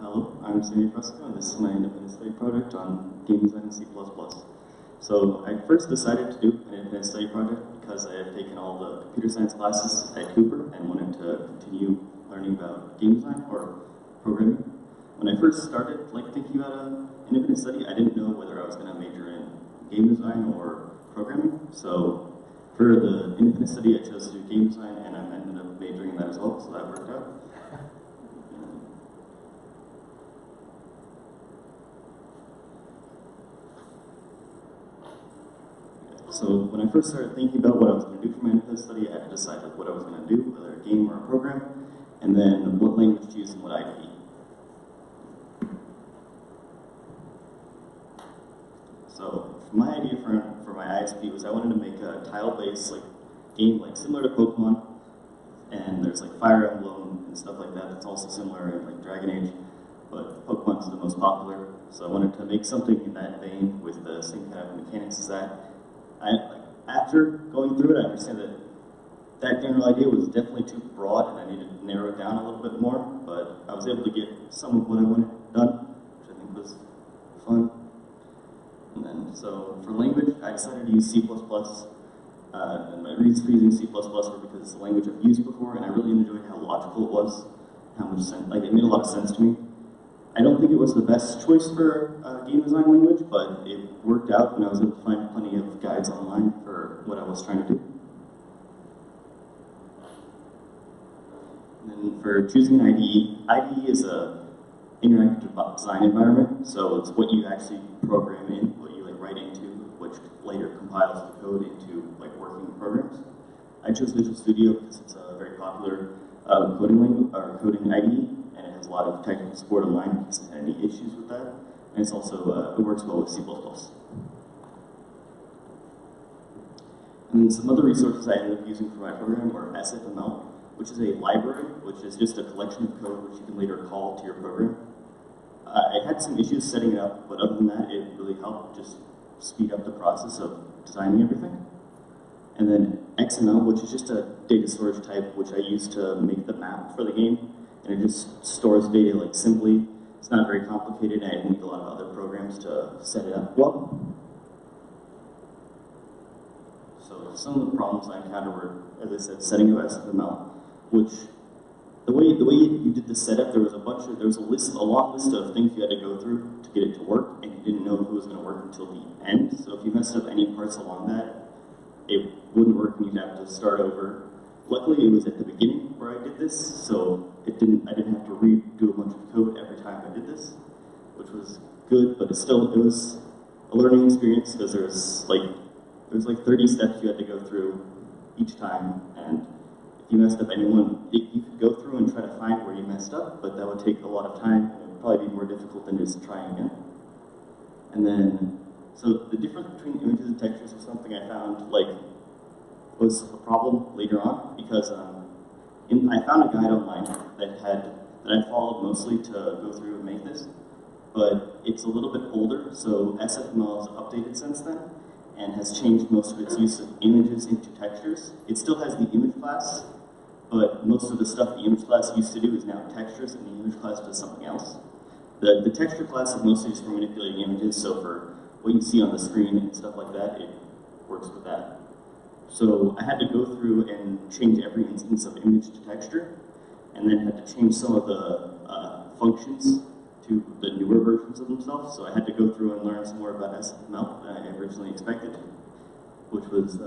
Hello, I'm Sammy Frusco, and this is my independent study project on game design in C++. So I first decided to do an independent study project because I had taken all the computer science classes at Cooper and wanted to continue learning about game design or programming. When I first started thinking about an independent study, I didn't know whether I was going to major in game design or programming. So for the independent study, I chose to do game design, and I ended up majoring in that as well, so that worked out. So when I first started thinking about what I was going to do for my independent study, I had to decide what I was going to do, whether a game or a program, and then what language to use and what IDE. So my idea for my ISP was I wanted to make a tile-based game similar to Pokemon, and there's Fire Emblem and stuff like that. That's also similar in Dragon Age, but Pokemon's the most popular. So I wanted to make something in that vein with the same kind of mechanics as that. After going through it, I understand that general idea was definitely too broad, and I needed to narrow it down a little bit more. But I was able to get some of what I wanted done, which I think was fun. And then, so for language, I decided to use C++. And my reasons for using C++ were because it's a language I've used before, and I really enjoyed how logical it was, how much sense, it made a lot of sense to me. I don't think it was the best choice for a game design language, but it worked out, and I was able to find plenty of guides online for what I was trying to do. And then for choosing an IDE is a interactive design environment, so it's what you actually program in, what you write into, which later compiles the code into working programs. I chose Visual Studio because it's a very popular coding language or coding IDE, and it has a lot of technical support online in case I had any issues with that. And it's also it works well with C++. And then some other resources I ended up using for my program were SFML, which is a library, which is just a collection of code which you can later call to your program. I had some issues setting it up, but other than that, it really helped just speed up the process of designing everything. And then XML, which is just a data storage type, which I use to make the map for the game, and it just stores data simply. It's not very complicated, and I didn't need a lot of other programs to set it up well. So some of the problems I encountered were, as I said, setting up SFML, which the way you did the setup, there was a long list of things you had to go through to get it to work, and you didn't know if it was going to work until the end. So if you messed up any parts along that, it wouldn't work, and you'd have to start over. Luckily, it was at the beginning where I did this, so I didn't have to redo a bunch of code every time I did this, which was good. But it was a learning experience because there's 30 steps you had to go through each time, and if you messed up anyone, you could go through and try to find where you messed up, but that would take a lot of time, and it would probably be more difficult than just trying again. And then, so the difference between images and textures was something I found was a problem later on, because I found a guide online that I followed mostly to go through and make this, but it's a little bit older, so SFML has updated since then, and has changed most of its use of images into textures. It still has the image class, but most of the stuff the image class used to do is now textures, and the image class does something else. The texture class is mostly just for manipulating images, so for what you see on the screen and stuff like that, it works with that. So I had to go through and change every instance of image to texture, and then had to change some of the functions to the newer versions of themselves. So I had to go through and learn some more about SFML than I originally expected, which was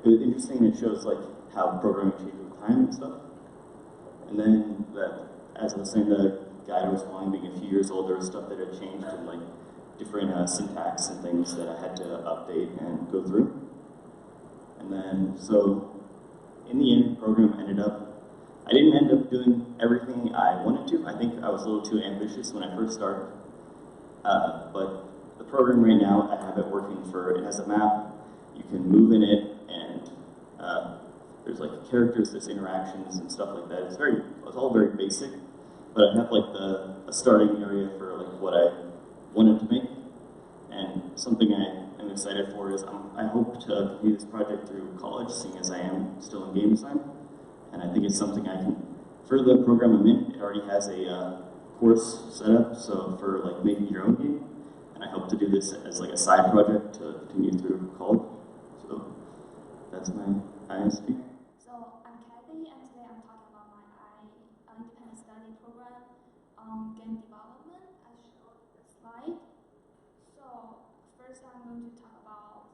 interesting. It shows how programming changes with time and stuff. And then, as I was saying, the guide I was following being a few years old, there was stuff that had changed and different syntax and things that I had to update and go through. And then, so in the end, the program I didn't end up doing everything I wanted to. I think I was a little too ambitious when I first started. But the program right now, I have it working it has a map, you can move in it, and there's characters, there's interactions and stuff like that. It's all very basic, but I have a starting area for what I wanted to make. And something I am excited for is I hope to complete this project through college, seeing as I am still in game design. And I think it's something I can, for the program I'm in, it already has a course setup, so for like making your own game. And I hope to do this as like a side project to continue through college. So that's my ISP. So I'm Cathy, and today I'm talking about my independent study program on game development. I showed the slide. So first I'm going to talk about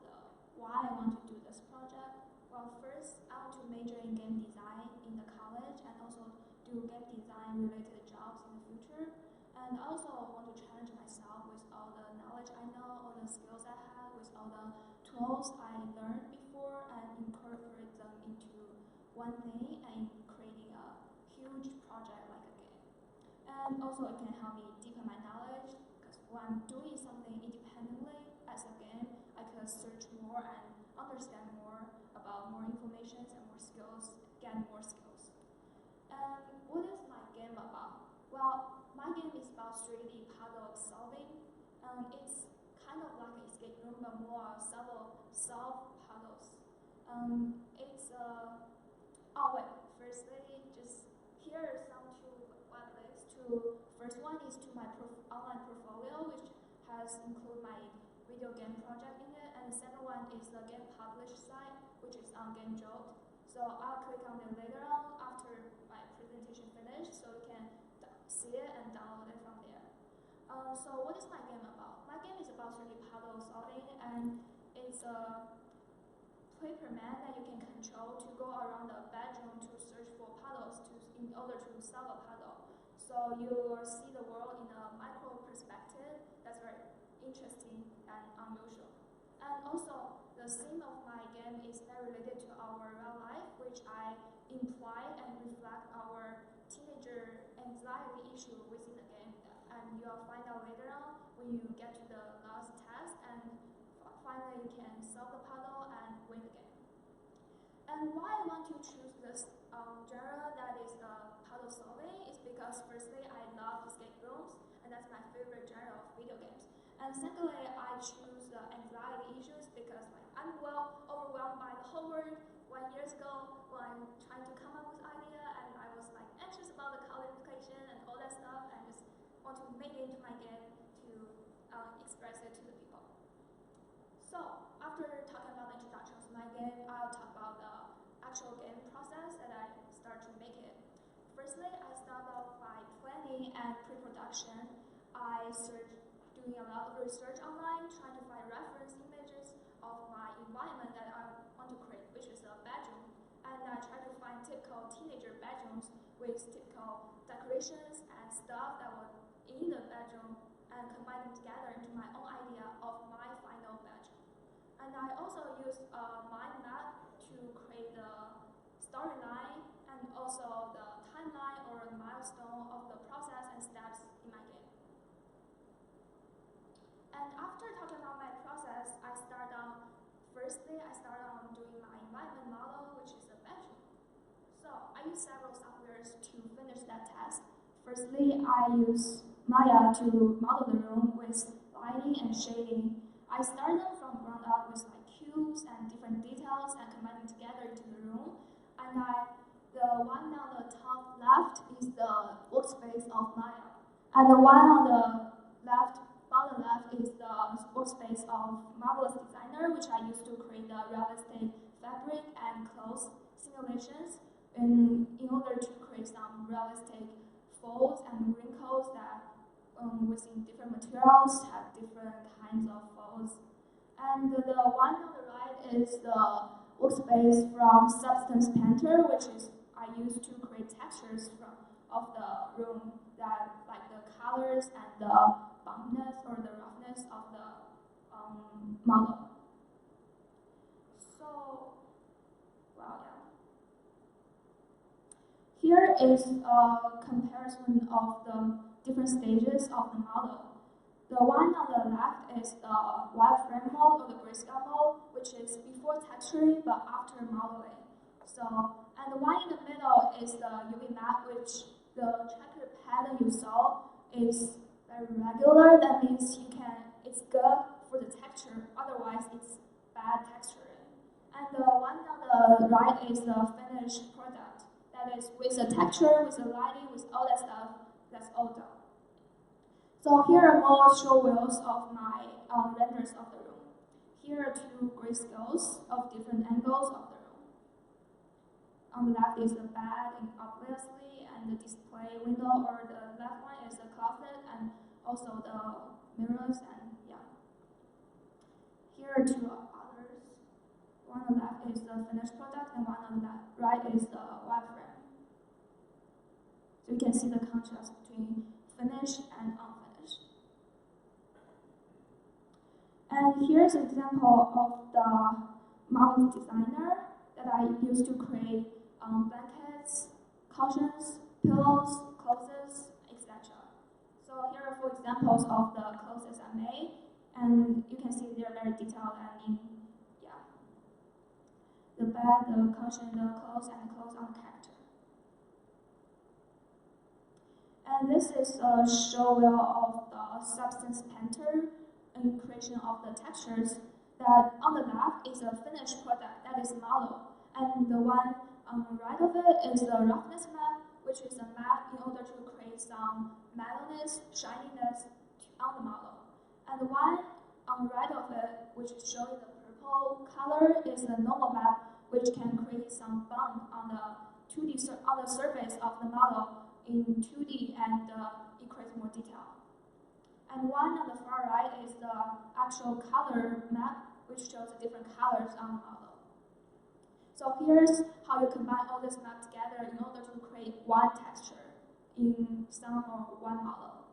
why I want to do this project. Well, first I want to major in game design in the college and also do game design related jobs in the future. And I also want to challenge myself with all the knowledge I know, all the skills I have, with all the tools I learned before, and incorporate them into one thing and creating a huge project like a game. And also it can help me deepen my knowledge, because when I'm doing something independently as a game, I can search more and understand more about more information and more skills, get more skills. And what is my game about? Well, my game is about 3D puzzle solving. It's kind of like an escape room, but more solve puzzles. Firstly, just here are some two web links to. First one is to my online portfolio, which has included my video game project in it, and the second one is the game publish site, which is on GameJolt. So I'll click on it later on after my presentation finished, so you can see it and download it from there. So what is my game about? My game is about 3D puzzle solving, and it's a paperman that you can control to go around the bedroom to search for puzzles in order to solve a puzzle. So you will see the world in a micro perspective. That's very interesting and unusual. And also, the theme of my game is very related to our real life, which I imply and reflect our teenager anxiety issue within the game. And you'll find out later on when you get to the last test, and finally you can solve the puzzle and win the game. And why I want to choose this genre that is puzzle solving is because firstly I love escape rooms, and that's my favorite genre of video games. And secondly, I choose anxiety issues because I'm well overwhelmed by the homework 1 year ago when I'm trying to come up with idea, and I was anxious about the college application and all that stuff, and just want to make it into my game to express it to the people. So after talking about the introduction to my game, I'll talk about the actual game process that I start to make it. Firstly, I start off by planning and pre-production. I doing a lot of research online, trying to find reference images of my environment that I want to create, which is a bedroom. And I try to find typical teenager bedrooms with typical decorations and stuff that were in the bedroom, and combine them together into my own idea of my final bedroom. And I also use a mind map to create the storyline and also the timeline or milestone of the process and steps in my game. And after talking about my process, firstly I start on doing my environment model, which is a bedroom. So I use several softwares to finish that task. Firstly, I use Maya to model the room with lighting and shading. I started from ground up with cubes and different details and combine them together into the room. And the one on the top left is the workspace of Maya. And the one on the bottom left is the workspace of Marvelous Designer, which I used to create the Ravestein fabric and clothes simulations in order to create some realistic folds and wrinkles that within different materials have different kinds of folds. And the one on the right is the workspace from Substance Painter, which is I use to create textures of the room that like the colors and the bumpness or the roughness of the model. So, well, yeah. Here is a comparison of the different stages of the model. The one on the left is the wireframe mode or the grayscale mode, which is before texturing but after modeling. And the one in the middle is the UV map, which the checkered pattern you saw is very regular. That means it's good for the texture, otherwise it's bad texturing. And the one on the right is the finished product. That is with the texture, with the lighting, with all that stuff, that's all done. So here are more show wheels of my renders of the room. Here are two grayscales of different angles of the room. On the left is the bed, obviously, and the display window, or the left one is the closet, and also the mirrors, and yeah. Here are two others. One on the left is the finished product, and one on the right is the wireframe. So you can see the contrast between finished and unfinished. And here's an example of the model designer that I used to create blankets, cushions, pillows, clothes, etc. So here are 4 examples of the clothes I made, and you can see they're very detailed and yeah. The bed, the cushion, the clothes, and the clothes on the character. And this is a show wheel of the substance painter in creation of the textures. That on the left is a finished product, that is model, and the one on the right of it is the roughness map, which is a map in order to create some metalness, shininess on the model. And the one on the right of it, which is showing the purple color, is the normal map, which can create some bump on the 2D on the surface of the model in 2D, and it creates more detail. And one on the far right is the actual color map, which shows the different colors on the model. So here's how you combine all this map together in order to create one texture in some or one model.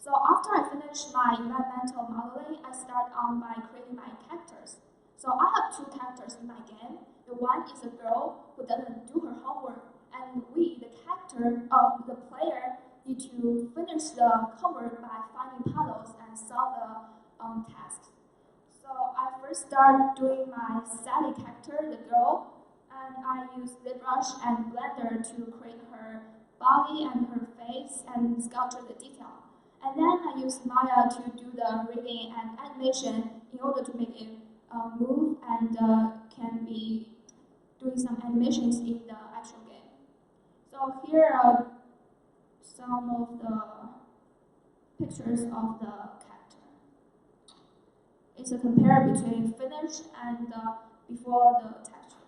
So after I finish my environmental modeling, I start on by creating my characters. So I have 2 characters in my game. The one is a girl who doesn't do her homework, and we, the character of the player, need to finish the homework by finding puzzles and solve the tasks. So I first start doing my Sally character, the girl, and I use ZBrush and Blender to create her body and her face and sculpture the detail. And then I use Maya to do the rigging and animation in order to make it move and can be doing some animations in the actual game. So here are some of the pictures of the character. It's a compare between finish and before the texture.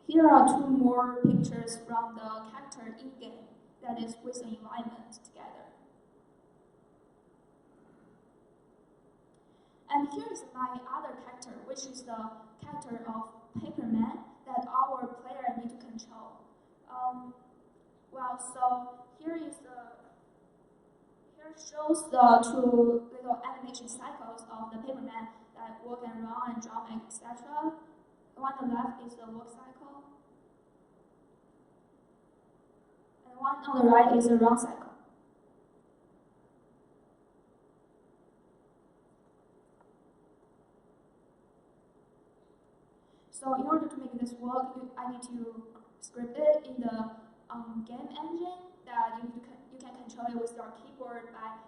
Here are 2 more pictures from the character in-game, that is with the environment together. And here is my other character, which is the character of Paperman that our player need to control. So here shows the 2 little animation cycles of the Paperman that walk and run and jump, etc. The one on the left is the walk cycle, and the one on the right is the run cycle. So in order to make this work, I need to script it in the game engine that you can control it with your keyboard by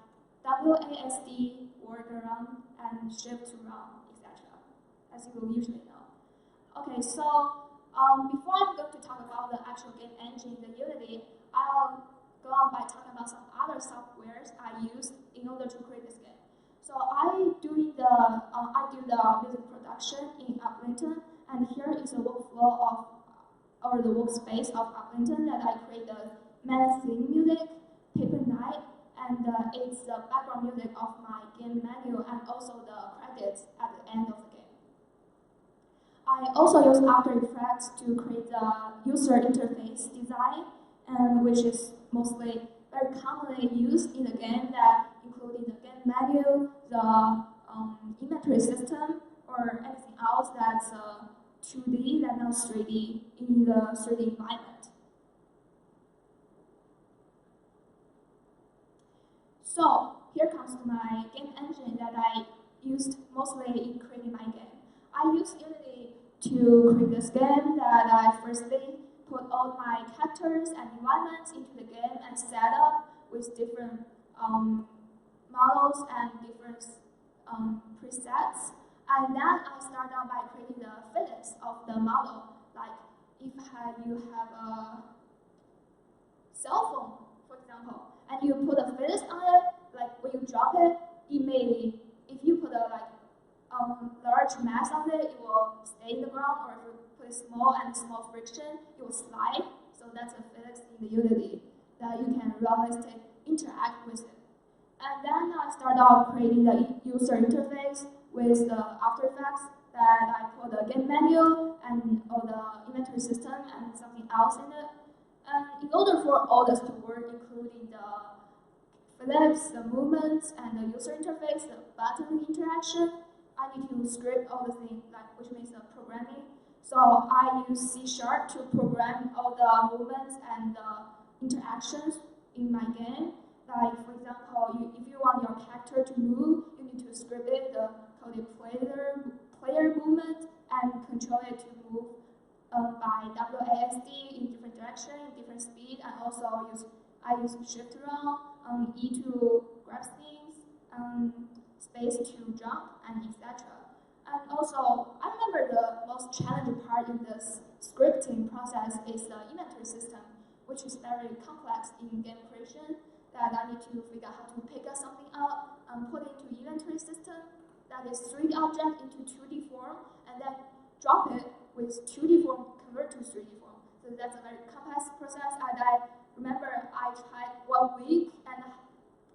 WASD, work around, and shift to run, etc. As you will usually know. Okay, so before I'm going to talk about the actual game engine, the Unity, I'll go on by talking about some other softwares I used in order to create this game. So I do the music production in Ableton, and here is a workflow or the workspace of Ableton that I create the main theme music, Paper Night, and it's the background music of my game menu and also the credits at the end of the game. I also use After Effects to create the user interface design, and which is mostly very commonly used in the game, that including the game menu, the inventory system, or anything else that's 2D that not 3D in the 3D environment. So here comes my game engine that I used mostly in creating my game. I used Unity to create this game that I firstly put all my characters and environments into the game and set up with different models and different presets. And then I start out by creating the physics of the model. Like if you have cell phone, for example, and you put a physics on it, like when you drop it, it may, if you put a large mass on it, it will stay in the ground, or if you put it small friction, it will slide. So that's a physics in the Unity that you can realistically interact with it. And then I started out creating the user interface with the After Effects that I put the game menu and all the inventory system and something else in it. And in order for all this to work, including the Philips, the movements, and the user interface, the button interaction, I need to script all the things, which means the programming. So I use C# to program all the movements and the interactions in my game. Like, for example, if you want your character to move, you need to script it, call it player movement, and control it to move by WASD in different direction, in different speed, and also I use shift around, E to grab things, space to jump, and etc. And also, I remember the most challenging part in this scripting process is the inventory system, which is very complex in game creation, that I need to figure out how to pick something up and put it into inventory system that is 3D object into 2D form, and then drop it with 2D form, convert to 3D form. So that's a very complex process, and I remember I tried 1 week and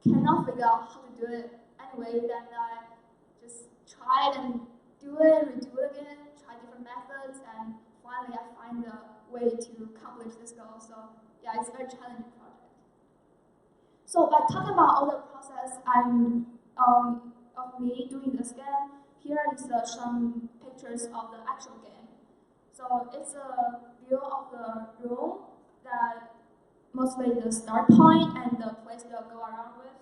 cannot figure out how to do it anyway. Then I just tried and do it, redo it again, try different methods, and finally I find a way to accomplish this goal. So yeah, it's a very challenging project. So by talking about all the process of me doing this game, here is some pictures of the actual game. So it's a view of the room that mostly the start point and the place they'll go around with.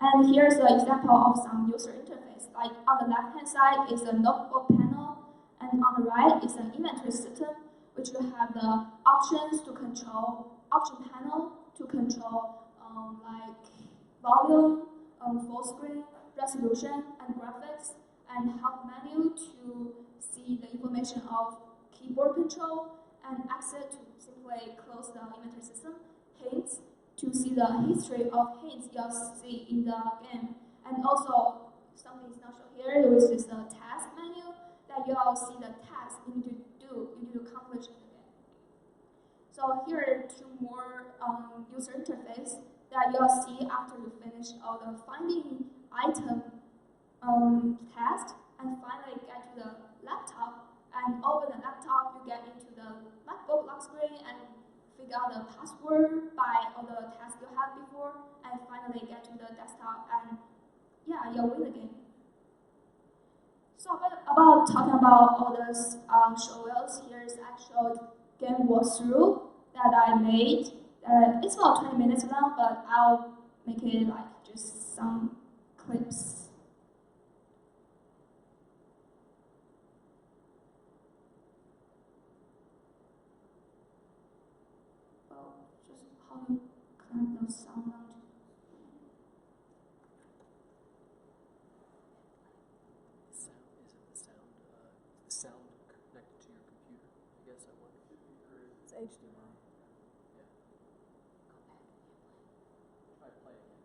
And here's an example of some user interface. Like on the left-hand side is a notebook panel, and on the right is an inventory system, which will have the options to control, option panel to control like volume, full screen, resolution, and graphics, and help menu to see the information of keyboard control, and exit to simply close the inventory system, hints to see the history of hints you'll see in the game, and also something is not shown here, which is the task menu, that you'll see the tasks you need to do, you need to accomplish in the game. So here are 2 more user interface that you'll see after you finish all the finding item task, and finally get to the laptop, and open the laptop, you get into the MacBook lock screen and figure out the password by all the tasks you had before, and finally get to the desktop, and yeah, you'll win the game. So about talking about all those show wheels, here's actual game walkthrough that I made. It's about 20 minutes long, but I'll make it like just some clips. Well, just how to connect those sound out. The sound connected to your computer? I guess I wonder. It's HDMI. Yeah. Try to play again.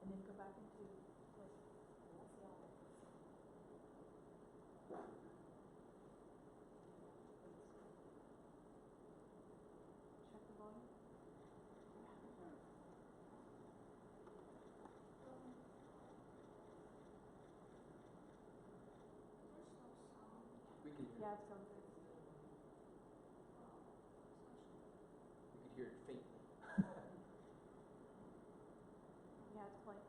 And then go back into like, see all that. Check the volume. have something. You could hear it faintly. Yeah, it's playing.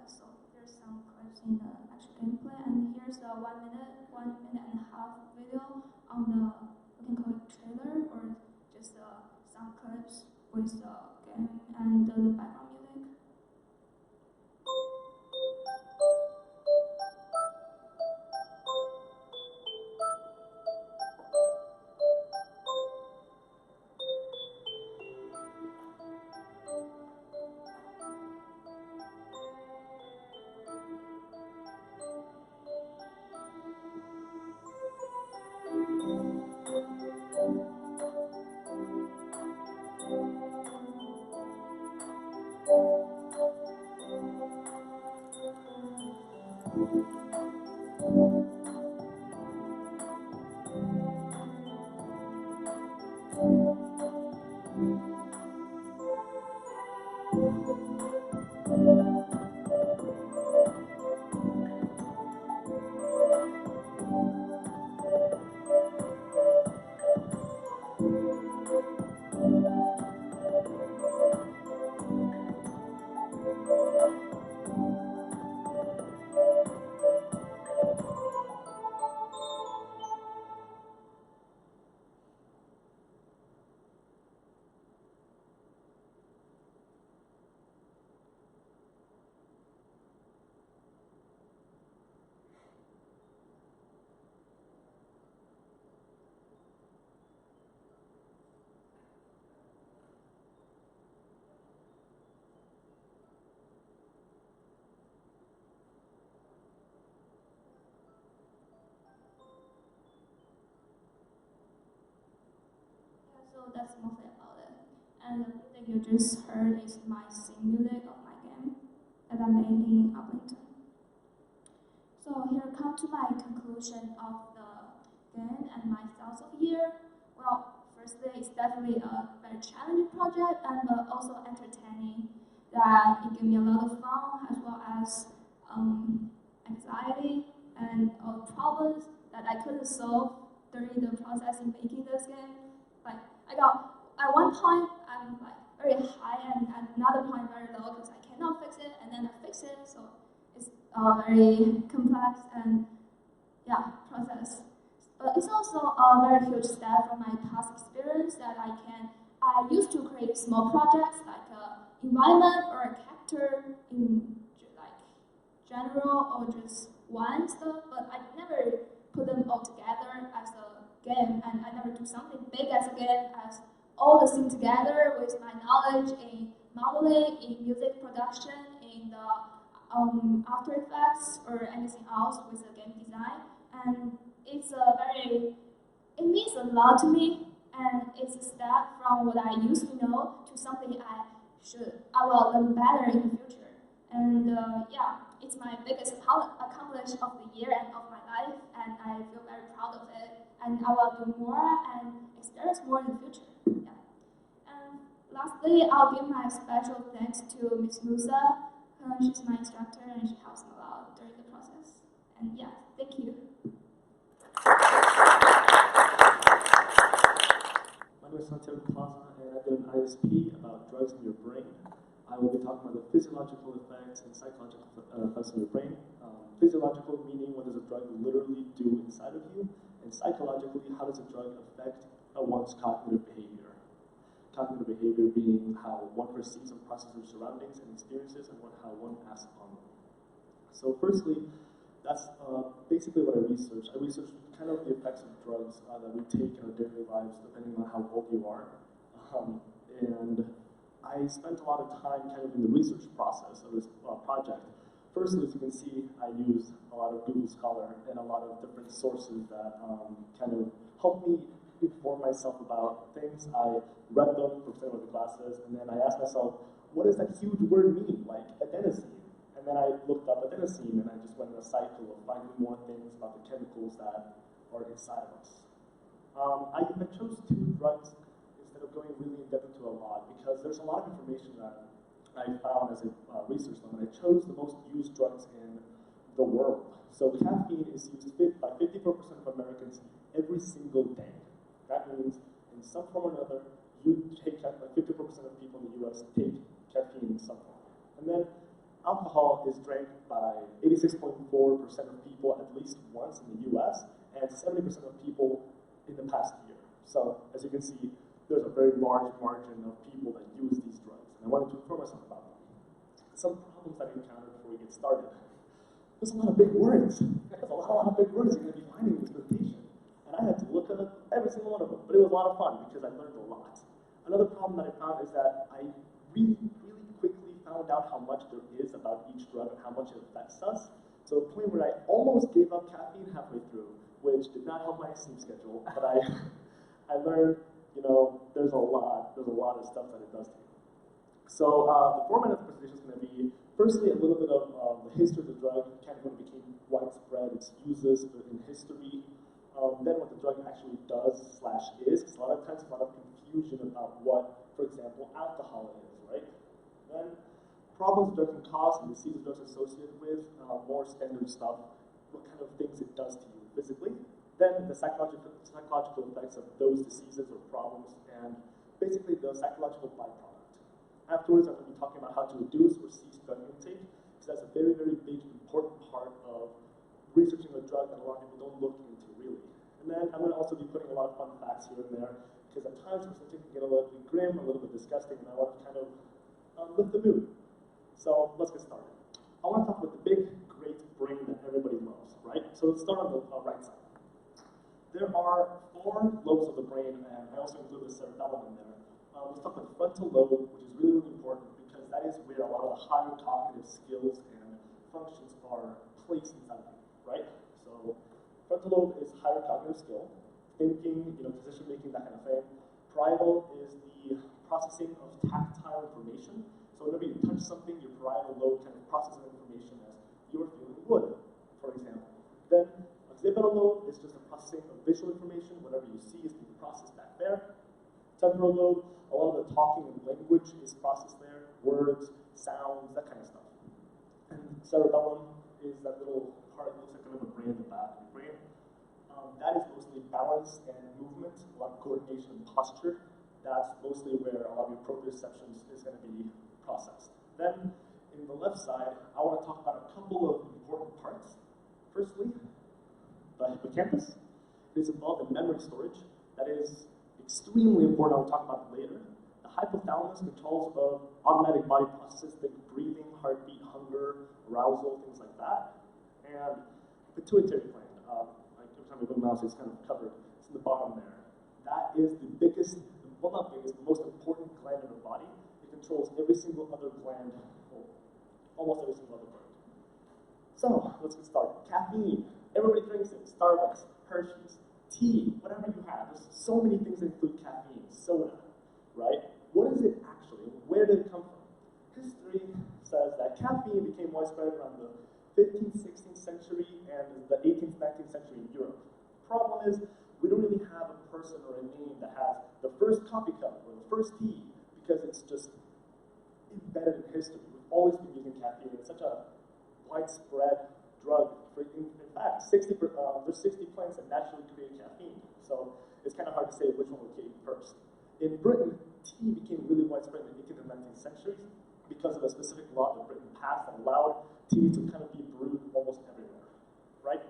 So there's some clips in the actual gameplay, and here's the 1 minute, 1 minute and a half video on the, we can call it trailer, or just some clips with the game and the background music. So that's mostly about it. And the music you just heard is my scene music of my game that I made in Arlington. So here come to my conclusion of the game and my thoughts of year. Well, firstly, it's definitely a very challenging project and but also entertaining. That it gave me a lot of fun as well as anxiety and problems that I couldn't solve during the process in making this game. Like I got at one point I'm like very high and at another point very low because I cannot fix it and then I fix it. So it's very complex and yeah process. But it's also a very huge step from my past experience that I used to create small projects like a environment or a character in like general or just one stuff, but I never put them all together as a game, and I never do something big as a game as all the things together with my knowledge in modeling, in music production, in the After Effects or anything else with the game design, and it's it means a lot to me, and it's a step from what I used to know to something I will learn better in the future. And yeah, it's my biggest accomplishment of the year and of my life, and I feel very proud of it. and I will do more and experience more in the future. Yeah. And lastly, I'll give my special thanks to Miss Musa. She's my instructor and she helps me a lot during the process. And yeah, thank you. My name is Santy Plaza, and I did an ISP about drugs in your brain. I will be talking about the physiological effects and psychological effects on your brain. Physiological meaning, what does a drug literally do inside of you? And psychologically, how does a drug affect one's cognitive behavior? Cognitive behavior being how one perceives and processes surroundings and experiences, and how one acts upon them. So firstly, that's basically what I researched. I researched kind of the effects of drugs that we take in our daily lives, depending on how old you are. And I spent a lot of time kind of in the research process of this project. Firstly, as you can see, I used a lot of Google Scholar and a lot of different sources that kind of helped me inform myself about things. I read them for some of the classes, and then I asked myself, what does that huge word mean, like adenosine? And then I looked up adenosine, and I just went in a cycle of finding more things about the chemicals that are inside of us. I chose 2 drugs instead of going really in depth into a lot, because there's a lot of information that I found as I researched them, and I chose the most used drugs in the world. So caffeine is used by 54% of Americans every single day. That means in some form or another, you take caffeine, like 54% of people in the US take caffeine in some form. And then alcohol is drank by 86.4% of people at least once in the US, and 70% of people in the past year. So as you can see, there's a very large margin of people that use these drugs. And I wanted to inform myself about them. Some problems that I encountered before we get started. There's a lot of big words. There's a lot of big words you're going to be finding in this presentation. And I had to look up every single one of them. But it was a lot of fun because I learned a lot. Another problem that I found is that I really quickly found out how much there is about each drug and how much it affects us. To the point where I almost gave up caffeine halfway through, which did not help my sleep schedule. But I learned, you know, there's a lot of stuff that it does to you. So the format of the presentation is going to be, firstly, a little bit of the history of the drug, kind of when it became widespread, its uses in history, then what the drug actually does / is, because a lot of times there's a lot of confusion about what, for example, alcohol is, right? Then problems the drug can cause and diseases drugs associated with, more standard stuff, what kind of things it does to you physically, then the psychological effects of those diseases or problems, and basically the psychological byproduct. Afterwards, I'm going to be talking about how to reduce or cease drug intake, because that's a very, very big, important part of researching a drug that a lot of people don't look into, really. And then I'm going to also be putting a lot of fun facts here and there, because at times presentation can get a little bit grim, a little bit disgusting, and I want to kind of lift the mood. So let's get started. I want to talk about the big, great brain that everybody loves, right? So let's start on the right side. There are 4 lobes of the brain, and I also include the cerebellum in there. Let's talk about the frontal lobe, which is really, really important because that is where a lot of the higher cognitive skills and functions are placed inside of you, right? So frontal lobe is higher cognitive skill, thinking, decision making, that kind of thing. Parietal is the processing of tactile information. So whenever you touch something, your parietal lobe kind of processes information as you're feeling wood, for example. Then occipital lobe is just the processing of visual information. Whatever you see is being processed back there. Temporal lobe, a lot of the talking and language is processed there, words, sounds, that kind of stuff. And cerebellum is that little part that looks like kind of a brain in the back of your brain. That is mostly balance and movement, a lot of coordination and posture. That's mostly where a lot of your proprioceptions is going to be processed. Then, in the left side, I want to talk about a couple of important parts. Firstly, the hippocampus. It is involved in memory storage. That is extremely important. I'll talk about it later. The hypothalamus controls of automatic body processes, think breathing, heartbeat, hunger, arousal, things like that. And the pituitary gland, like every time I go to mouse, it's kind of covered. It's in the bottom there. That is the biggest, well not biggest, the most important gland in the body. It controls every single other gland, well, almost every single other gland. So, let's get started. Caffeine. Everybody drinks it. Starbucks, Hershey's, tea, whatever you have. There's so many things that include caffeine. Soda, right? What is it actually? Where did it come from? History says that caffeine became widespread around the 15th, 16th century and the 18th, 19th century in Europe. The problem is, we don't really have a person or a name that has the first coffee cup or the first tea, because it's just embedded in history. We've always been using caffeine. It's such a widespread drug. In fact, there's 60 plants that naturally create caffeine. So it's kind of hard to say which one came first. In Britain, tea became really widespread in the 18th and 19th centuries because of a specific law that Britain passed that allowed tea to kind of be brewed almost everywhere, right?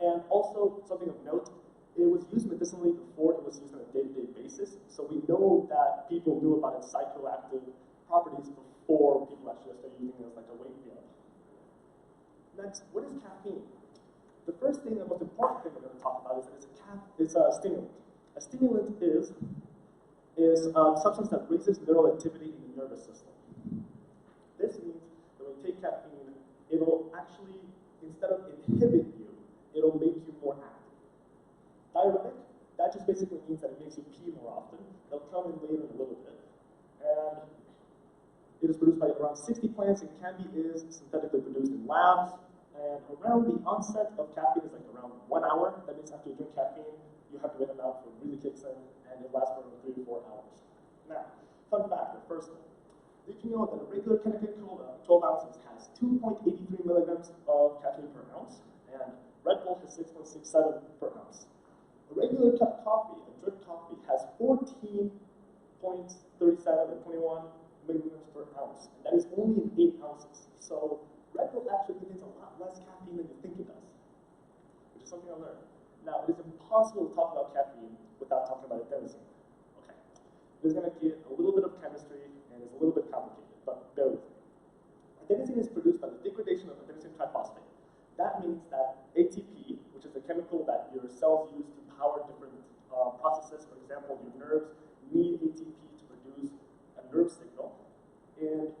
And also, something of note, it was used medicinally before it was used on a day-to-day basis. So we know that people knew about its psychoactive properties before people actually started using it as like a weight field. Next, what is caffeine? The first thing, the most important thing we're going to talk about is that it's a stimulant. A stimulant is a substance that raises neural activity in the nervous system. This means that when you take caffeine, it'll actually, instead of inhibit you, it'll make you more active. Diuretic, that just basically means that it makes you pee more often. They'll come in later in a little bit. And it is produced by around 60 plants, and candy is synthetically produced in labs. And around the onset of caffeine is like around 1 hour. That means after you drink caffeine, you have to wait an hour before it really kicks in, and it lasts for 3 to 4 hours. Now, fun fact, the first one. Did you know that a regular Connecticut Cola, 12 ounces, has 2.83 milligrams of caffeine per ounce, and Red Bull has 6.67 per ounce. A regular cup of coffee, a drip coffee, has 14.37 or 21 milligrams per ounce, and that is only in 8 ounces. So Red Bull actually contains a lot less caffeine than you think it does, which is something I learned. Now, it is impossible to talk about caffeine without talking about adenosine. Okay, this is going to get a little bit of chemistry, and it's a little bit complicated, but bear with me. Adenosine is produced by the degradation of adenosine triphosphate. That means that ATP, which is the chemical that your cells use to power different processes, for example, your nerves need ATP to produce a nerve signal, and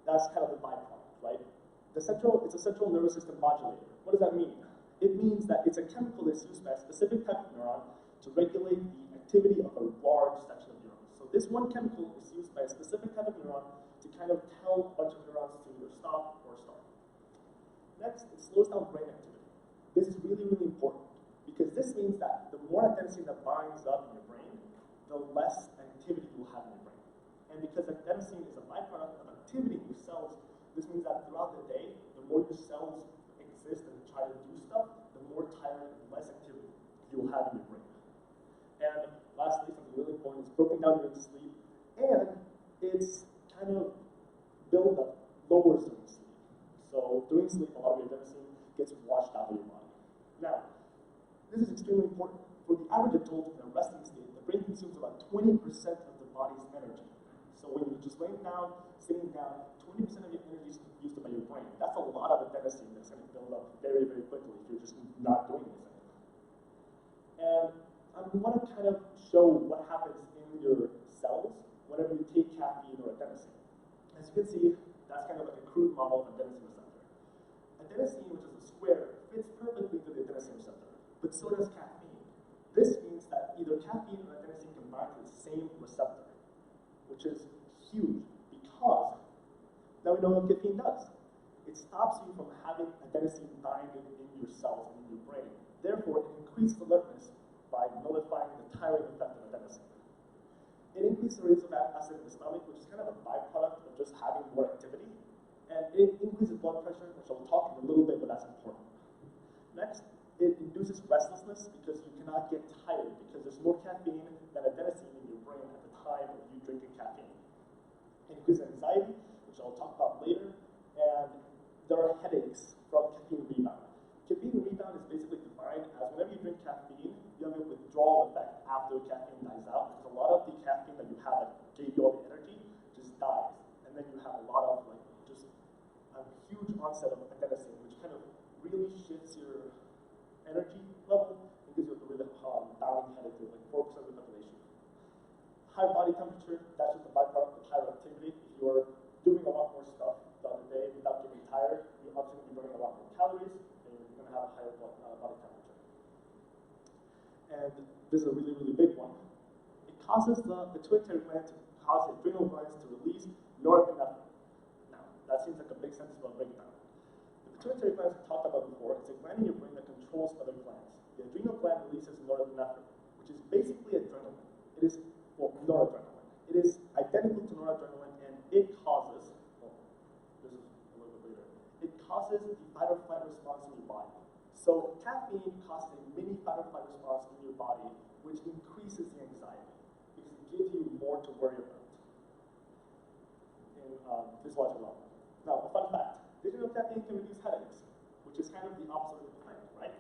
that's kind of the byproduct, right? It's a central nervous system modulator. What does that mean? It means that it's a chemical that's used by a specific type of neuron to regulate the activity of a large section of neurons. So this one chemical is used by a specific type of neuron to kind of tell a bunch of neurons to either stop or start. Next, it slows down brain activity. This is really, really important because this means that the more adenosine that binds up in your brain, the less activity you'll have in your brain. And because adenosine is a byproduct of activity in your cells, this means that throughout the day, the more your cells exist and try to do stuff, the more tired and less activity you'll have in your brain. And lastly, something really important is broken down during sleep, and it's kind of build up lowers during sleep. So during sleep, a lot of your adenosine gets washed out of your body. Now, this is extremely important. For the average adult in a resting state, the brain consumes about 20% of the body's energy. So when you're just laying down, sitting down, 20% of your energy is used by your brain. That's a lot of adenosine that's going to build up very, very quickly if you're just not doing anything. And I want to kind of show what happens in your cells whenever you take caffeine or adenosine. As you can see, that's kind of like a crude model of adenosine receptor. Adenosine, which is a square, fits perfectly into the adenosine receptor, but so does caffeine. This means that either caffeine or adenosine combine to the same receptor, which is huge because now we know what caffeine does. It stops you from having adenosine binding in your cells and in your brain. Therefore, it increases alertness by nullifying the tiring effect of adenosine. It increases the rates of acid in the stomach, which is kind of a byproduct of just having more activity. And it increases blood pressure, which I'll talk in a little bit, but that's important. Next, it induces restlessness because you cannot get tired because there's more caffeine than adenosine in your brain at the time of you drinking caffeine. It increases anxiety, which I'll talk about later, and there are headaches from caffeine rebound. Caffeine rebound is basically defined as whenever you drink caffeine, you have a withdrawal effect after caffeine dies out, because a lot of the caffeine that you had that gave you all the energy just dies, and then you have a lot of like just a huge onset of adenosine, which kind of really shifts your energy level and gives you a really bounding headache to like 4% of the population. High body temperature, that's just a byproduct of higher activity. If you're doing a lot more stuff throughout the day without getting tired, you're obviously going to be burning a lot more calories, and you're going to have a higher body temperature. And this is a really, really big one. It causes the pituitary gland to cause adrenal glands to release norepinephrine. Now, that seems like a big sentence, but I'll break it down. The pituitary gland we talked about before, it's a gland in your brain that controls other glands. The adrenal gland releases norepinephrine, which is basically adrenaline. It is, well, noradrenaline. It is identical to noradrenaline, and it causes, well, this is a little bit later, it causes the fight or flight response in your body. So caffeine causes a mini fight or flight response in your body, which increases the anxiety, because it gives you more to worry about in physiological level. Now, a fun fact, did you know caffeine can reduce headaches, which is kind of the opposite of the thing, right?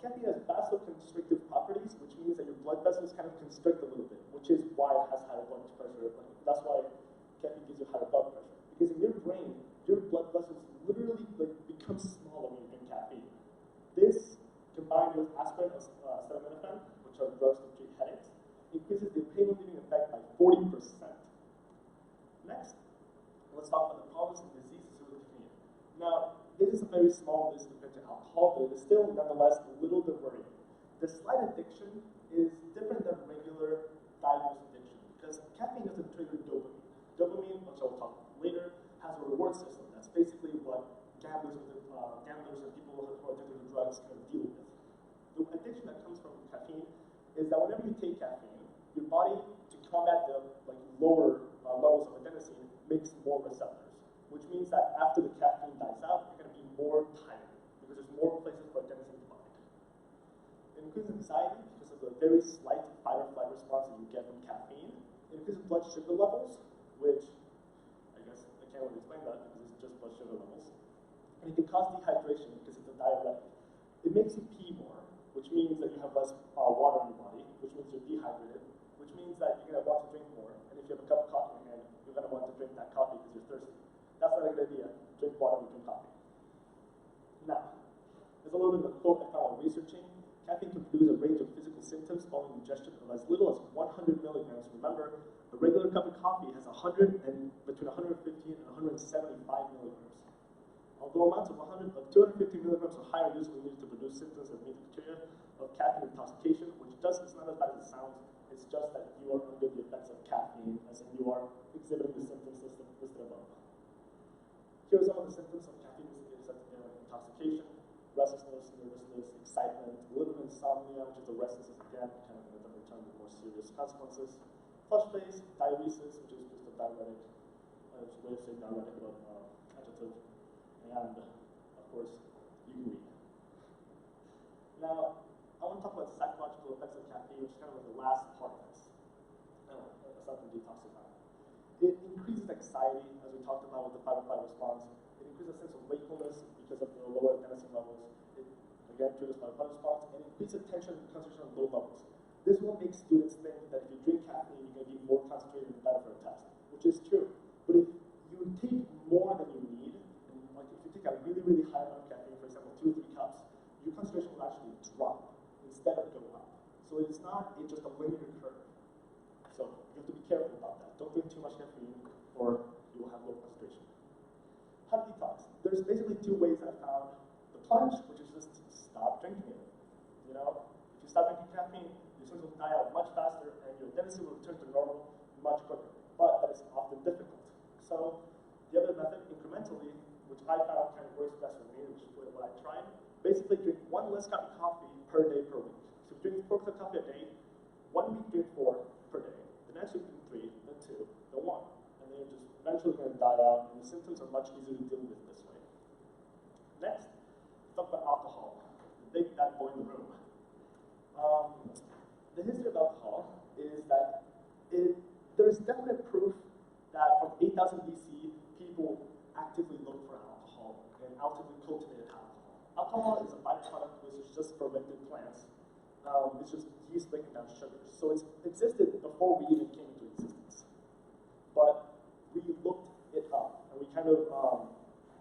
Caffeine has vasoconstrictive properties, which means that your blood vessels kind of constrict a little bit, which is why it has higher blood pressure. That's why caffeine gives you higher blood pressure. Because in your brain, your blood vessels literally become smaller when you drink caffeine. This, combined with aspirin or acetaminophen, which are drugs that treat headaches, increases the pain relieving effect by 40%. Next, let's talk about the problems and diseases with caffeine. Now, this is a very small list compared to alcohol, but it is still nonetheless a little bit worrying. The slight addiction is different than regular diagnosed addiction because caffeine doesn't trigger dopamine. Dopamine, which I'll talk about later, has a reward system. That's basically what gamblers and people who are addicted to drugs kind of deal with. The addiction that comes from caffeine is that whenever you take caffeine, your body, to combat the lower levels of adenosine, makes more receptors, which means that after the caffeine dies out, you're going to be more tired because there's more places for adenosine to bind. It increases anxiety because of the very slight fight or flight response that you get from caffeine. It increases blood sugar levels, which I guess I can't really explain that because it's just blood sugar levels. And it can cause dehydration because it's a diuretic. It makes you pee more, which means that you have less water in your body, which means you're dehydrated, which means that you're going to want to drink more. And if you have a cup of coffee in your hand, you're going to want to drink that coffee because you're thirsty. That's not a good idea. Drink water or drink coffee. Now, there's a little bit of a quote I found while researching. Caffeine can produce a range of physical symptoms following ingestion of as little as 100 milligrams. Remember, a regular cup of coffee has between 150 and 175 milligrams. Although amounts of 250 milligrams or higher usually needed to produce symptoms that meet the criteria of caffeine intoxication, which is not as bad as it sounds. It's just that you are under the effects of caffeine, as in you are exhibiting the symptoms listed above. Here are some of the symptoms of caffeine intoxication: restlessness, nervousness, excitement, a little bit of insomnia, which is the restlessness again, kind of in a different term with more serious consequences. Flush face, diuresis, which is just a diuretic, it's a way of saying diuretic, but adjective. And, of course, you can read. Now, I want to talk about psychological effects of caffeine, which is kind of like the last part of this. Aside from detoxifying. It increases anxiety, as we talked about with the fight or flight response. It increases a sense of wakefulness because of the lower adenosine levels. It, again, triggers fight or flight response, and increases attention and concentration on low levels. This will make students think that if you drink caffeine, you're going to be more concentrated and better for a test, which is true. But if you take more than you need, and if you take a really, really high amount of caffeine, for example, 2 or 3 cups, your concentration will actually drop instead of go up. So it's not just a linear curve. So you have to be careful about that. Don't drink too much caffeine or you will have low concentration. How to detox? There's basically 2 ways I found. The plunge, which is just stop drinking it. You know, if you stop drinking caffeine, your symptoms will die out much faster and your adenosine will return to normal much quicker. But that is often difficult. So the other method, incrementally, which I found kind of works best for me, which is what I tried, basically drink 1 less cup of coffee per day per week. So if you drink 4 cups of coffee a day, 1 week drink 4 per day. The next week drink 3, then 2, then 1. And then you're just eventually going to die out, and the symptoms are much easier to deal with this way. Next, let's talk about alcohol, the big bad boy in the room. The history of alcohol is that there is definite proof that from 8000 BC, people actively looked for alcohol and actively cultivated alcohol. Alcohol is a byproduct which is just fermented plants. It's just yeast breaking down sugars. So it's existed before we even came into existence. But we looked it up, and we kind of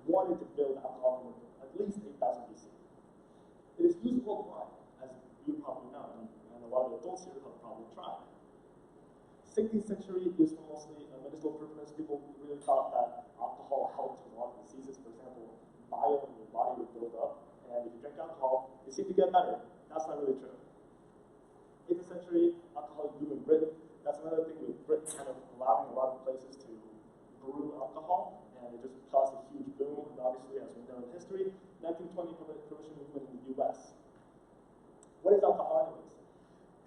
wanted to build alcohol from at least 8000 BC. It is used worldwide, as you probably know, and a lot of adults here have probably tried. 16th century, used for mostly medicinal purposes. People really thought that alcohol helped with a lot of diseases. For example, bile in your body would build up, and if you drink alcohol, you seem to get better. That's not really true. 18th century, alcohol grew in Britain. That's another thing with Britain kind of allowing a lot of places to brew alcohol, and it just caused a huge boom. And obviously, as we know in history, 1920 prohibition movement in the U.S. What is alcohol anyways?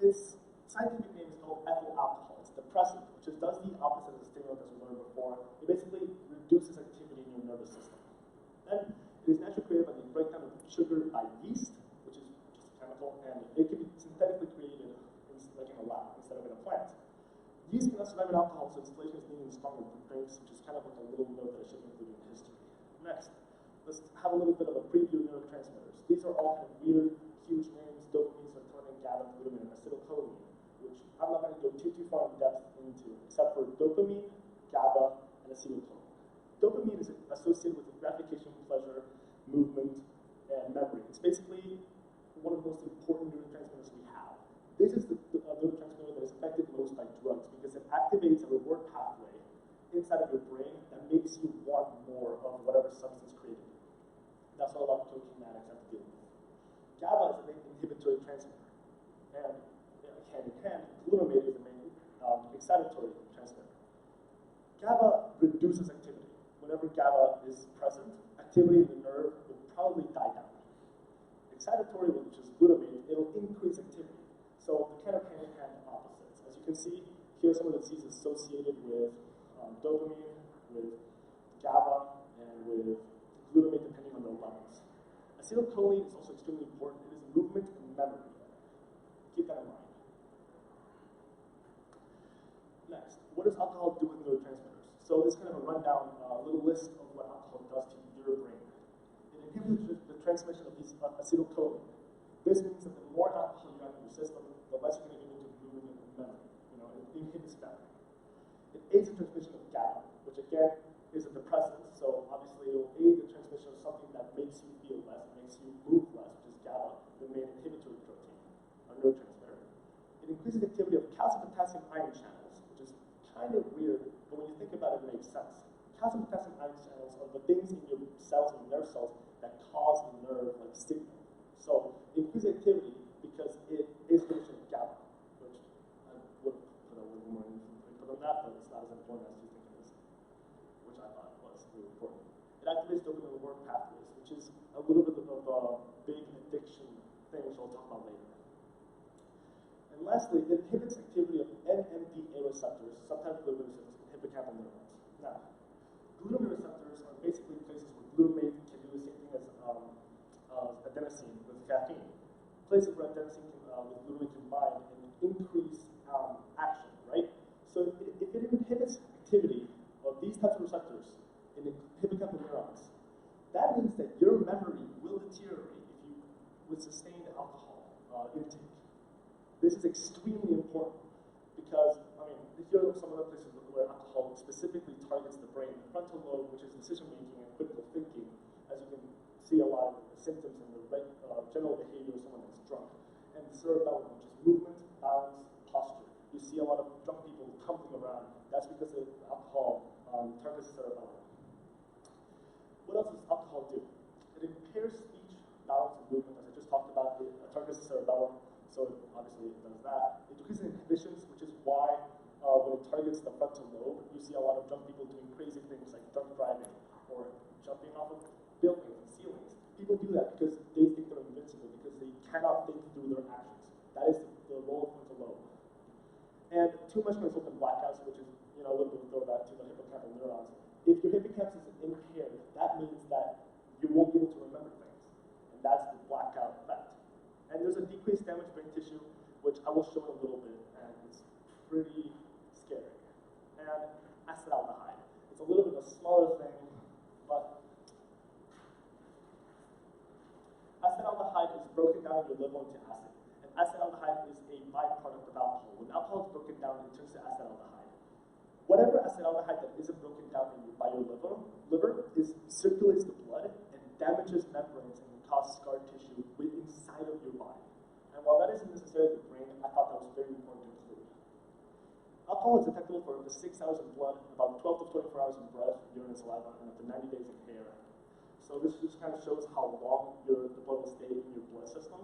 Its scientific name is called ethyl alcohol. It's depressant, which does the opposite of the stimulant as we learned before. It basically reduces activity in your nervous system. Then it is naturally created by the breakdown of sugar by yeast, which is just a chemical, and it can be synthetically created like in a lab instead of in a plant. Yeast cannot survive in alcohol, so distillation is needed in stronger drinks, which is kind of like a little note that I should include in history. Next, let's have a little bit of a preview of neurotransmitters. These are all kind of weird, huge names: dopamine, serotonin, GABA, glutamine, and acetylcholine, which I'm not going to go too far in depth into, except for dopamine, GABA, and acetylcholine. Dopamine is associated with gratification, pleasure, movement, and memory. It's basically one of the most important neurotransmitters we have. This is the neurotransmitter that is affected most by drugs because it activates a reward pathway inside of your brain that makes you want more of whatever substance created. That's what a lot of cocaine addicts have to deal with. GABA is the main inhibitory transmitter, and hand in hand, glutamate is the main excitatory transmitter. GABA reduces activity. Whenever GABA is present, activity in the nerve will probably die down. Excitatory, which is glutamate, it'll increase activity. So they're kind of hand-in-hand opposites. As you can see, here are some of the diseases associated with dopamine, with GABA, and with glutamate, depending on their levels. Acetylcholine is also extremely important. It is movement and memory. Keep that in mind. Next, what does alcohol do with neurotransmitters? So this is kind of a rundown, little list of what alcohol does to your brain. It inhibits the transmission of these acetylcholine. This means that the more alcohol you have in your system, the less you're going to get into movement and memory. It inhibits memory. It aids the transmission of GABA, which again is a depressant, so obviously it will aid the transmission of something that makes you feel less, makes you move less, which is GABA, the main inhibitory protein, a neurotransmitter. It increases the activity of calcium-potassium ion channels, which is kind of weird, but when you think about it, it makes sense. Calcium-potassium ion channels are the things in your cells, in nerve cells, that cause a nerve-like signal. So it increases activity because it is producing GABA, which I would put a little more input on that, but it's not as important as you think it is, which I thought was really important. It activates dopamine reward pathways, which is a little bit of a big addiction thing, which I'll talk about later. And lastly, it inhibits activity of NMDA receptors, sometimes glutamate receptors, in hippocampal neurons. Now, glutamate receptors are basically places where glutamate can do the same thing as adenosine with caffeine. Places where adenosine with glutamate combine and increase action, right? So if it inhibits activity of these types of receptors in the hippocampal neurons, that means that your memory will deteriorate if you would sustain alcohol intake. This is extremely important because, if you're some other places where alcohol specifically targets the brain, the frontal lobe, which is decision-making and critical thinking, as you can see a lot of the symptoms and the general behavior of someone that's drunk, and the cerebellum, which is movement, balance, posture. You see a lot of drunk people tumbling around. That's because the alcohol targets the cerebellum. What else does alcohol do? It impairs speech, balance, and movement, as I just talked about. It targets the cerebellum, so obviously it does that. It decreases inhibitions, which is why when it targets the frontal lobe, you see a lot of drunk people doing crazy things like drunk driving or jumping off of buildings and ceilings. People do that because they think they're invincible, because they cannot think through their actions. That is the role of frontal lobe. And too much can result in blackouts, which is, a little bit of throwback to the hippocampal neurons. If your hippocampus is impaired, that means that you won't be able to remember things. And that's the blackout effect. And there's a decreased damaged brain tissue, which I will show in a little bit, and it's pretty scary. And acetaldehyde. It's a little bit of a smaller thing, but acetaldehyde is broken down in your liver into acid. And acetaldehyde is a byproduct of alcohol. When alcohol is broken down, it turns to acetaldehyde. Whatever acetaldehyde that isn't broken down by your liver circulates the blood and damages membranes and can cause scar tissue inside of your body. And while that isn't necessarily the brain, I thought that was very important to include. Alcohol is detectable for up to 6 hours in blood, about 12 to 24 hours in breath, urine, and saliva, and up to 90 days in hair. So this just kind of shows how long the blood will stay in your blood system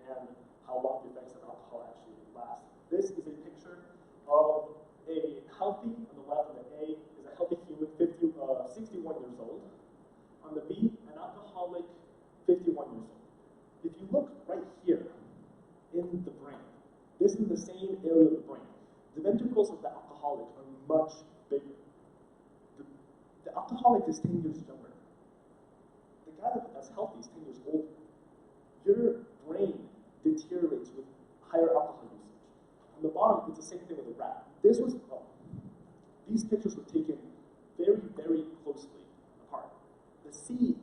and how long the effects of alcohol actually last. This is a picture of a healthy, on the left, on the A, is a healthy human, 61 years old. On the B, an alcoholic, 51 years old. If you look right here, This is the same area of the brain. The ventricles of the alcoholic are much bigger. The alcoholic is 10 years younger. The guy that's healthy is 10 years older. Your brain deteriorates with higher alcohol usage. On the bottom, it's the same thing with a rat. These pictures were taken very, very closely apart. The C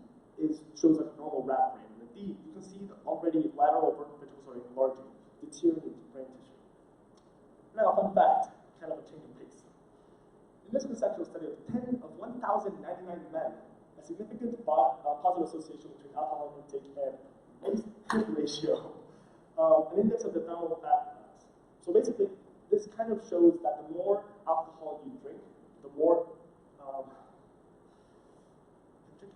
shows like a normal rat brain, and the D, you can see the already lateral ventricles are enlarging, deteriorating brain tissue. Now, fun fact, kind of a change in pace. In this conceptual study of 1,099 men, a significant positive association between alcohol intake and waist hip ratio, an index of the abdominal fat mass. So basically, this kind of shows that the more alcohol you drink, the more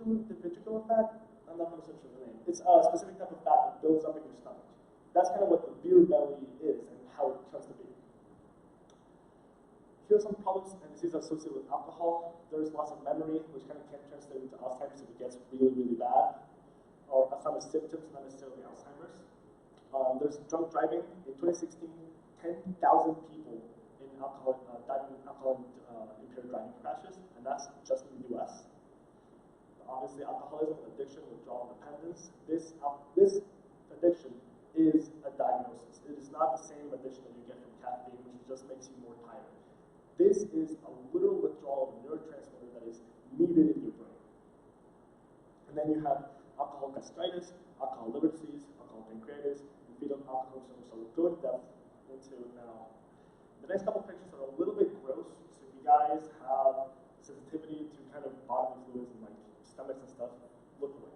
ventricular fat. I'm not 100% sure the name. It's a specific type of fat that builds up in your stomach. That's kind of what the beer belly is and how it comes to be. Here are some problems and diseases associated with alcohol. There's loss of memory, which kind of can translate into Alzheimer's if it gets really, really bad, or Alzheimer's symptoms, not necessarily Alzheimer's. There's drunk driving. In 2016, 10,000 people died in alcohol-impaired driving crashes, and that's just in the U.S. Obviously, alcoholism, addiction, withdrawal, dependence. This addiction is a diagnosis. It is not the same addiction that you get from caffeine, which just makes you more tired. This is a literal withdrawal of a neurotransmitter that is needed in your brain. And then you have alcohol gastritis, alcohol liver disease, alcohol pancreatitis, and fetal alcohol syndrome. So we'll go in depth into it now. The next couple pictures are a little bit gross, so if you guys have sensitivity to kind of bodily fluids and like stomachs and stuff, look away.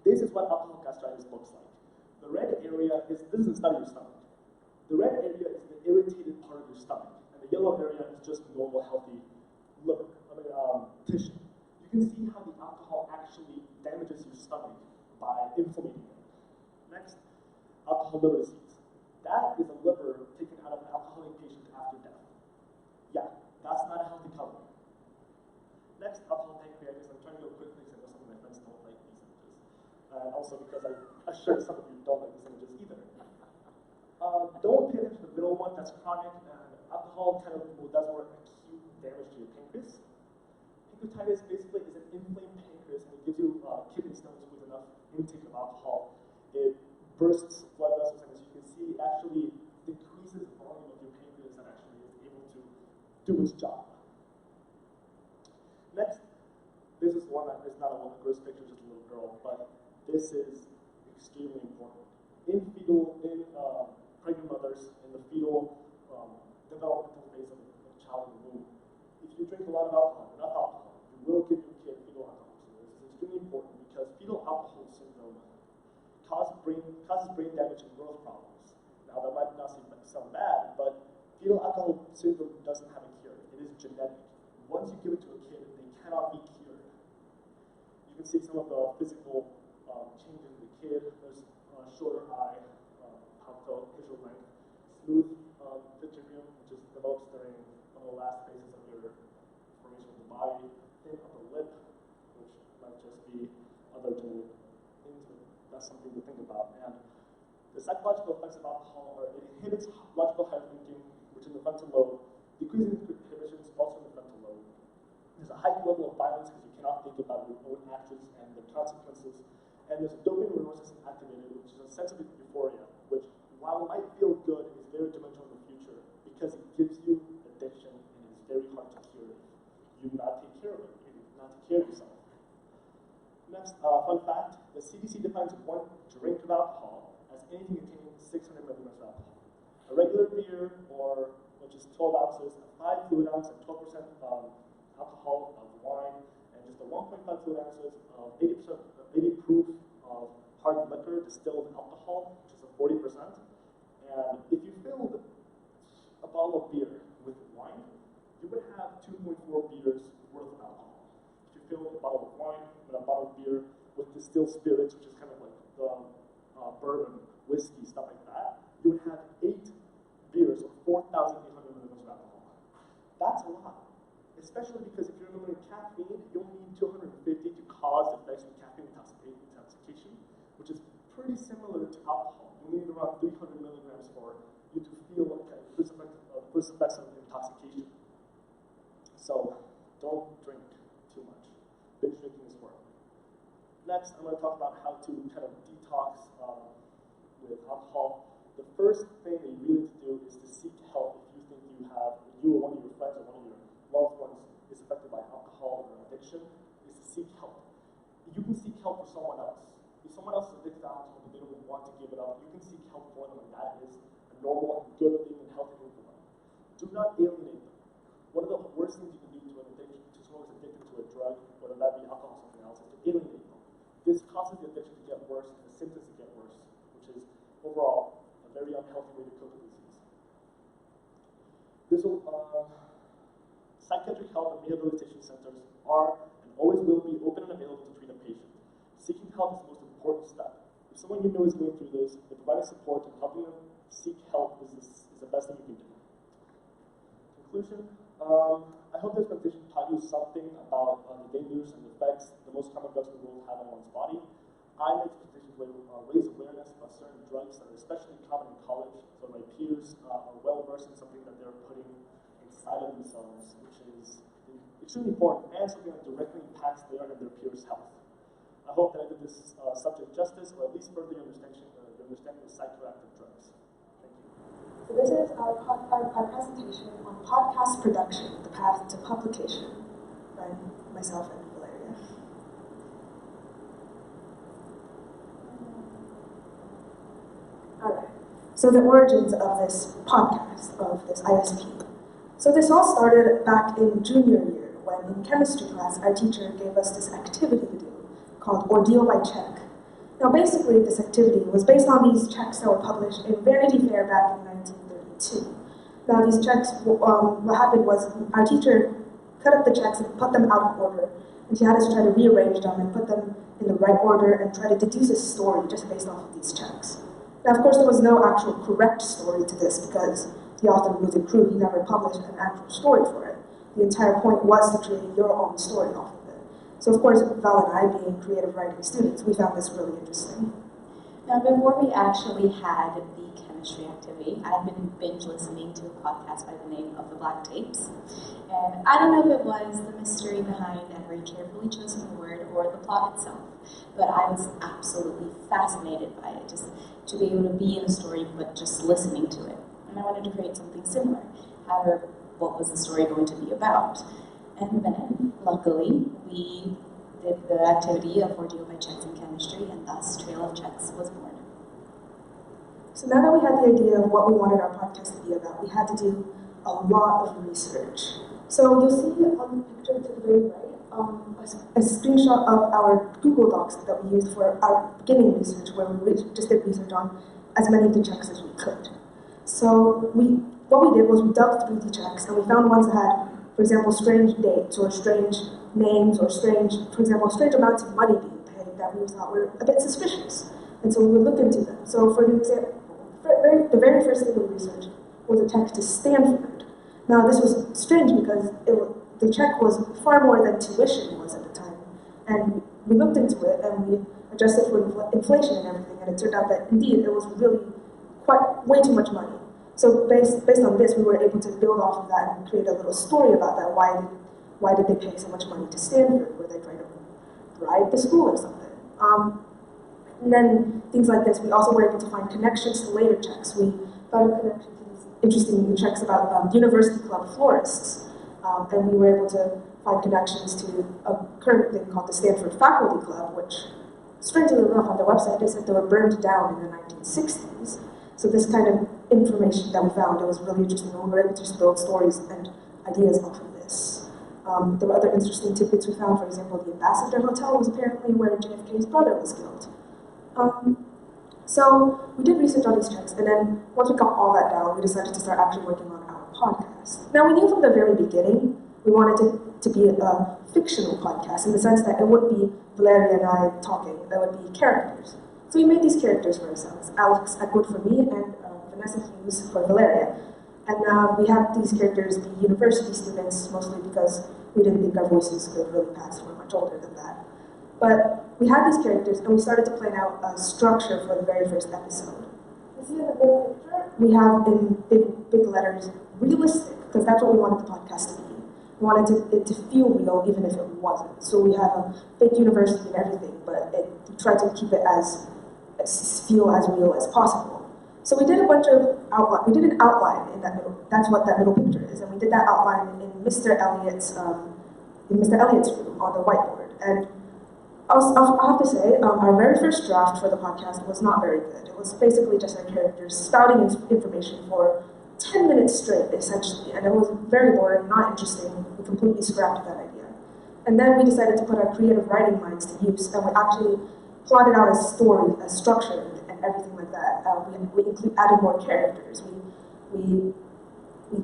This is what alcohol gastritis looks like. The red area is, this is not your stomach. The red area is the irritated part of your stomach, and the yellow area is just normal, healthy liver, tissue. You can see how the alcohol actually damages your stomach by inflamming it. Next, alcohol liver disease. That is a liver taken out of an alcoholic patient after death. Yeah, that's not a healthy color. Next, alcohol pancreatitis. I'm trying to go quickly because I know some of my friends don't like these images. And also because I'm sure some of you don't like these images either. Don't pay attention to the middle one, that's chronic, and alcohol kind of does more acute damage to your pancreas. Pancreatitis basically is an inflamed pancreas, and it gives you kidney stones with enough intake of alcohol. It bursts blood vessels, and as you can see, it actually decreases the volume of your pancreas that actually is able to do its job. Next, this is one that is not a gross picture, just a little girl, but this is extremely important. In pregnant mothers, in the fetal developmental phase of a child in the womb, if you drink a lot of alcohol, enough alcohol, you will give your kid fetal alcohol syndrome. This is extremely important because fetal alcohol syndrome causes brain damage and growth problems. Now, that might not sound bad, but fetal alcohol syndrome doesn't have a cure. It is genetic. Once you give it to a kid, they cannot be cured. You can see some of the physical changes in the kid. There's shorter eye, punctal, visual length, smooth vitrium, which is develops during one of the last phases of your formation of the body, thin upper lip, which might just be other genetic things, but that's something to think about. And the psychological effects of alcohol are it inhibits logical higher thinking, which is in the frontal lobe, decreasing inhibitions also in the frontal lobe. There's a high level of violence because you cannot think about your own actions and the consequences. And there's a dopamine reward system activated, which is a sense of euphoria, which, while it might feel good, is very detrimental in the future because it gives you addiction and it is very hard to cure if you do not take care of it, if you do not take care of yourself. Next, fun fact, the CDC defines one drink of alcohol as anything containing 600 milligrams of alcohol. A regular beer, which is 12 ounces, a 5 fluid ounce, and 12% alcohol of wine, and just a 1.5 fluid ounces of 80 proof of hard liquor, distilled alcohol, which is a 40%. And if you filled a bottle of beer with wine, you would have 2.4 beers worth of alcohol. If you fill a bottle of wine with a bottle of beer with distilled spirits, which is kind of like the bourbon, whiskey, stuff like that, you would have 8 beers of 4,800 milligrams of alcohol. That's a lot. Especially because if you're remembering caffeine, you only need 250 to cause effects of caffeine intoxication, which is pretty similar to alcohol. You we need around 300 milligrams for you to feel first effects of intoxication. So don't drink too much. Binge drinking is horrible. Next, I'm going to talk about how to kind of detox with alcohol. The first thing that you really need to do is to seek help if you think you or one of your friends or one of your loved ones is affected by alcohol or addiction, is to seek help. You can seek help for someone else. If someone else is addicted to alcohol but they don't want to give it up, you can seek help for them, and that is a normal and good thing and healthy thing for them. Do not alienate them. One of the worst things you can do to someone who's addicted to a drug, whether that be alcohol or something else, is to alienate them. This causes the addiction to get worse and the symptoms to get worse, which is overall a very unhealthy way to cope with the disease. Psychiatric health and rehabilitation centers are and always will be open and available to treat a patient. Seeking help is the most important step. If someone you know is going through this, then providing support and helping them seek help is the best thing you can do. Conclusion, I hope this presentation taught you something about the dangers and effects the most common drugs in the world have on one's body. I make this presentation to raise awareness about certain drugs that are especially common in college, so my peers are well versed in something that they're putting inside of themselves, which is extremely important and something that directly impacts their and their peers' health. I hope that I did this subject justice, or at least further your understanding of psychoactive drugs. Thank you. So this is our presentation on podcast production, the path to publication, by myself and Valerie. Alright, so the origins of this podcast, of this ISP. So this all started back in junior year, when in chemistry class, our teacher gave us this activity to do, called Ordeal by Check. Now basically this activity was based on these checks that were published in Vanity Fair back in 1932. Now these checks, what happened was our teacher cut up the checks and put them out of order, and she had us try to rearrange them and put them in the right order and try to deduce a story just based off of these checks. Now of course there was no actual correct story to this because the author was a crew, he never published an actual story for it. The entire point was to create your own story off of it. So of course, Val and I, being creative writing students, we found this really interesting. Now before we actually had the chemistry activity, I had been binge listening to a podcast by the name of The Black Tapes. And I don't know if it was the mystery behind a very carefully chosen word or the plot itself, but I was absolutely fascinated by it, just to be able to be in a story but just listening to it. And I wanted to create something similar. However, what was the story going to be about? And then, luckily, we did the activity of Ordeal by Checks in chemistry, and thus Trail of Checks was born. So now that we had the idea of what we wanted our podcast to be about, we had to do a lot of research. So you'll see on the picture to the very right, a screenshot of our Google Docs that we used for our beginning research, where we just did research on as many of the checks as we could. So what we did was we dug through the checks, and we found ones that had, for example, strange dates or strange names or strange amounts of money being paid that we thought were a bit suspicious. And so we would look into them. So for example, the very first thing we researched was a check to Stanford. Now this was strange because the check was far more than tuition was at the time. And we looked into it and we adjusted for inflation and everything, and it turned out that indeed it was really way too much money. So based on this, we were able to build off of that and create a little story about that. Why did they pay so much money to Stanford? Were they trying to bribe the school or something? And then things like this. We also were able to find connections to later checks. We found a connection to these interesting checks about University Club florists. And we were able to find connections to a current thing called the Stanford Faculty Club, which, strangely enough, on their website, they said they were burned down in the 1960s. So this kind of information that we found, it was really interesting, and we were able to just build stories and ideas off of this. There were other interesting tidbits we found. For example, the Ambassador Hotel was apparently where JFK's brother was killed. So we did research on these checks, and then once we got all that down, we decided to start actually working on our podcast. Now we knew from the very beginning we wanted to be a fictional podcast in the sense that it wouldn't be Valerie and I talking, there would be characters. So we made these characters for ourselves, Alex Eckwood for me and Vanessa Hughes for Valeria. And we had these characters be university students, mostly because we didn't think our voices could really pass. We're much older than that. But we had these characters, and we started to plan out a structure for the very first episode. see in the middle picture, we have in big letters, realistic, because that's what we wanted the podcast to be. We wanted it to feel real, even if it wasn't. So we have a fake university and everything, but we tried to keep it as feel as real as possible. So we did a bunch of outline. We did an outline in that middle. That's what that middle picture is, and we did that outline in Mr. Elliott's room on the whiteboard. And I'll have to say, our very first draft for the podcast was not very good. It was basically just our characters spouting information for 10 minutes straight, essentially, and it was very boring, not interesting. We completely scrapped that idea. And then we decided to put our creative writing minds to use, and we actually plotted out a story, a structure, and everything like that. We added more characters. We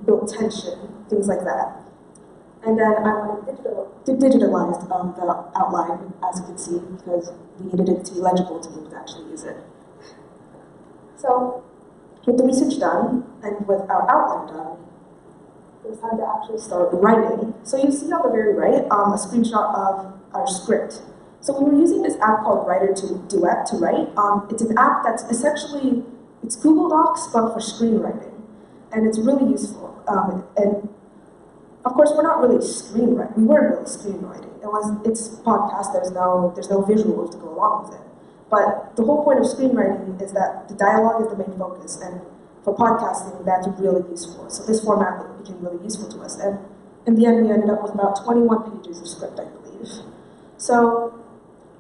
built tension, things like that. And then I digitalized the outline, as you can see, because we needed it to be legible to be able to actually use it. So, with the research done, and with our outline done, it was time to actually start writing. So you see on the very right, a screenshot of our script. So we were using this app called Writer to Duet to write. It's an app that's essentially, it's Google Docs, but for screenwriting. And it's really useful. And of course, we're not really screenwriting. We weren't really screenwriting. It's podcast, there's no visuals to go along with it. But the whole point of screenwriting is that the dialogue is the main focus, and for podcasting, that's really useful. So this format became really useful to us, and in the end, we ended up with about 21 pages of script, I believe. So,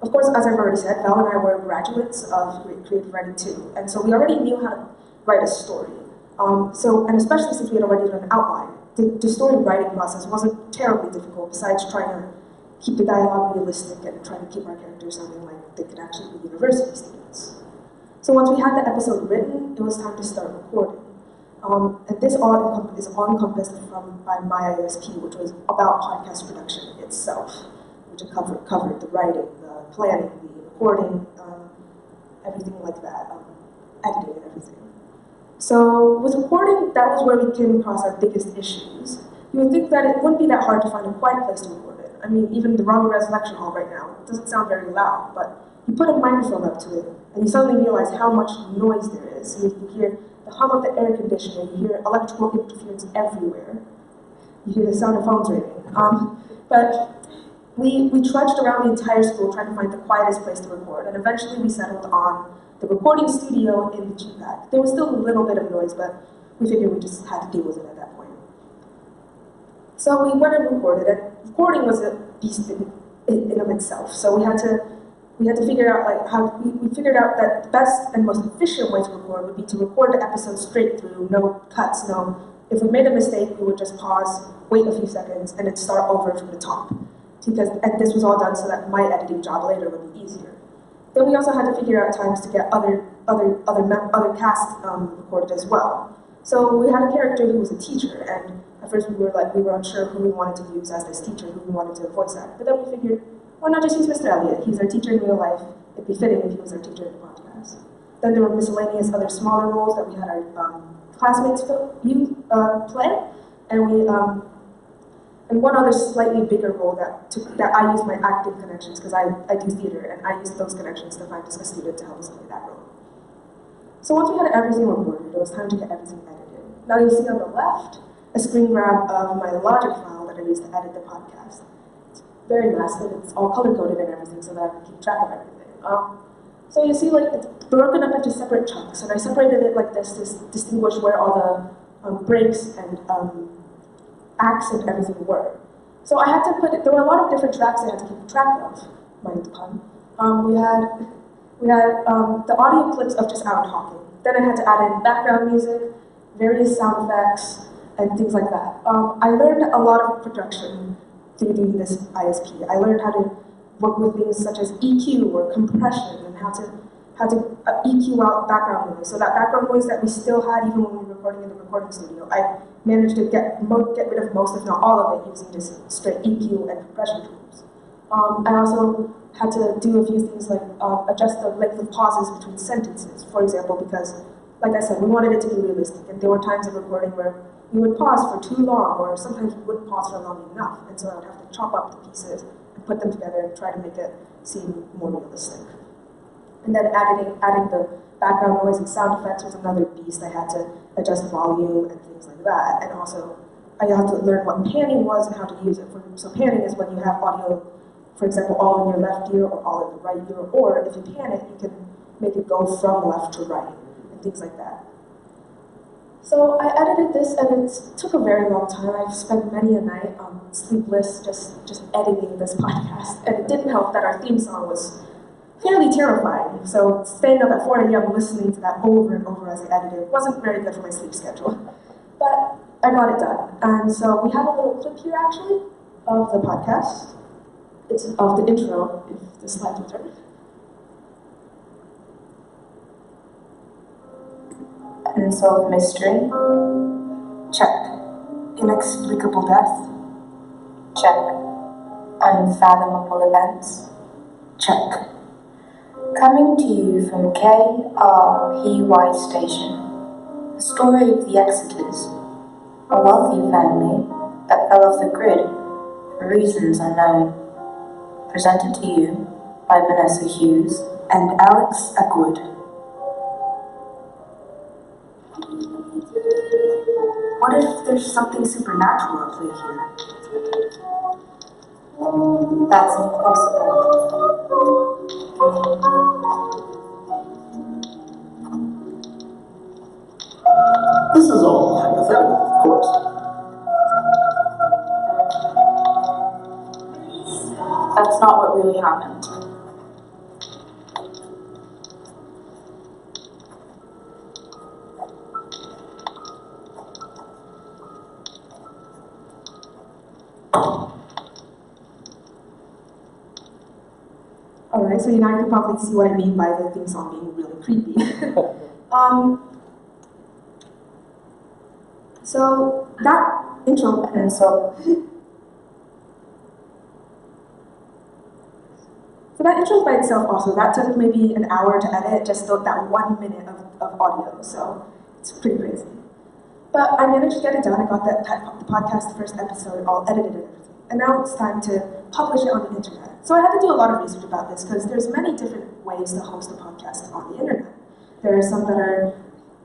of course, as I've already said, Val and I were graduates of creative writing too, and so we already knew how to write a story. And especially since we had already done an outline, the story writing process wasn't terribly difficult, besides trying to keep the dialogue realistic and trying to keep our characters sounding like they could actually be university students. So once we had the episode written, it was time to start recording. And this all is all encompassed by my ISP, which was about podcast production itself, which covered the writing, the planning, the recording, everything like that, editing and everything. So with recording, that was where we came across our biggest issues. You would think that it wouldn't be that hard to find a quiet place to record it. I mean, even the Robles lecture hall right now, it doesn't sound very loud, but you put a microphone up to it, and you suddenly realize how much noise there is. You hear the hum of the air conditioner, you hear electrical interference everywhere. You hear the sound of phones ringing. But we trudged around the entire school trying to find the quietest place to record, and eventually we settled on the recording studio in the GPAC. There was still a little bit of noise, but we figured we just had to deal with it at that point. So we went and recorded it. Recording was a beast in of itself. So we had to figure out we figured out that the best and most efficient way to record would be to record the episode straight through, no cuts, if we made a mistake, we would just pause, wait a few seconds, and then start over from the top. And this was all done so that my editing job later would be easier. Then we also had to figure out times to get other cast recorded as well. So we had a character who was a teacher, and at first we were unsure who we wanted to use as this teacher, who we wanted to voice act. But then we figured, why not just use Mr. Elliott? He's our teacher in real life. It'd be fitting if he was our teacher in the podcast. Then there were miscellaneous other smaller roles that we had our classmates play, and one other slightly bigger role that I used my acting connections, because I do theater, and I used those connections to find a student to help us play that role. So once we had everything recorded, it was time to get everything edited. Now you see on the left a screen grab of my Logic file that I used to edit the podcast. It's very massive, it's all color-coded and everything so that I can keep track of everything. So you see, it's broken up into separate chunks, and I separated it like this to distinguish where all the breaks and acts and everything were. So I had to there were a lot of different tracks I had to keep track of, mind the pun. We had the audio clips of just Alan talking. Then I had to add in background music, various sound effects, and things like that. I learned a lot of production through doing this ISP. I learned how to work with things such as EQ or compression, and how to EQ out background noise. So that background noise that we still had even when we were recording in the recording studio, I managed to get rid of most, if not all of it, using just straight EQ and compression tools. I also had to do a few things like adjust the length of pauses between sentences, for example, because, like I said, we wanted it to be realistic, and there were times of recording where we would pause for too long, or sometimes we wouldn't pause for long enough, and so I would have to chop up the pieces and put them together and try to make it seem more realistic. And then adding the background noise and sound effects was another beast. I had to adjust volume and things like that. And also, I had to learn what panning was and how to use it. So panning is when you have audio, for example, all in your left ear or all in the right ear, or if you pan it, you can make it go from left to right and things like that. So I edited this, and it took a very long time. I've spent many a night sleepless just editing this podcast, and it didn't help that our theme song was fairly terrifying. So staying up at 4 a.m. listening to that over and over as I edited wasn't very good for my sleep schedule. But I got it done. And so we have a little clip here, actually, of the podcast. It's of the intro, if the slides will turn. Unsolved mystery. Check. Inexplicable death. Check. Unfathomable events. Check. Coming to you from KRPY Station, the story of the Exeters, a wealthy family that fell off the grid for reasons unknown. Presented to you by Vanessa Hughes and Alex Eckwood. What if there's something supernatural at play here? That's impossible. This is all hypothetical, of course. That's not what really happened. Alright, so now you can probably see what I mean by the theme song being really creepy. So that intro, and so that intro by itself also, that took maybe an hour to edit, just that 1 minute of audio, so it's pretty crazy. But I managed to get it done. I got the podcast, the first episode, all edited and everything. And now it's time to publish it on the internet. So I had to do a lot of research about this because there's many different ways to host a podcast on the internet. There are some that are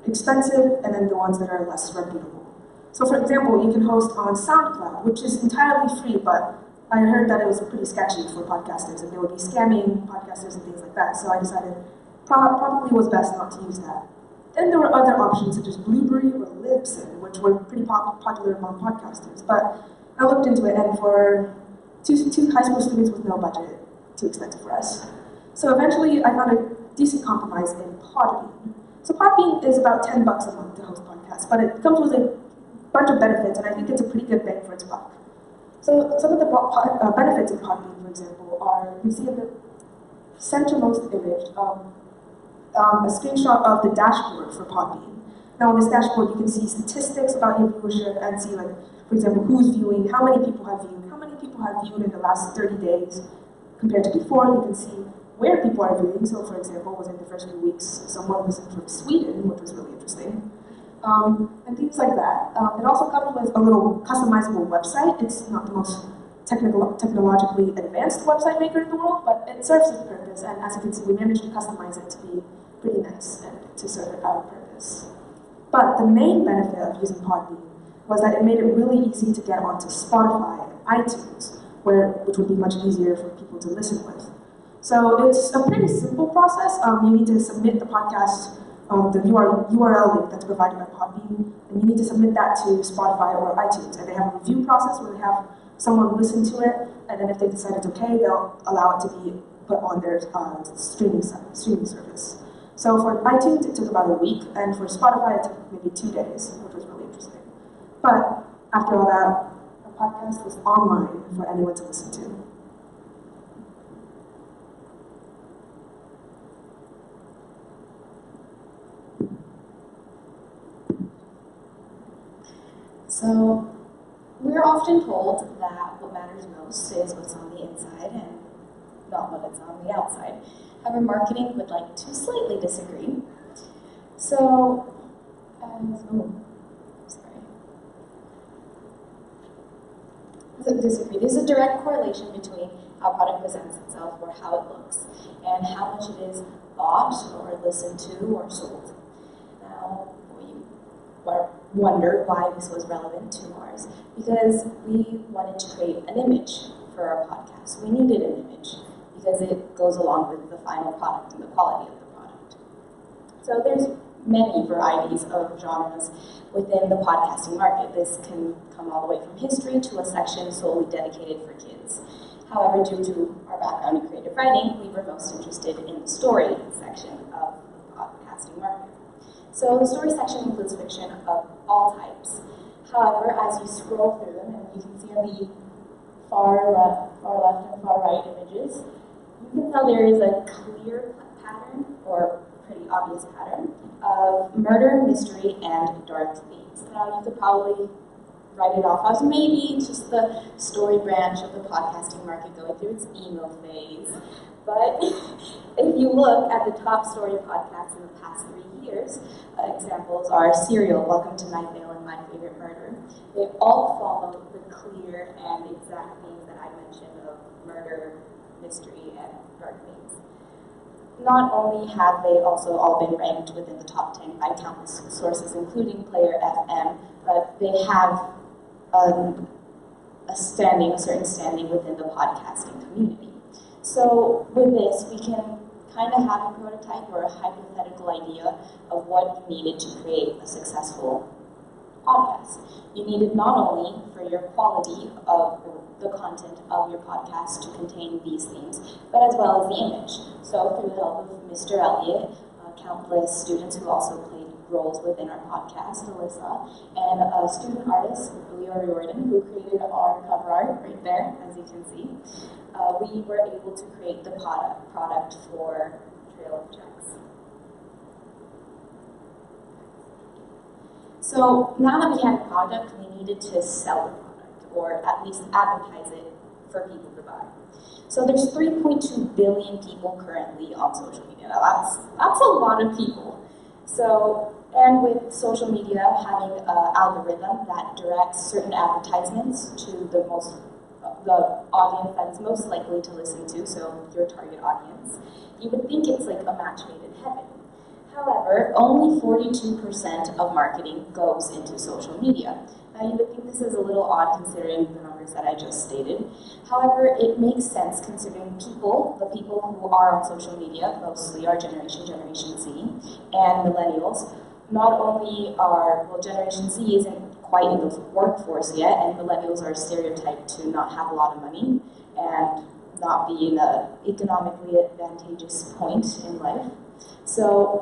expensive and then the ones that are less reputable. So for example, you can host on SoundCloud, which is entirely free, but I heard that it was pretty sketchy for podcasters and they would be scamming podcasters and things like that. So I decided probably was best not to use that. Then there were other options such as Blueberry or Libsyn, which were pretty popular among podcasters. But I looked into it, and for two high school students with no budget, too expensive for us. So eventually I found a decent compromise in Podbean. So Podbean is about $10 a month to host podcasts, but it comes with a bunch of benefits, and I think it's a pretty good bang for its buck. So some of the benefits of Podbean, for example, are, you see in the centermost image, a screenshot of the dashboard for Podbean. Now on this dashboard, you can see statistics about your viewership and see, like, for example, who's viewing, how many people have viewed in the last 30 days compared to before. You can see where people are viewing. So, for example, within the first few weeks, someone listened from Sweden, which was really interesting. And things like that. It also comes with a little customizable website. It's not the most technologically advanced website maker in the world, but it serves its purpose. And as you can see, we managed to customize it to be pretty nice and to serve our purpose. But the main benefit of using Podbean was that it made it really easy to get onto Spotify and iTunes, which would be much easier for people to listen with. So it's a pretty simple process. You need to submit the podcast, the URL link that's provided by Podbean, and you need to submit that to Spotify or iTunes. And they have a review process where they have someone listen to it, and then if they decide it's okay, they'll allow it to be put on their streaming service. So for iTunes, it took about a week, and for Spotify, it took maybe 2 days, which was really interesting. But after all that, the podcast was online for anyone to listen to. So, we're often told that what matters most is what's on the inside and not what is on the outside. However, marketing would like to slightly disagree. So, disagree. There's a direct correlation between how a product presents itself or how it looks, and how much it is bought or listened to or sold. Now, you wonder why this was relevant to ours, because we wanted to create an image for our podcast. We needed an image because it goes along with the final product and the quality of the product. So there's many varieties of genres within the podcasting market. This can come all the way from history to a section solely dedicated for kids. However, due to our background in creative writing, we were most interested in the story section of the podcasting market. So the story section includes fiction of all types. However, as you scroll through them, and you can see on the far left and far right images, you can tell there is a clear pattern, or pretty obvious pattern, of murder, mystery, and dark themes. Now, you could probably write it off as maybe just the story branch of the podcasting market going through its emo phase. But if you look at the top story podcasts in the past 3 years, examples are Serial, Welcome to Night Vale, and My Favorite Murder. They all follow the clear and exact themes that I mentioned of murder, mystery, and dark themes. Not only have they also all been ranked within the top 10 by countless sources, including Player FM, but they have a certain standing within the podcasting community. So with this, we can kind of have a prototype or a hypothetical idea of what you needed to create a successful podcast. You needed not only for your quality of the content of your podcast to contain these themes, but as well as the image. So through the help of Mr. Elliott, countless students who also played roles within our podcast, Alyssa, and a student artist, Leo Riordan, who created our cover art right there, as you can see, we were able to create the product for Trail of Tracks. So now that we had a product, we needed to sell the product, or at least advertise it for people to buy. So there's 3.2 billion people currently on social media. Now that's a lot of people. So, and with social media having an algorithm that directs certain advertisements to the audience that is most likely to listen to, so your target audience, you would think it's like a match made in heaven. However, only 42% of marketing goes into social media. Now, you would think this is a little odd considering the numbers that I just stated. However, it makes sense considering the people who are on social media, mostly our Generation Z, and millennials, not only Generation Z isn't quite in the workforce yet, and millennials are stereotyped to not have a lot of money and not be in an economically advantageous point in life. So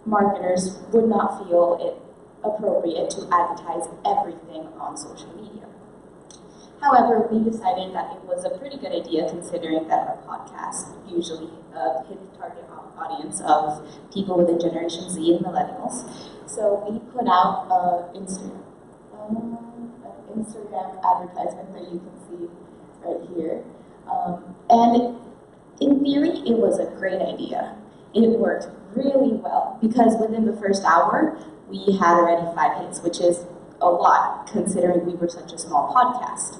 marketers would not feel it appropriate to advertise everything on social media. However, we decided that it was a pretty good idea considering that our podcast usually hit the target audience of people within Generation Z and millennials. So we put out an Instagram advertisement that you can see right here. And in theory, it was a great idea. It worked really well because within the first hour, we had already 5 hits, which is a lot considering we were such a small podcast.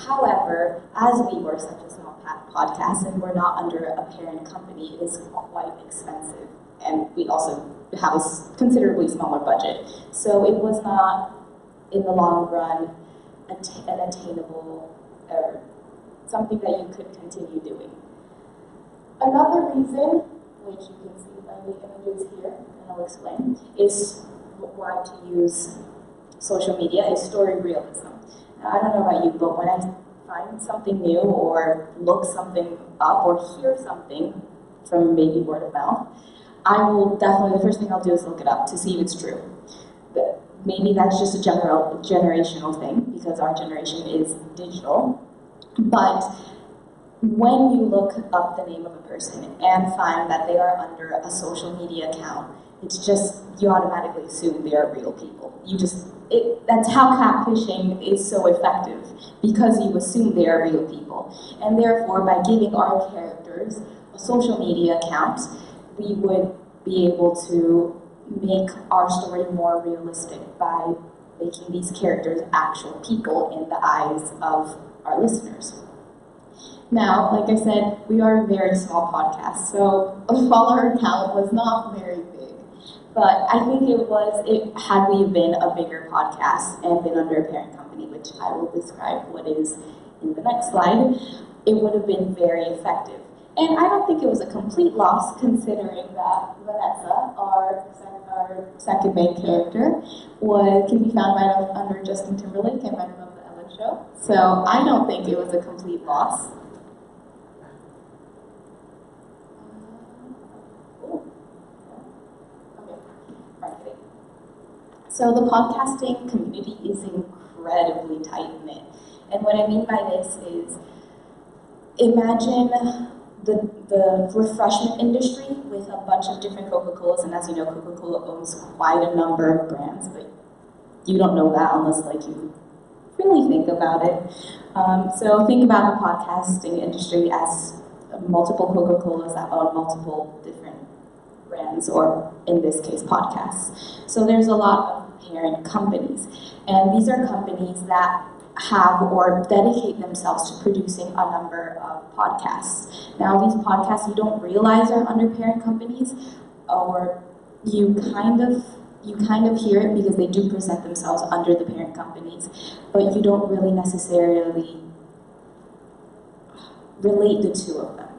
However, as we were such a small podcast and we're not under a parent company, it is quite expensive. And we also have a considerably smaller budget. So it was not, in the long run, an attainable or something that you could continue doing. Another reason, which you can see by the images here, and I'll explain, is why to use social media is story realism. Now, I don't know about you, but when I find something new or look something up or hear something from maybe word of mouth, I will definitely, the first thing I'll do is look it up to see if it's true. But maybe that's just a generational thing because our generation is digital. But when you look up the name of a person and find that they are under a social media account, it's just, you automatically assume they are real people. That's how catfishing is so effective, because you assume they are real people. And therefore, by giving our characters a social media account, we would be able to make our story more realistic by making these characters actual people in the eyes of our listeners. Now, like I said, we are a very small podcast, so a follower count was not very big. But I think had we been a bigger podcast and been under a parent company, which I will describe what is in the next slide, it would have been very effective. And I don't think it was a complete loss, considering that Vanessa, our second main character, can be found right under Justin Timberlake and Random of the Ellen Show. So I don't think it was a complete loss. So the podcasting community is incredibly tight-knit. And what I mean by this is, imagine the refreshment industry with a bunch of different Coca-Colas, and as you know, Coca-Cola owns quite a number of brands, but you don't know that unless you really think about it. So think about the podcasting industry as multiple Coca-Colas that own multiple different brands, or in this case, podcasts. So there's a lot of parent companies, and these are companies that have or dedicate themselves to producing a number of podcasts. Now, these podcasts you don't realize are under parent companies, or you kind of hear it because they do present themselves under the parent companies, but you don't really necessarily relate the two of them.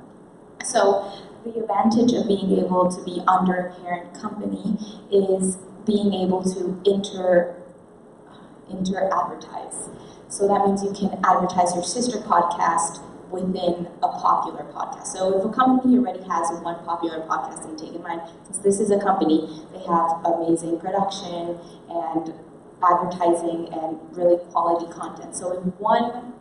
So the advantage of being able to be under a parent company is being able to inter-advertise. So that means you can advertise your sister podcast within a popular podcast. So if a company already has one popular podcast, and take in mind, since this is a company, they have amazing production and advertising and really quality content. So if one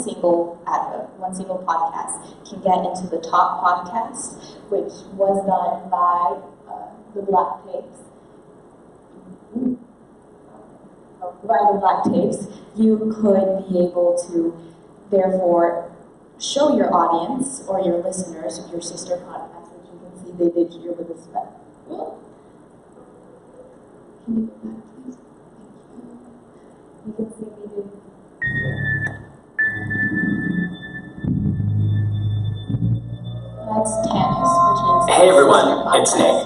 single podcast can get into the top podcast, which was done by the Black Tapes, you could be able to therefore show your audience or your listeners your sister podcast, which you can see they did here with this. Can you go back, please? Thank you. You can see we did. That's Tannis, which is... Hey everyone, it's Nick.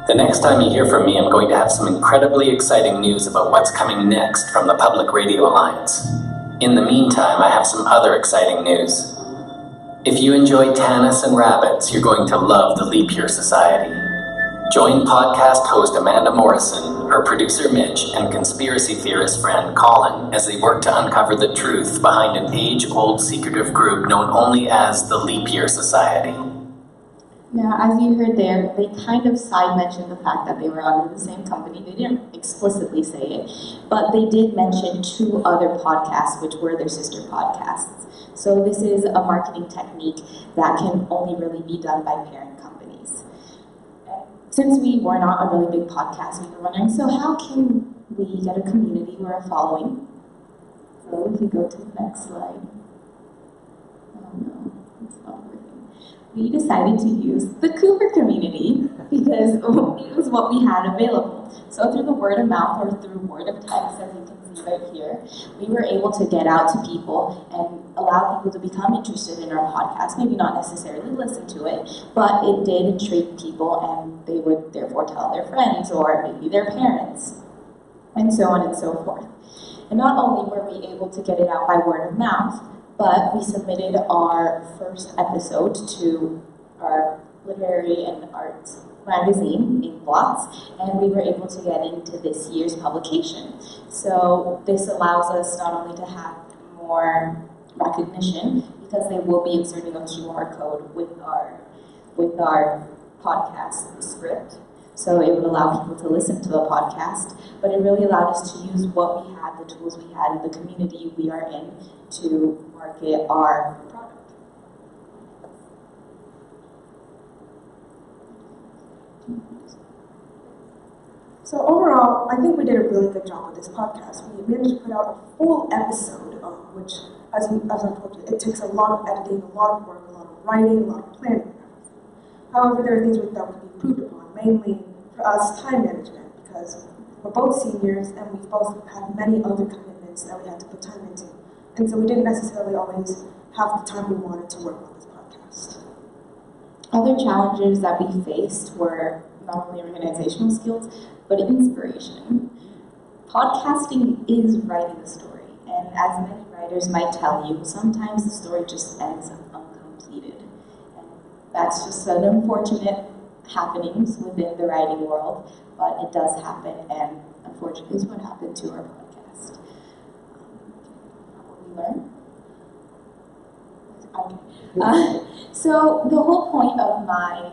The next time you hear from me, I'm going to have some incredibly exciting news about what's coming next from the Public Radio Alliance. In the meantime, I have some other exciting news. If you enjoy Tannis and rabbits, you're going to love the Leap Year Society. Join podcast host Amanda Morrison, her producer Mitch, and conspiracy theorist friend Colin as they work to uncover the truth behind an age-old secretive group known only as the Leap Year Society. Now, as you heard there, they kind of side-mentioned the fact that they were under the same company. They didn't explicitly say it, but they did mention 2 other podcasts, which were their sister podcasts. So this is a marketing technique that can only really be done by parent companies. Since we were not a really big podcast, we were wondering, so how can we get a community or a following? So if you go to the next slide. Oh no, it's not working. We decided to use the Cooper community because it was what we had available. So through the word of mouth or through word of text, as you can see right here, we were able to get out to people and allow people to become interested in our podcast. Maybe not necessarily listen to it, but it did intrigue people, and they would therefore tell their friends or maybe their parents, and so on and so forth. And not only were we able to get it out by word of mouth, but we submitted our first episode to our literary and arts magazine, Ink Blots, and we were able to get into this year's publication. So this allows us not only to have more recognition, because they will be inserting a QR code with our podcast script, so it would allow people to listen to the podcast, but it really allowed us to use what we had, the tools we had, the community we are in, to market our product. So overall, I think we did a really good job with this podcast. We managed to put out a full episode, which, as I told you, it takes a lot of editing, a lot of work, a lot of writing, a lot of planning. However, there are things that could be improved upon, mainly for us, time management, because we're both seniors and we've both had many other commitments that we had to put time into. And so we didn't necessarily always have the time we wanted to work on this podcast. Other challenges that we faced were not only organizational skills, but inspiration. Podcasting is writing a story, and as many writers might tell you, sometimes the story just ends uncompleted. And that's just an unfortunate happenings within the writing world, but it does happen, and unfortunately is what happened to our podcast. What we learned? Okay. So the whole point of my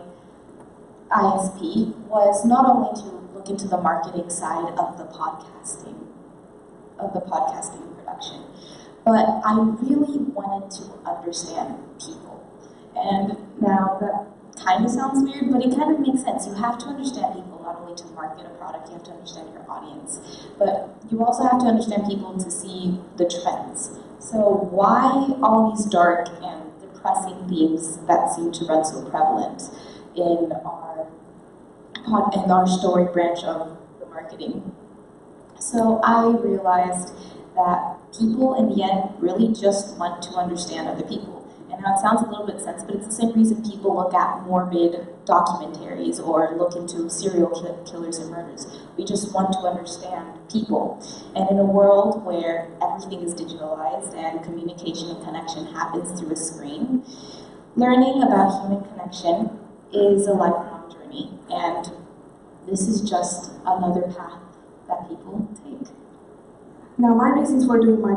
ISP was not only to look into the marketing side of the podcasting production, but I really wanted to understand people. And now that kind of sounds weird, but it kind of makes sense. You have to understand people not only to market a product, you have to understand your audience, but you also have to understand people to see the trends. So why all these dark and depressing themes that seem to run so prevalent in our story branch of the marketing? So I realized that people in the end really just want to understand other people. And now it sounds a little bit sense, but it's the same reason people look at morbid documentaries or look into serial killers and murders. We just want to understand people. And in a world where everything is digitalized and communication and connection happens through a screen, learning about human connection is a lifelong journey. And this is just another path that people take. Now, my reasons for doing my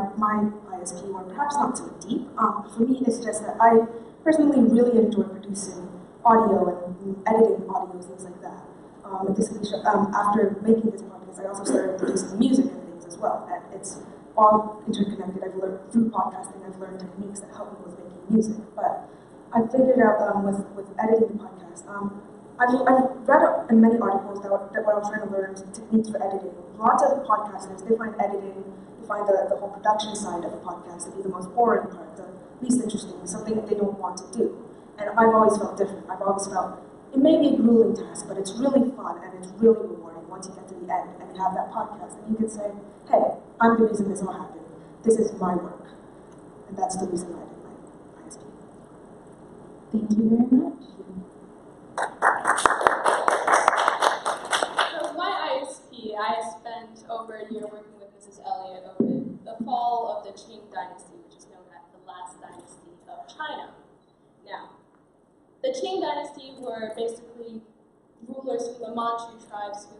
ISP were perhaps not so deep. For me, it's just that I personally really enjoy producing audio and editing audio, things like that. After making this podcast, I also started producing music and things as well. And it's all interconnected. I've learned through podcasting, I've learned techniques that help me with making music. But I figured out with editing the podcast, I've read in many articles that when I was trying to learn techniques for editing, lots of podcasters, they find editing, they find the whole production side of a podcast to be the most boring part, the least interesting, something that they don't want to do. And I've always felt different. I've always felt it may be a grueling task, but it's really fun and it's really rewarding once you get to the end and you have that podcast and you can say, hey, I'm the reason this all happened. This is my work. And that's the reason I did my ISP. Thank you very much. So my ISP, I spent over a year working with Mrs. Elliott over the fall of the Qing Dynasty, which is known as the last dynasty of China. Now, the Qing Dynasty were basically rulers from the Manchu tribes who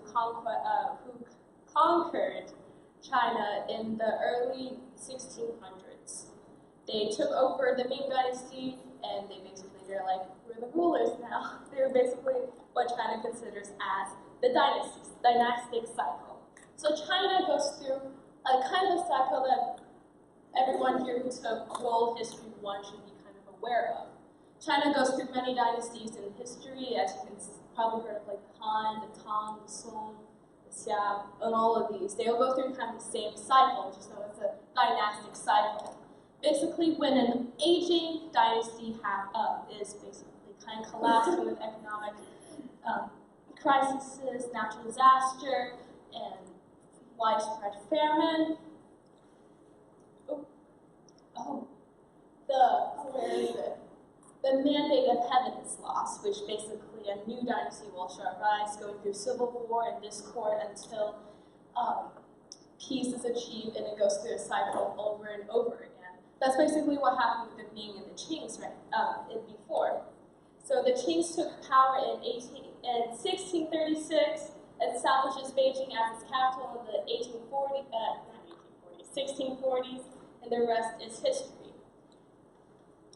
conquered China in the early 1600s. They took over the Ming Dynasty, and they're like, we're the rulers now. They're basically what China considers as the dynastic cycle. So China goes through a kind of cycle that everyone here who took World History 1 should be kind of aware of. China goes through many dynasties in history, as you can probably heard of like the Han, the Tang, the Song, the Xia, and all of these. They all go through kind of the same cycle, which is known as a dynastic cycle. Basically, when an aging dynasty is basically kind of collapsing with economic crises, natural disaster, and widespread famine. Where is it? The mandate of heaven is lost, which basically a new dynasty will arise, going through civil war and discord until peace is achieved, and it goes through a cycle over and over again. That's basically what happened with the Ming and the Qings before. So the Qings took power in 1636, establishes Beijing as its capital in the 1640s, and the rest is history.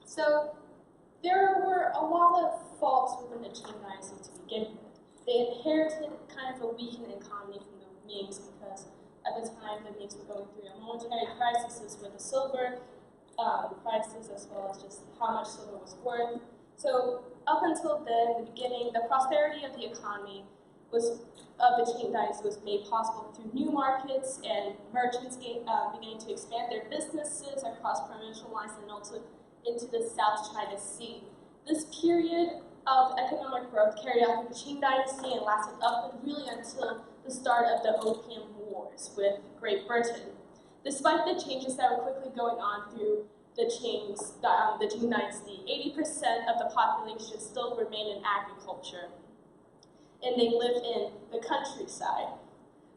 So there were a lot of faults within the Qing Dynasty to begin with. They inherited kind of a weakened economy from the Mings because at the time the Mings were going through a monetary crisis with the silver prices as well as just how much silver was worth. So up until then, in the beginning, the prosperity of the economy of the Qing Dynasty was made possible through new markets and merchants beginning to expand their businesses across provincial lines and also into the South China Sea. This period of economic growth carried out through the Qing Dynasty and lasted up and really until the start of the Opium Wars with Great Britain. Despite the changes that were quickly going on through the Qing Dynasty, 80% of the population still remain in agriculture, and they live in the countryside.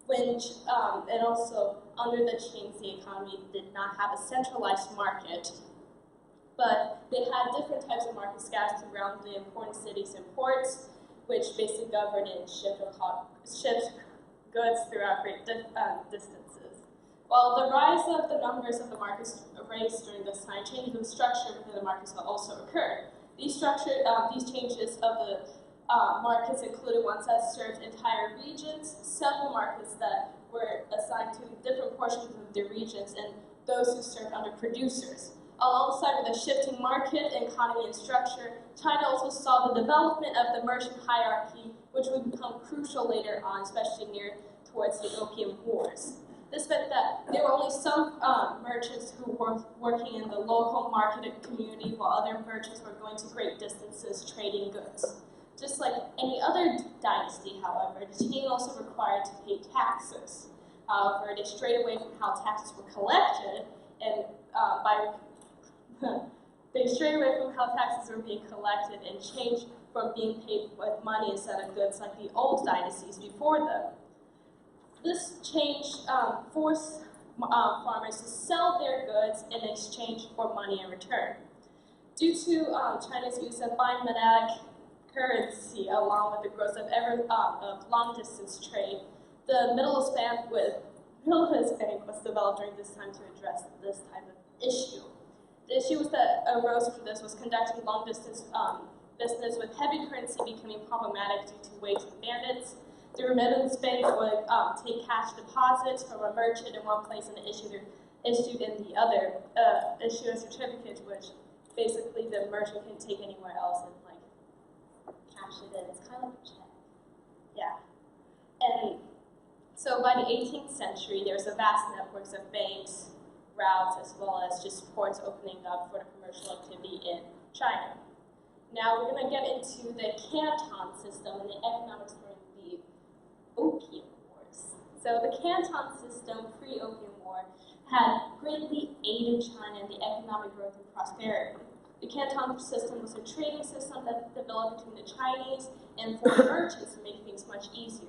And also, under the Qing, the economy did not have a centralized market, but they had different types of markets scattered around the important cities and ports, which basically governed and shipped goods throughout great distances. While the rise of the numbers of the markets raised during this time, changes in structure within the markets will also occur. These changes of the markets included ones that served entire regions, several markets that were assigned to different portions of the regions, and those who served under producers. Alongside with the shifting market, economy, and structure, China also saw the development of the merchant hierarchy, which would become crucial later on, especially towards the Opium Wars. This meant that there were only some merchants who were working in the local market community, while other merchants were going to great distances trading goods. Just like any other dynasty, however, the Qing also required to pay taxes. However, they strayed away from how taxes were collected, and they strayed away from how taxes were being collected and changed from being paid with money instead of goods like the old dynasties before them. This change forced farmers to sell their goods in exchange for money in return. Due to China's use of bimetallic currency, along with the growth of long-distance trade, the Middle Bank was developed during this time to address this type of issue. The issue that arose from this was conducting long-distance business with heavy currency becoming problematic due to wage and bandits. The remittance bank would take cash deposits from a merchant in one place and issued in the other, issue a certificate which basically the merchant can take anywhere else and cash it in. It's kind of like a check. Yeah. And so by the 18th century, there was a vast networks of banks, routes, as well as just ports opening up for the commercial activity in China. Now we're going to get into the Canton system and the economics during the Opium Wars. So the Canton system, pre-Opium War, had greatly aided China in the economic growth and prosperity. The Canton system was a trading system that developed between the Chinese and foreign merchants to make things much easier,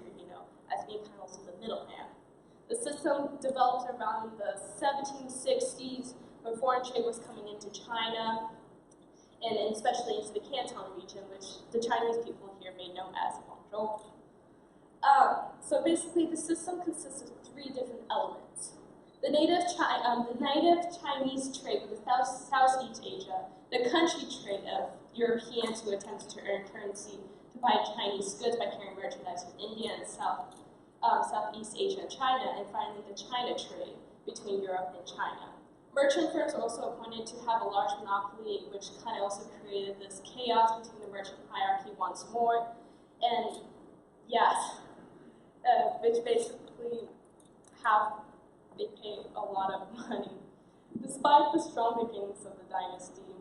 as being kind of also the middleman. The system developed around the 1760s when foreign trade was coming into China, and especially into the Canton region, which the Chinese people here may know as Guangzhou. So basically, the system consists of three different elements. The native Chinese trade with Southeast Asia, the country trade of Europeans who attempted to earn currency to buy Chinese goods by carrying merchandise from India and Southeast Asia and China, and finally the China trade between Europe and China. Merchant firms were also appointed to have a large monopoly, which kind of also created this chaos between the merchant hierarchy once more, and yes, which basically they pay a lot of money. Despite the strong beginnings of the dynasty,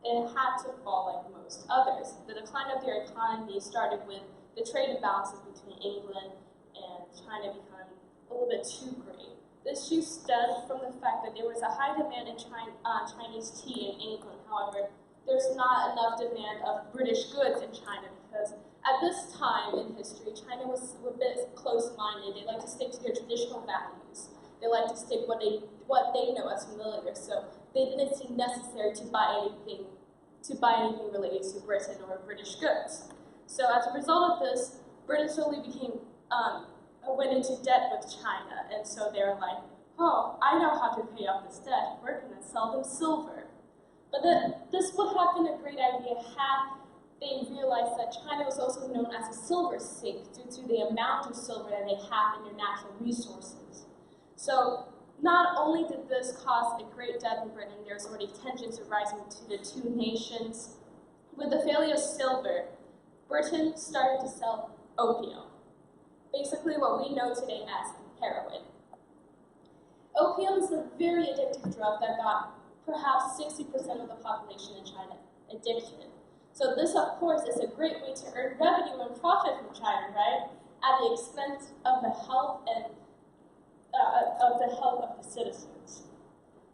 it had to fall like most others. The decline of their economy started with the trade imbalances between England and China becoming a little bit too great. This issue stemmed from the fact that there was a high demand in Chinese tea in England. However, there's not enough demand of British goods in China because at this time in history, China was a bit close-minded. They like to stick to their traditional values. They like to stick what they know as familiar. So they didn't seem necessary to buy anything related to Britain or British goods. So as a result of this, Britain slowly went into debt with China, and so they were like, oh, I know how to pay off this debt, we're going to sell them silver. But this would have been a great idea had they realized that China was also known as a silver sink due to the amount of silver that they have in their natural resources. So not only did this cause a great debt in Britain, there's already tensions arising between the two nations. With the failure of silver, Britain started to sell opium. Basically what we know today as heroin. Opium is a very addictive drug that got perhaps 60% of the population in China addicted. So this, of course, is a great way to earn revenue and profit from China, right? At the expense of the health and of the health of the citizens.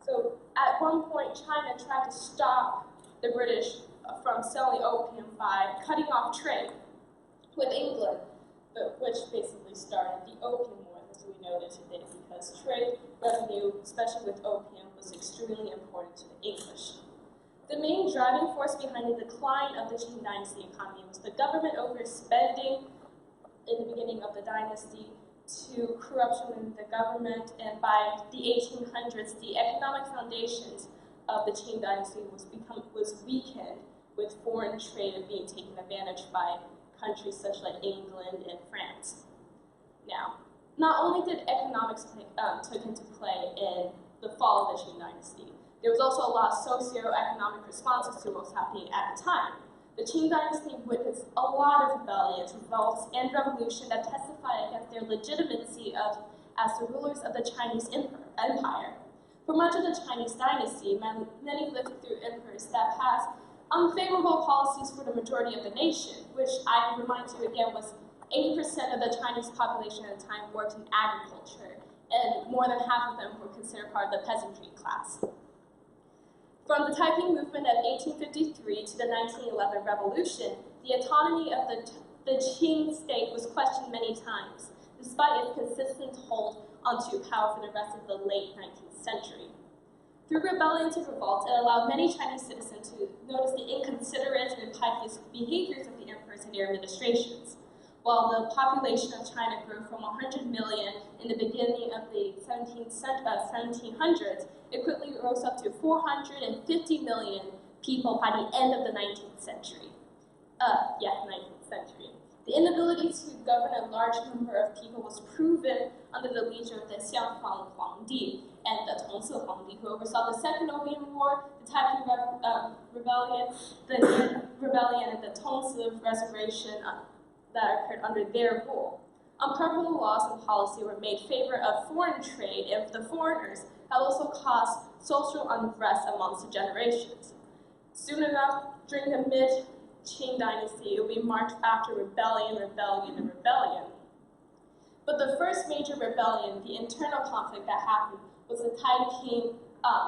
So at one point, China tried to stop the British from selling opium by cutting off trade with England, which basically started the Opium War as we know it today, because trade revenue, especially with opium, was extremely important to the English. The main driving force behind the decline of the Qing Dynasty economy was the government overspending in the beginning of the dynasty, to corruption in the government, and by the 1800s, the economic foundations of the Qing Dynasty was weakened, with foreign trade being taken advantage by countries such like England and France. Now, not only did economics took into play in the fall of the Qing Dynasty, there was also a lot of socio-economic responses to what was happening at the time. The Qing Dynasty witnessed a lot of rebellions, revolts, and revolution that testified against their legitimacy as the rulers of the Chinese empire. For much of the Chinese dynasty, many lived through emperors that passed unfavorable policies for the majority of the nation, which I remind you again was 80% of the Chinese population at the time worked in agriculture, and more than half of them were considered part of the peasantry class. From the Taiping movement of 1853 to the 1911 revolution, the autonomy of the Qing state was questioned many times, despite its consistent hold onto power for the rest of the late 19th century. Through rebellions and revolts, it allowed many Chinese citizens to notice the inconsiderate and impious behaviors of the emperors and their administrations. While the population of China grew from 100 million in the beginning of the 1700s, it quickly rose up to 450 million people by the end of the 19th century. 19th century. The inability to govern a large number of people was proven under the leadership of the Xianfang Huangdi and the Tongsi Huangdi, who oversaw the Second Opium War, the Taiping Rebellion, the Rebellion, and the Tongsi Restoration that occurred under their rule. Unpopular laws and policy were made in favor of foreign trade, and the foreigners have also caused social unrest amongst the generations. Soon enough, during the mid-Qing dynasty, it will be marked after rebellion, rebellion, and rebellion. But the first major rebellion, the internal conflict that happened, was the Taiping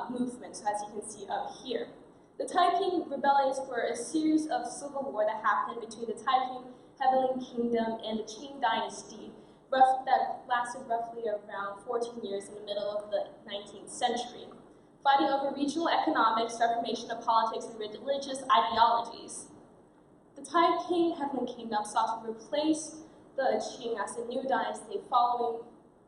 movement, as you can see up here. The Taiping rebellions were a series of civil war that happened between the Taiping Heavenly Kingdom and the Qing Dynasty that lasted roughly around 14 years in the middle of the 19th century, fighting over regional economics, reformation of politics, and religious ideologies. The Taiping Heavenly Kingdom sought to replace the Qing as a new dynasty following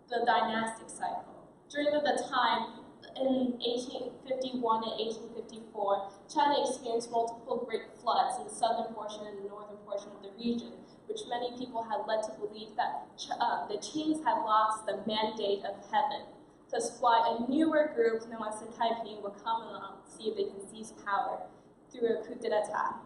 the dynastic cycle. During the time, in 1851 and 1854, China experienced multiple great floods in the southern portion and the northern portion of the region, which many people had led to believe that the Qings had lost the mandate of heaven. Thus why a newer group known as the Taiping would come along to see if they can seize power through a coup d'etat.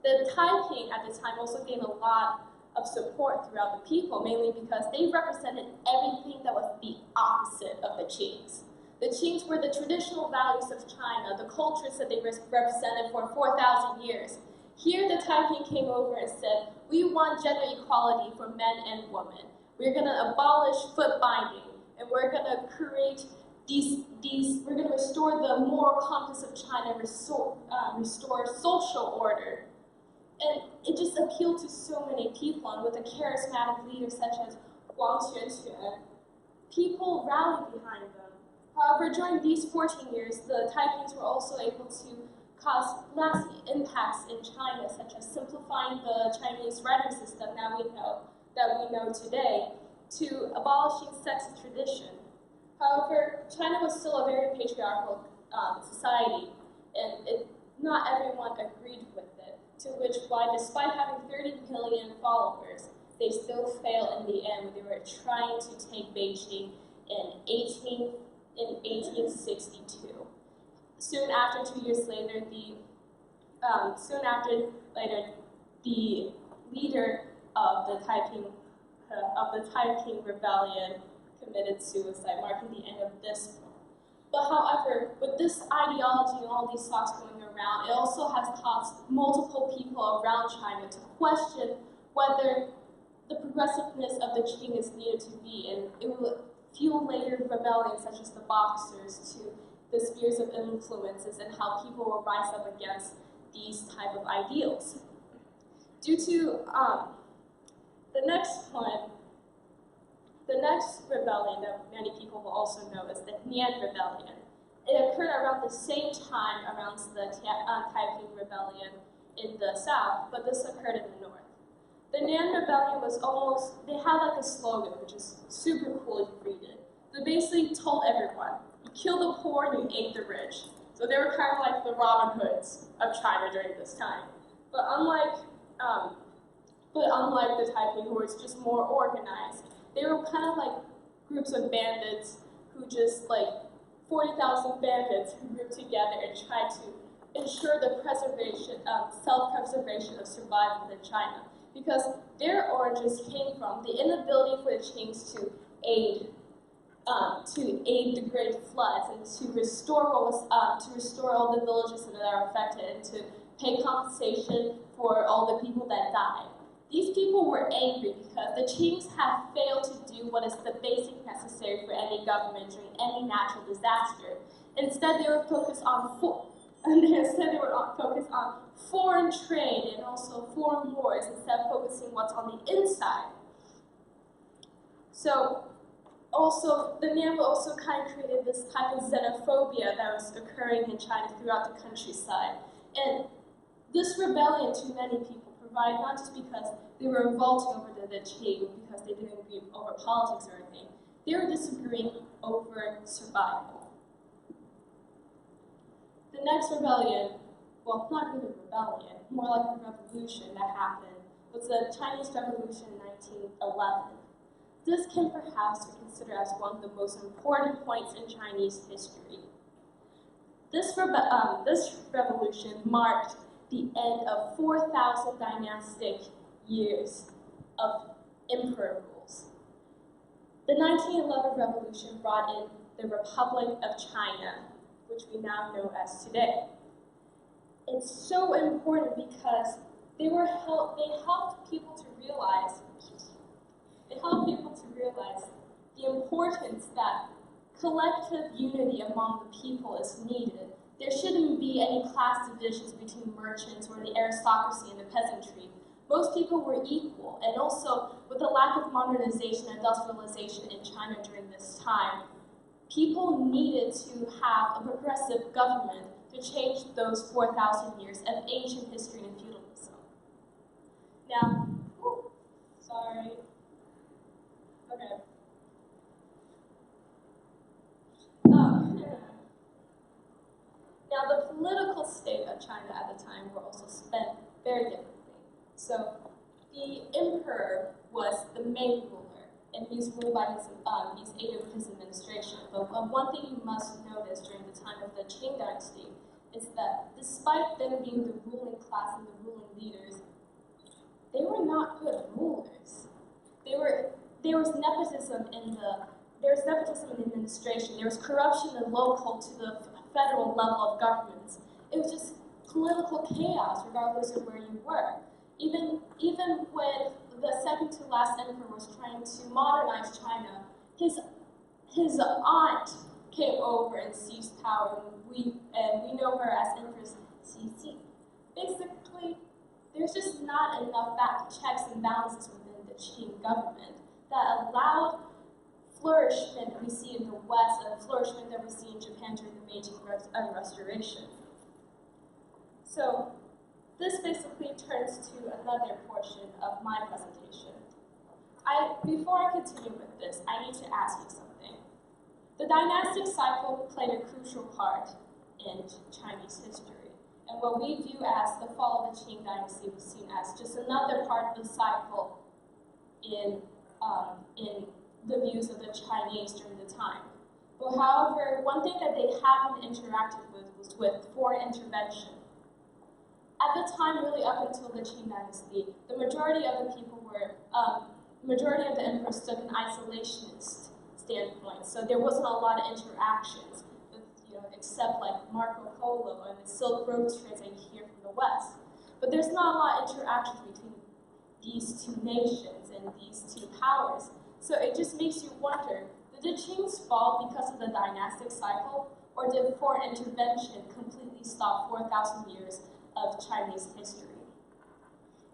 The Taiping at the time also gained a lot of support throughout the people, mainly because they represented everything that was the opposite of the Qings. The Qings were the traditional values of China, the cultures that they represented for 4,000 years. Here, the Taiping came over and said, we want gender equality for men and women. We're going to abolish foot binding, and we're going to create we're going to restore the moral compass of China, restore social order. And it just appealed to so many people, and with a charismatic leader such as Wang Xuanquan, people rallied behind them. However, during these 14 years, the Taipings were also able to cause lasting impacts in China, such as simplifying the Chinese writing system that we know today, to abolishing sex tradition. However, China was still a very patriarchal society, and not everyone agreed with it, to which why, despite having 30 million followers, they still failed in the end when they were trying to take Beijing in 1862. Soon after, 2 years later, the leader of the Taiping Rebellion committed suicide, marking the end of this one. But however, with this ideology and all these thoughts going around, it also has caused multiple people around China to question whether the progressiveness of the Qing is needed to be, and it will fuel later rebellions such as the Boxers to the spheres of influences and how people will rise up against these type of ideals. Due to the next rebellion that many people will also know is the Nian Rebellion. It occurred around the same time around the Taiping Rebellion in the south, but this occurred in the north. The Nian Rebellion was they had like a slogan, which is super cool if you read it. They basically told everyone, you kill the poor and you aid the rich. So they were kind of like the Robin Hoods of China during this time. But unlike the Taiping, who was just more organized, they were kind of like groups of bandits who just like 40,000 bandits who grouped together and tried to ensure the self-preservation of survival in China. Because their origins came from the inability for the Qings to aid the great floods and to restore all the villages that are affected and to pay compensation for all the people that died. These people were angry because the Qings had failed to do what is the basic necessary for any government during any natural disaster. Instead, they were focused on foreign trade and also foreign wars instead of focusing what's on the inside. So, also, the Nian also kind of created this type of xenophobia that was occurring in China throughout the countryside. And this rebellion to many people provided not just because they were revolting over the Qing, because they didn't agree over politics or anything, they were disagreeing over survival. The next rebellion, well, not really a rebellion, more like a revolution that happened, was the Chinese Revolution in 1911. This can perhaps be considered as one of the most important points in Chinese history. This revolution marked the end of 4,000 dynastic years of emperor rules. The 1911 revolution brought in the Republic of China, which we now know as today. It's so important because they helped people to realize the importance that collective unity among the people is needed. There shouldn't be any class divisions between merchants or the aristocracy and the peasantry. Most people were equal, and also with the lack of modernization and industrialization in China during this time, people needed to have a progressive government to change those 4,000 years of ancient history and feudalism. Now, sorry. Okay. Now, the political state of China at the time were also spent very differently. So, the emperor was the main ruler, and he's ruled by he's aided with his administration. But one thing you must notice during the time of the Qing Dynasty is that despite them being the ruling class and the ruling leaders, they were not good rulers. There was nepotism in the administration. There was corruption in local to the federal level of governments. It was just political chaos, regardless of where you were. Even when the second to last emperor was trying to modernize China, his aunt came over and seized power, and we know her as Empress Cixi. Basically, there's just not enough checks and balances within the Qing government that allowed flourishment we see in the West and flourishment that we see in Japan during the Meiji Restoration. So, this basically turns to another portion of my presentation. Before I continue with this, I need to ask you something. The dynastic cycle played a crucial part in Chinese history, and what we view as the fall of the Qing Dynasty was seen as just another part of the cycle in the views of the Chinese during the time. But however, one thing that they haven't interacted with was with foreign intervention. At the time, really up until the Qing Dynasty, the majority of the emperors took an isolationist standpoint, so there wasn't a lot of interactions, except like Marco Polo and the Silk Road trades that you hear from the West. But there's not a lot of interactions between these two nations and these two powers. So it just makes you wonder, the Did Qing's fall because of the dynastic cycle, or did foreign intervention completely stop 4,000 years of Chinese history?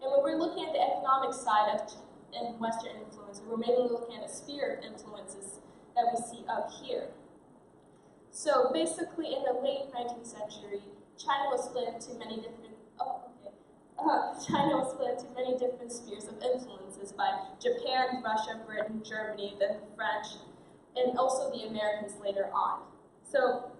And when we're looking at the economic side of Western influence, we're mainly looking at the sphere of influences that we see up here. So basically, in the late 19th century, China was split into many different spheres of influences by Japan, Russia, Britain, Germany, then the French, and also the Americans later on. So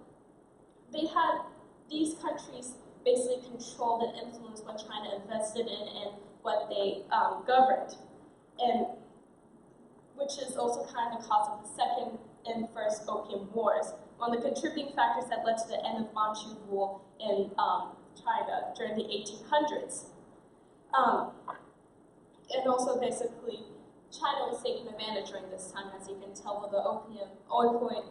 they had these countries basically controlled and influenced what China invested in and what they governed, and which is also kind of the cause of the Second and First Opium Wars, one of the contributing factors that led to the end of Manchu rule in China during the 1800s. And also basically, China was taking advantage during this time, as you can tell, with the opioid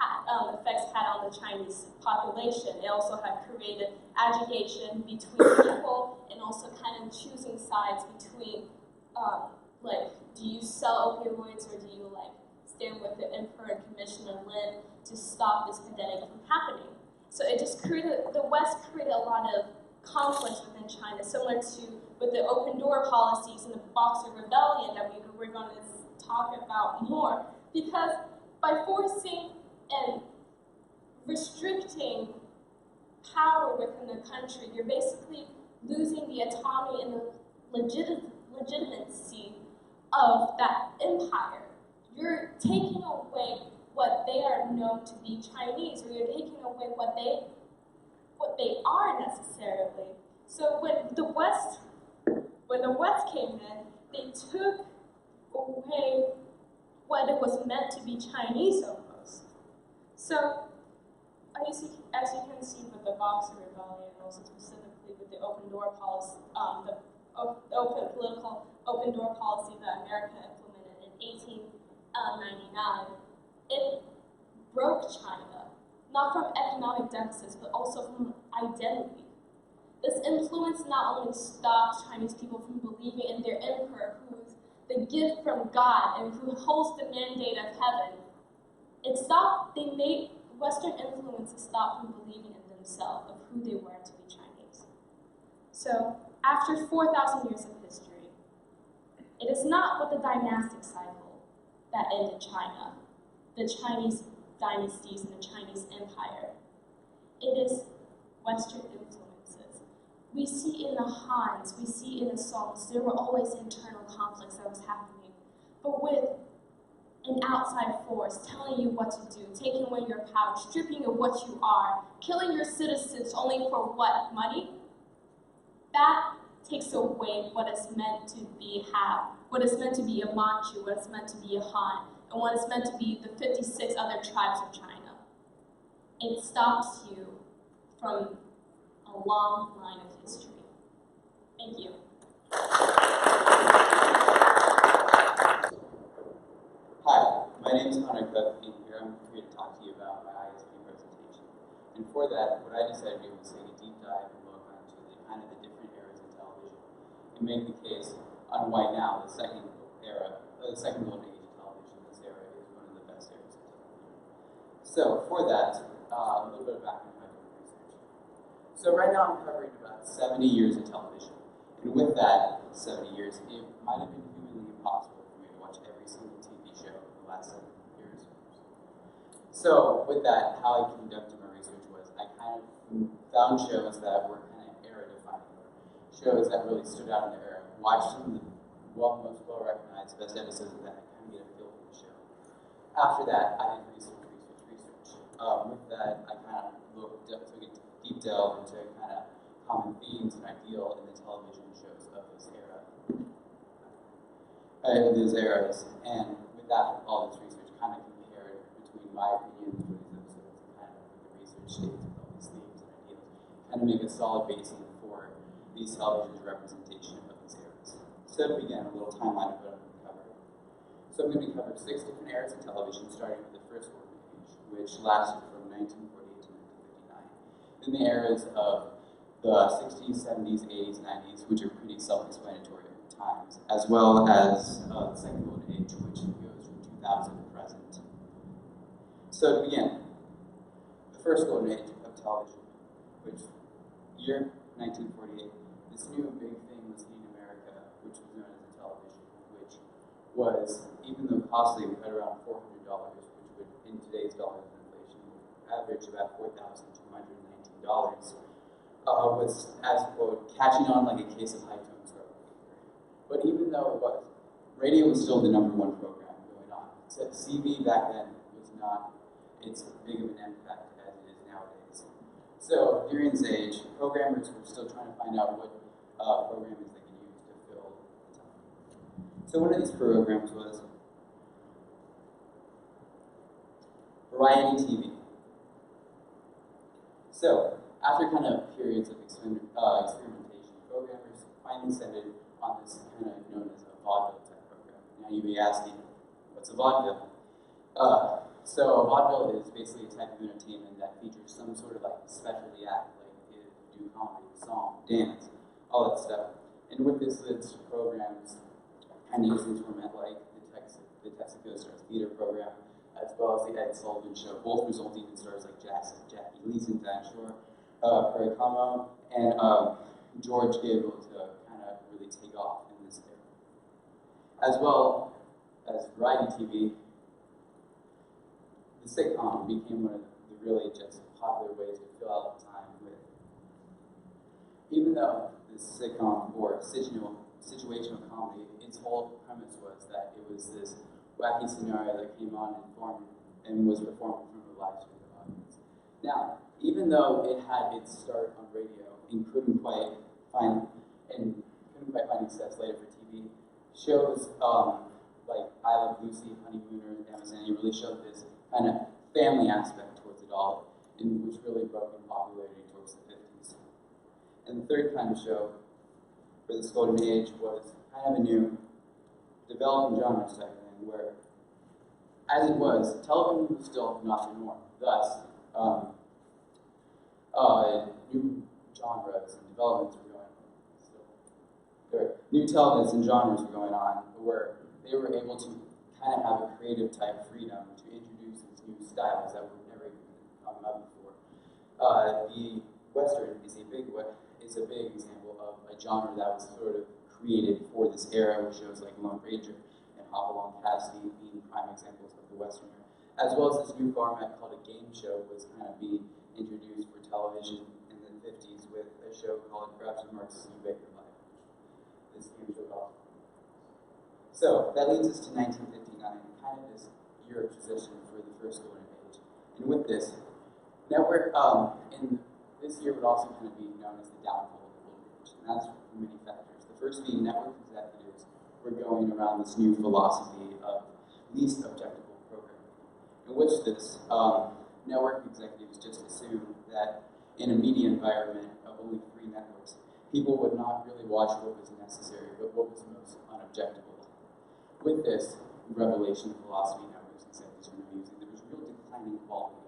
effects had on the Chinese population. It also had created agitation between people and also kind of choosing sides between, like, do you sell opioids or do you, like, stand with the Emperor and Commissioner Lin to stop this pandemic from happening? So it just created, the West created a lot of conflicts within China, similar to with the open door policies and the Boxer Rebellion that we're going to talk about more, because by forcing and restricting power within the country, you're basically losing the autonomy and the legitimacy of that empire. You're taking away what they are known to be Chinese, or you're taking away what they are necessarily. So when the West came in, they took away what it was meant to be Chinese almost. So as you can see with the Boxer Rebellion, and also specifically with the open door policy, the political open door policy that America implemented in 1899, it broke China, not from economic deficits, but also from identity. This influence not only stopped Chinese people from believing in their emperor, who is the gift from God and who holds the mandate of heaven. They made Western influences stop from believing in themselves, of who they were to be Chinese. So, after 4,000 years of history, it is not with the dynastic cycle that ended China, the Chinese dynasties and the Chinese empire. It is Western influences. We see in the Hans, we see in the Songs, there were always internal conflicts that was happening. But with an outside force telling you what to do, taking away your power, stripping you of what you are, killing your citizens only for what? Money? That takes away what is meant to be what is meant to be a Manchu, what is meant to be a Han, and what is meant to be the 56 other tribes of China. It stops you from a long line of history. Thank you. Hi, my name is Koch, and here I'm here to talk to you about my ISP presentation. And for that, what I decided to do was take a deep dive and look onto the different eras of television and make the case on why now the second golden age of television, this era, is one of the best eras of television. So for that, a little bit of background on my research. So right now I'm covering about 70 years of television. And with that 70 years, it might have been humanly impossible for me to watch every single TV show in the last 7 years. So with that, how I conducted my research was I kind of found shows that were kind of era-defining, shows that really stood out in their era, watched some of the most well-recognized, best episodes of that, and kind of get a feel for the show. After that, I did research. With that, I kind of took a deep delve into kind of common themes and ideal in the television shows of this era, these eras. And with that, all this research kind of compared between my opinions for these episodes and kind of the research states with all these themes and ideals, kind of make a solid basis for these television's representation of these eras. So to begin, a little timeline of what I'm going to cover. So I'm going to cover 6 different eras of television, starting with the first golden age, which lasted from 1948 to 1959. Then the eras of the 60s, 70s, 80s, 90s, which are pretty self-explanatory times, as well as the second golden age, which goes from 2000 to present. So to begin, the first golden age of television, which year 1948, this new big thing was hitting America, which was known as the television, which was, even though costly, we had around $400, which would, in today's dollars and inflation, average about $4,219, was, as quote, catching on like a case of high tone syrup. But even though it was, radio was still the #1 program going on. Except CB back then was not as big of an impact as it is nowadays. So during this age, programmers were still trying to find out what programs they could use to fill the time. So one of these programs was variety TV. So after kind of periods of experimentation, programmers finally settled on this kind of known as a vaudeville type program. Now you may be asking, what's a vaudeville? So a vaudeville is basically a type of entertainment that features some sort of like specialty act, like you do comedy, song, dance, all that stuff. And with this leads to programs kind of using this format like the Texaco Stars Theater program, as well as the Ed Sullivan Show, both resulting in stars like Jackie Gleason, Dan Shore, Perry Como, and George Gable to kind of really take off in this era. As well as variety TV, the sitcom became one of the really just popular ways to fill out time with. Even though this sitcom or situational comedy, its whole premise was that it was this wacky scenario that came on and was performed from the live stream audience. Now, even though it had its start on radio and couldn't quite find success later for TV, shows like I Love Lucy, Honeymooner, and Amazon really showed this kind of family aspect towards it all, and which really broke in popularity towards the 50s. And the third kind of show for this golden age was kind of a new developing genres type thing, where, as it was, television was still not the norm. Thus, new genres and developments were going on. New televisions and genres were going on, where they were able to kind of have a creative type freedom to introduce these new styles that were never even come up before. The Western is a big example of a genre that was sort of created for this era, with shows like Lone Ranger and Hopalong Cassidy being prime examples of the Western era, as well as this new format called a game show was kind of being introduced for television in the 50s with a show called Perhaps Marx's New Baker Life. This game show also. So that leads us to 1959, kind of this year of transition for the first golden age. And with this, network, in this year would also kind of be known as the downfall of the golden age. And that's for many factors. The first being network executives were going around this new philosophy of least objectable programming, in which this network executives just assumed that in a media environment of only 3 networks, people would not really watch what was necessary, but what was most unobjectable. With this revelation philosophy networks executives were now using, there was real declining quality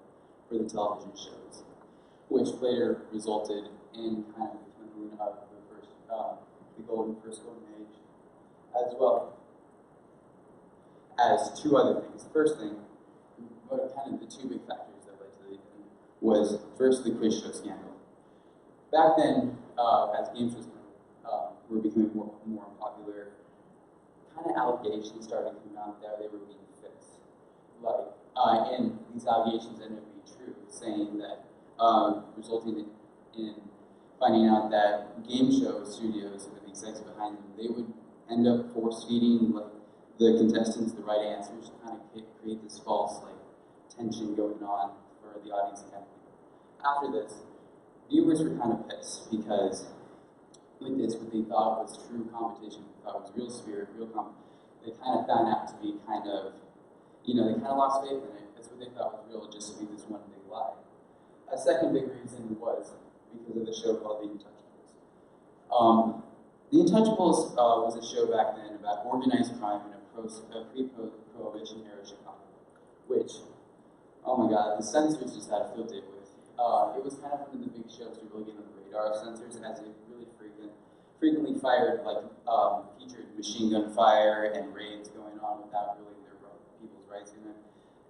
for the television shows, which later resulted in kind of the dwindling of the first golden age, as well as 2 other things. The first thing, but kind of the 2 big factors that led to the end, was first the quiz show scandal. Back then, as game shows were becoming more popular, kind of allegations started to come out that they were being fixed. And these allegations ended up being true, saying that, resulting in finding out that game show studios with the execs behind them, they would end up force-feeding the contestants the right answers to kind of create this false tension going on for the audience. After this, viewers were kind of pissed because with this, what they thought was true competition, they thought was real spirit, real competition, they kind of found out to be kind of, they kind of lost faith in it. That's what they thought was real, just to be this one big lie. A second big reason was because of the show called The Untouchables. The Untouchables was a show back then about organized crime in a pre-prohibition era Chicago, which, oh my God, the censors just had a field day with. It was kind of one of the big shows to really get on the radar of censors, as it really frequently fired, featured machine gun fire and raids going on without really their people's rights in it.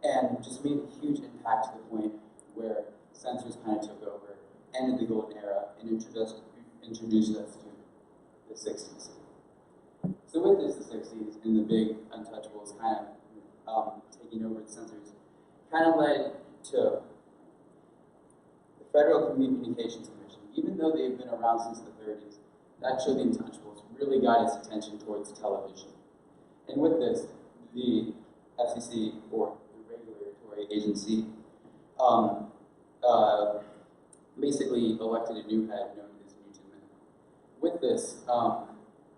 and just made a huge impact to the point where censors kind of took over, ended the golden era, and introduced us to the 60s. So with this, the 60s and the big untouchables kind of taking over the censors, kind of led to the Federal Communications Commission. Even though they've been around since the 30s, that show, the Untouchables, really got its attention towards television. And with this, the FCC, or the regulatory agency, basically elected a new head known as Newton Minnow. With this,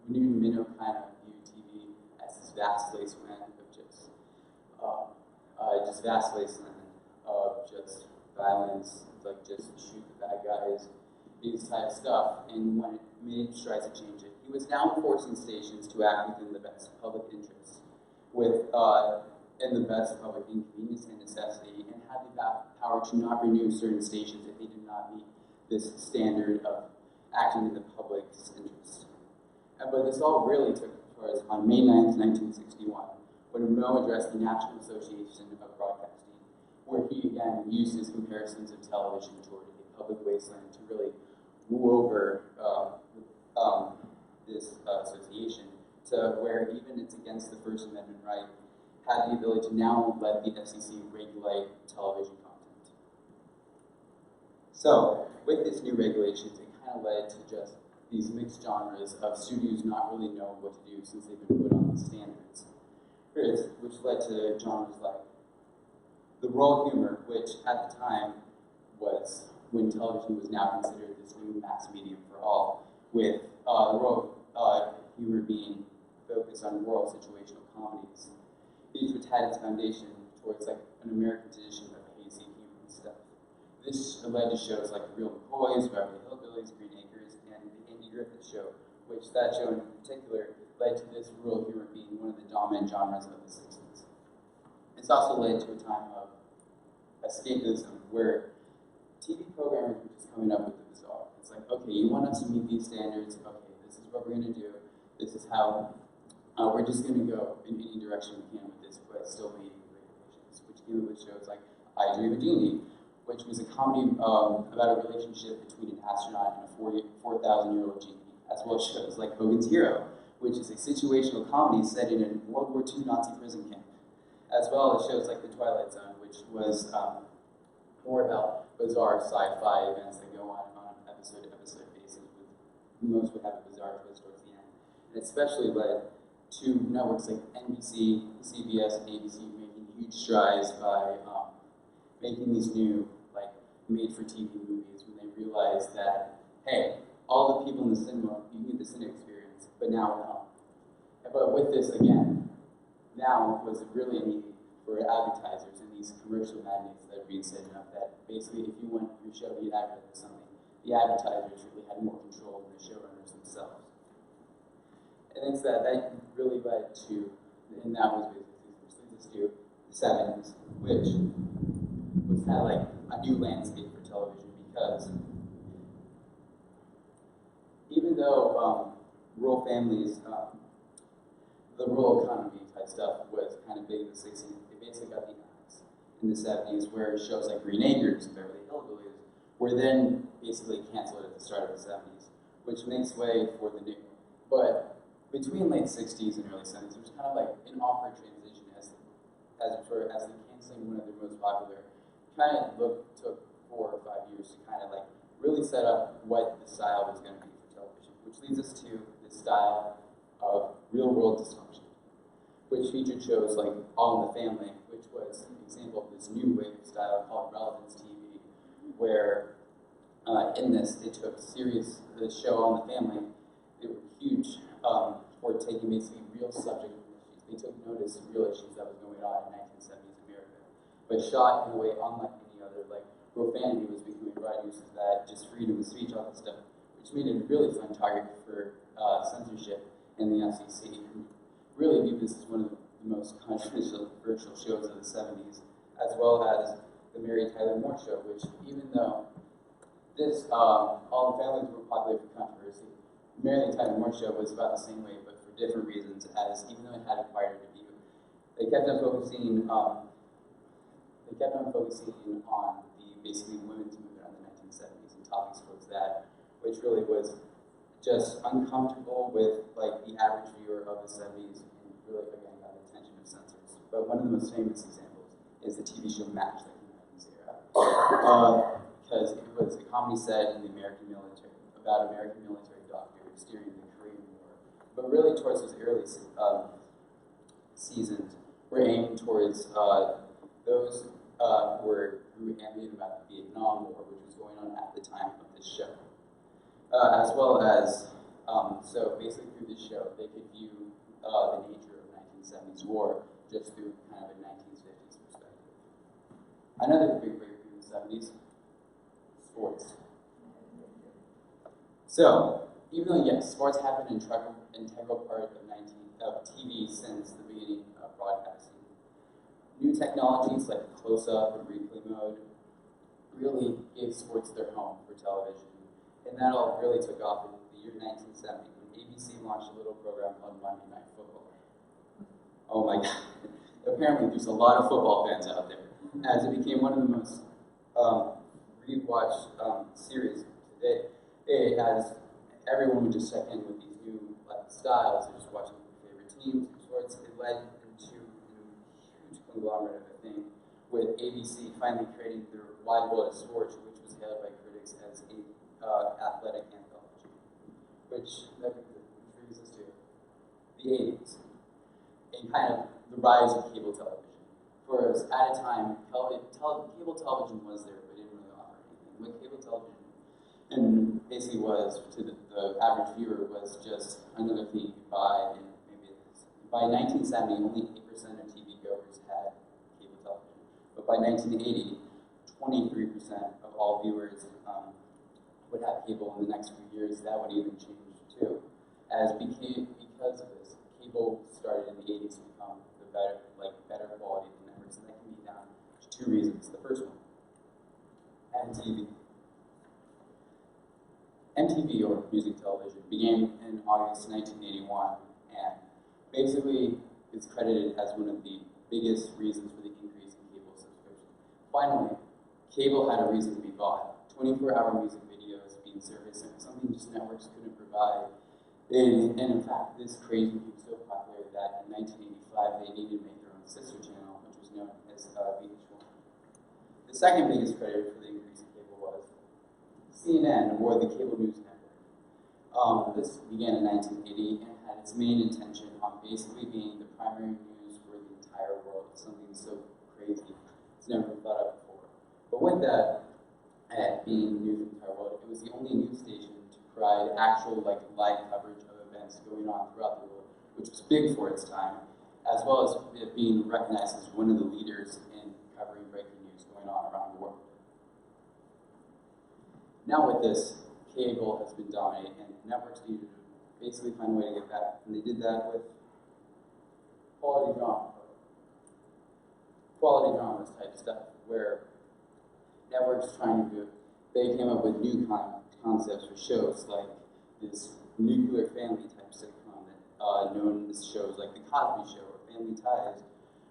Newton Minnow kind of viewed TV as this vast wasteland of just vast wasteland of just violence, like just shoot the bad guys, these type of stuff. And when it made strides to change it, he was now forcing stations to act within the best public interests, in the best public inconvenience and necessity, and had the power to not renew certain stations if they did not meet this standard of acting in the public's interest. But this all really took place on May 9th, 1961, when Monroe addressed the National Association of Broadcasting, where he again used his comparisons of television toward a public wasteland to really woo over this association, to where even it's against the First Amendment right, had the ability to now let the FCC regulate television content. So, with this new regulations, it kind of led to just these mixed genres of studios not really knowing what to do since they've been put on the standards. Which led to genres like the raw humor, which at the time was when television was now considered this new mass medium for all, with raw humor being focused on rural situational comedies, each which had its foundation towards like an American tradition of hazy humor and stuff. This led to shows like The Real McCoys, Beverly Hillbillies, Green Acres, and the Andy Griffith Show, which that show in particular led to this rural humor being one of the dominant genres of the 60s. It's also led to a time of escapism where TV programmers were just coming up with the bizarre. It's like, okay, you want us to meet these standards, okay, this is what we're going to do, this is how we're just going to go in any direction we can with this, but still meeting the regulations, which came up with shows like I Dream of Jeannie, which was a comedy about a relationship between an astronaut and a 4,000-year-old genie, as well as shows like Hogan's Hero, which is a situational comedy set in a World War II Nazi prison camp, as well as shows like The Twilight Zone, which was more about bizarre sci-fi events that go on an episode-to-episode basis, with most would have a bizarre twist towards the end. And especially led to networks like NBC, CBS, and ABC making huge strides by making these new, like, made-for-TV movies when they realized that, hey, all the people in the cinema, you need the cinema experience, but now at home. But with this, again, now was really a need for advertisers and these commercial mandates that are being set up that basically if you want your show to be advertised as something, the advertisers really had more control than the showrunners themselves. And it's that really led to, and that was basically, which leads us to the 70s, which was kind of like a new landscape for television because even though rural families, the rural economy type stuff was kind of big in the 60s, they basically got the axe in the 70s where shows like Green Acres and Beverly Hillbillies were then basically canceled at the start of the 70s, which makes way for the new. But between late 60s and early 70s, there was kind of like an awkward transition as the canceling one of their most popular kind of took 4 or 5 years to kind of like really set up what the style was going to be for television, which leads us to the style of real-world dysfunction, which featured shows like All in the Family, which was an example of this new wave style called relevance TV, where in this they took the show All in the Family, they were huge for taking basically real subject issues. They took notice of real issues that was going on in 1970s America, but shot in a way unlike any other. Like profanity was becoming broad use of that, just freedom of speech, all that stuff, which made it a really fun target for censorship in the FCC. Really viewed this as one of the most controversial shows of the 70s, as well as the Mary Tyler Moore Show, which even though this All the Families were popular for controversy, Mary Tyler Moore Show was about the same way, but for different reasons, as even though it had acquired a debut, they kept on focusing they kept on focusing on the basically women's movement of the 1970s and topics towards that, which really was just uncomfortable with like the average viewer of the 70s and really again got the attention of censors. But one of the most famous examples is the TV show MASH that came out in this era. Because it was a comedy set in the American military, about American military doctors during the Korean War. But really towards those early seasons, we're aiming towards those who were ambient about the Vietnam War, which was going on at the time of this show. As well as, so basically through this show, they could view the nature of 1970s war just through kind of a 1950s perspective. Another big breakthrough in the 70s, sports. So, even though yes, sports have been an integral part of TV since the beginning of broadcasting, new technologies like close-up and replay mode really gave sports their home for television. And that all really took off in the year 1970 when ABC launched a little program called Monday Night Football. Oh my God. Apparently there's a lot of football fans out there, as it became one of the most rewatched series today. As everyone would just check in with these new styles, they're just watching their favorite teams and sports. It led into a huge conglomerate of a thing, with ABC finally creating their Wide World of Sports, which was hailed by critics as a athletic anthology, which brings us to the 80s, and kind of the rise of cable television. For us, at a time, cable television was there, but it didn't really offer anything. What cable television and basically was to the average viewer was just another thing you could buy, and maybe by 1970, only 8% of TV goers had cable television, but by 1980, 23% of all viewers would have cable. In the next few years, that would even change too, because of this, cable started in the 80s to become the better quality of the networks, and that can be down to two reasons. The first one, MTV. MTV, or music television, began in August 1981, and basically it's credited as one of the biggest reasons for the increase in cable subscription. Finally, cable had a reason to be bought. 24-hour music videos being surfaced, and something just networks couldn't provide. And in fact, this craze became so popular that in 1985 they needed to make their own sister channel, which was known as VH1. The second biggest credit for the increase in cable was CNN, or the cable news network. This began in 1980 and had its main intention on basically being the primary news for the entire world. Something so crazy it's never been thought of before. But with that, being news for the entire world, it was the only news station to provide actual live coverage of events going on throughout the world, which was big for its time, as well as it being recognized as one of the leaders in covering breaking news going on around the world. Now with this, cable has been dominating, and networks needed to basically find a way to get back. And they did that with quality drama. Quality dramas type stuff, where networks they came up with new concepts for shows, like this nuclear family type sitcom that known as shows like The Cosby Show or Family Ties,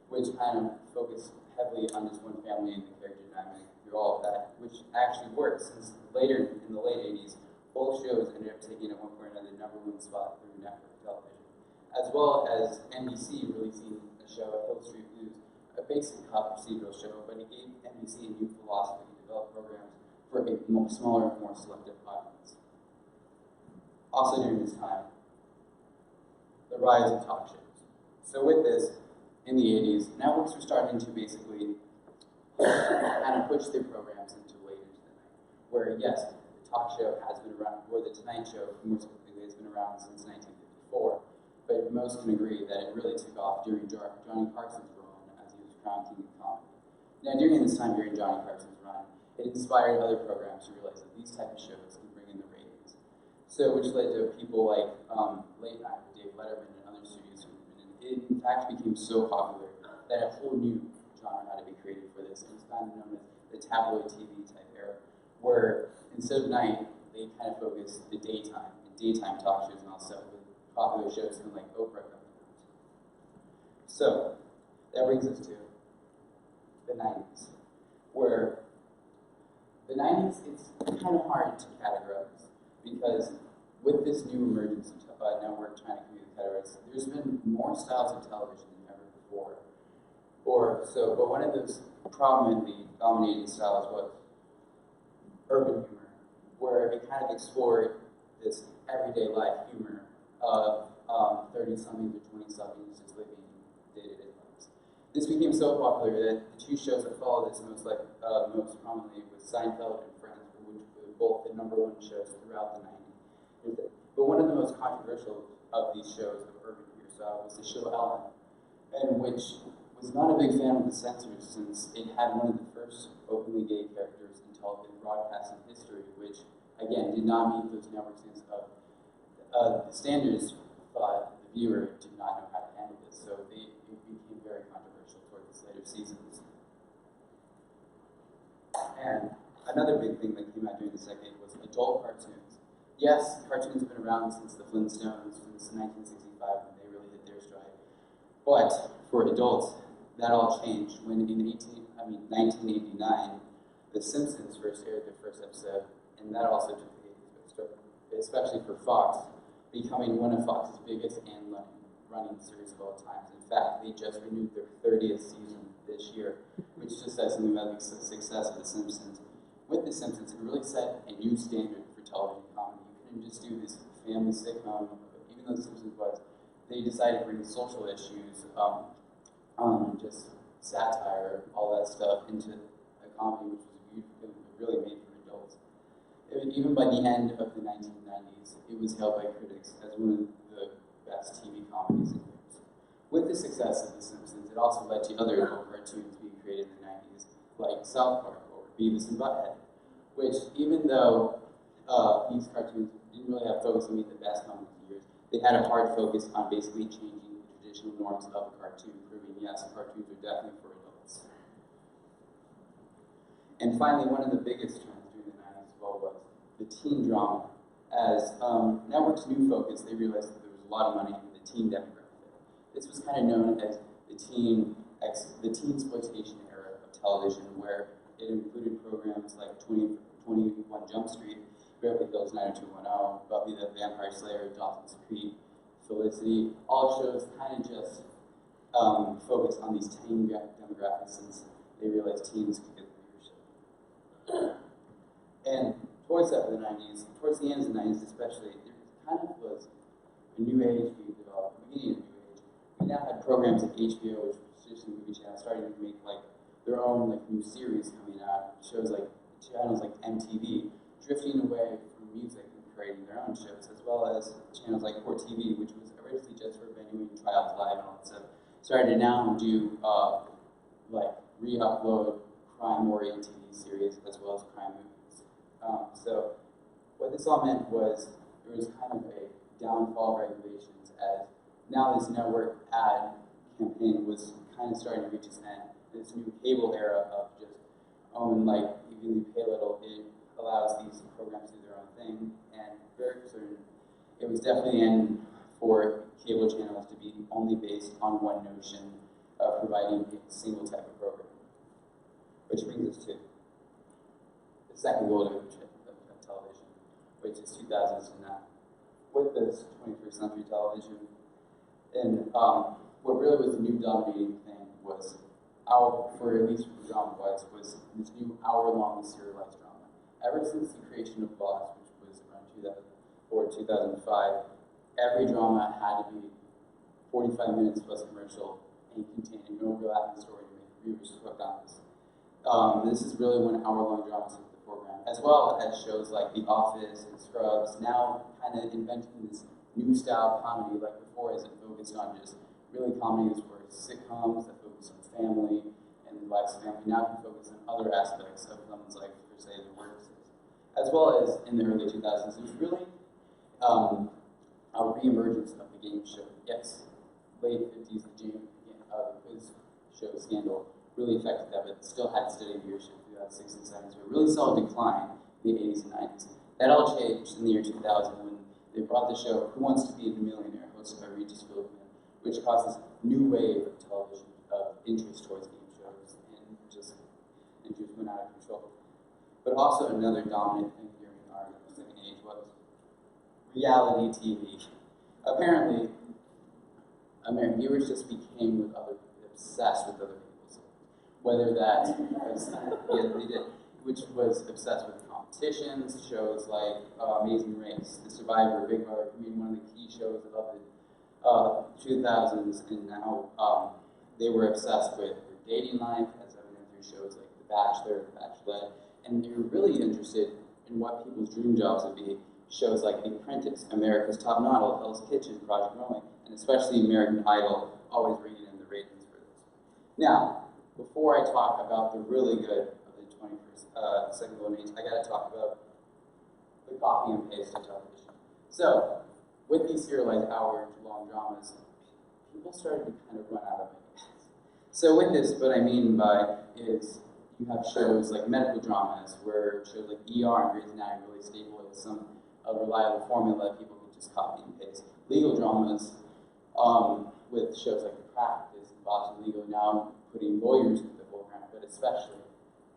which kind of focused heavily on just one family and the character dynamic through all of that, which actually worked, since later in the late 80s, both shows ended up taking at one point or another the #1 spot through network television, as well as NBC releasing a show, Hill Street Blues, a basic cop procedural show, but it gave NBC a new philosophy to develop programs for a smaller, more selective audience. Also during this time, the rise of talk shows. So with this, in the 80s, networks were starting to basically kind of push their programs into late into the night, where yes, the talk show has been around, or the Tonight Show more specifically has been around since 1954, but most can agree that it really took off during Johnny Carson's run as he was crowned king of comedy. Now during this time, during Johnny Carson's run, it inspired other programs to realize that these type of shows can bring in the ratings. So which led to people like Late Night with Dave Letterman and other studios, and it in fact became so popular that a whole new genre had to be created for this, and it's kind of known as the tabloid TV type era, where instead of night, they kind of focused the daytime, and daytime talk shows and all stuff with popular shows from like Oprah. So, that brings us to the 90s, where the 90s, it's kind of hard to categorize, because with this new emergence of network trying to categorize, there's been more styles of television than ever before. But one of those prominently dominating styles was urban humor, where it kind of explored this everyday life humor of 30-somethings to 20-somethings just living day-to-day lives. This became so popular that the two shows that followed this most prominently was Seinfeld and Friends, which were both the #1 shows throughout the 90s. But one of the most controversial of these shows of urban humor style was the show Ellen, and which was not a big fan of the censors, since it had one of the first openly gay characters in television broadcasting history, which again did not meet those network standards of the standards. But the viewer did not know how to handle this, so it became very controversial toward the later seasons. And another big thing that came out during this decade was adult cartoons. Yes, cartoons have been around since the Flintstones, since 1965, when they really hit their stride. But for adults, that all changed when in 1989, The Simpsons first aired their first episode, and that also took the 80s by storm, especially for Fox, becoming one of Fox's biggest and running series of all times. In fact, they just renewed their 30th season this year, which just says something about the success of The Simpsons. With The Simpsons, it really set a new standard for television comedy. You couldn't just do this family sitcom, even though The Simpsons was. They decided to bring social issues, just satire, all that stuff into a comedy, which was really made for adults. Even by the end of the 1990s, it was hailed by critics as one of the best TV comedies in years. With the success of The Simpsons, it also led to other adult cartoons being created in the 90s, like South Park or Beavis and Butthead, which, even though these cartoons didn't really have focus on being the best comedy of the years, they had a hard focus on basically changing the traditional norms of a cartoon, proving, yes, cartoons are definitely for adults. And finally, one of the biggest trends during the 90s as well was the teen drama. As networks' new focus, they realized that there was a lot of money in the teen demographic. This was kind of known as the teen exploitation era of television, where it included programs like 21 Jump Street, Beverly Hills 90210, Buffy the Vampire Slayer, Dawson's Creek, Felicity, all shows kind of just focus on these teen demographics, since they realized teens could get the viewership. And towards the end of the 90s especially, there kind of was a new age being developed, the beginning of a new age. We now had programs like HBO, which was just a movie channel, starting to make like their own like new series coming out, shows like channels like MTV, drifting away from music and creating their own shows, as well as channels like Court TV, which was originally just for venuing trials live and all that stuff, started to now do like re-upload crime-oriented TV series as well as crime movies. So what this all meant was there was kind of a downfall of regulations, as now this network ad campaign was kind of starting to reach its end. This new cable era of just, like, even you pay a little, it allows these programs to do their own thing, and very soon it was definitely the end for cable channels to be only based on one notion of providing a single type of program. Which brings us to the second golden age of television, which is 2000s to now. With this 21st century television, and what really was the new dominating thing was, for at least drama-wise, was this new hour-long serialized drama. Ever since the creation of Boss, which was around 2004 2005, every drama had to be 45 minutes plus commercial and contain an overlapping story to make viewers hooked on this. This is really when hour-long dramas hit the program, as well as shows like The Office and Scrubs, now kind of inventing this new style of comedy. Like before, as it focused on just really comedies were sitcoms that focused on family and the lives of family. Now can focus on other aspects of someone's life, per se, the workplace. As well as in the early 2000s, it was really a re-emergence of the game show. Yes, late 50s, the quiz show Scandal really affected that, but still had steady viewership through the 60s and 70s, but really saw a decline in the 80s and 90s. That all changed in the year 2000 when they brought the show Who Wants to Be a Millionaire, hosted by Regis Philbin, which caused this new wave of television, of interest towards game shows, and just and just went out of control. But also another dominant thing during our second age was reality TV. Apparently, American viewers just became obsessed with other people's lives. Whether that was, yeah, they did, which was obsessed with competitions, shows like Amazing Race, The Survivor, Big Brother, being one of the key shows of the 2000s, and now they were obsessed with their dating life, as evident through shows like The Bachelor, The Bachelorette, and they were really interested in what people's dream jobs would be. Shows like The Apprentice, America's Top Model, Hell's Kitchen, Project Runway, and especially American Idol, always bringing in the ratings for this. Now, before I talk about the really good of the 21st, second golden age, I got to talk about the copy and paste of television. So, with these serialized hour-long dramas, people started to kind of run out of ideas. So with this, what I mean by is you have shows like medical dramas, where shows like ER and Grey's Anatomy really staple as some reliable formula that people can just copy and paste. Legal dramas, with shows like The Practice and Boston Legal, now putting lawyers in the foreground, but especially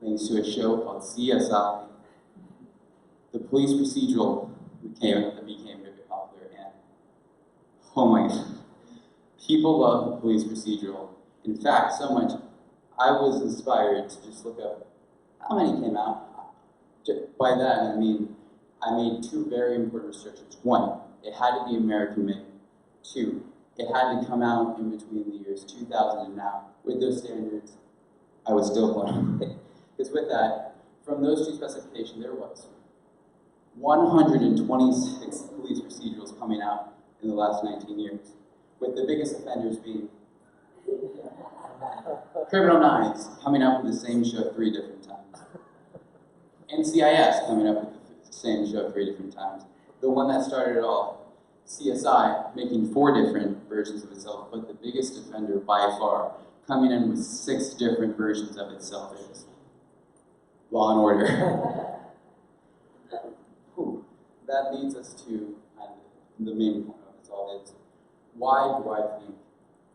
thanks to a show called CSI, the police procedural became very popular, and oh my god, people love the police procedural. In fact, so much, I was inspired to just look up how many came out. By that, I mean, I made two very important restrictions. One, it had to be American made. Two, it had to come out in between the years 2000 and now. With those standards, I was still blown away. Because with that, from those two specifications, there was 126 police procedurals coming out in the last 19 years, with the biggest offenders being Criminal Minds coming up with the same show 3 different times. NCIS coming up with the same show 3 different times. The one that started it all, CSI, making 4 different versions of itself, but the biggest offender by far, coming in with 6 different versions of itself is Law and Order. That leads us to the main point of this all is, why do I think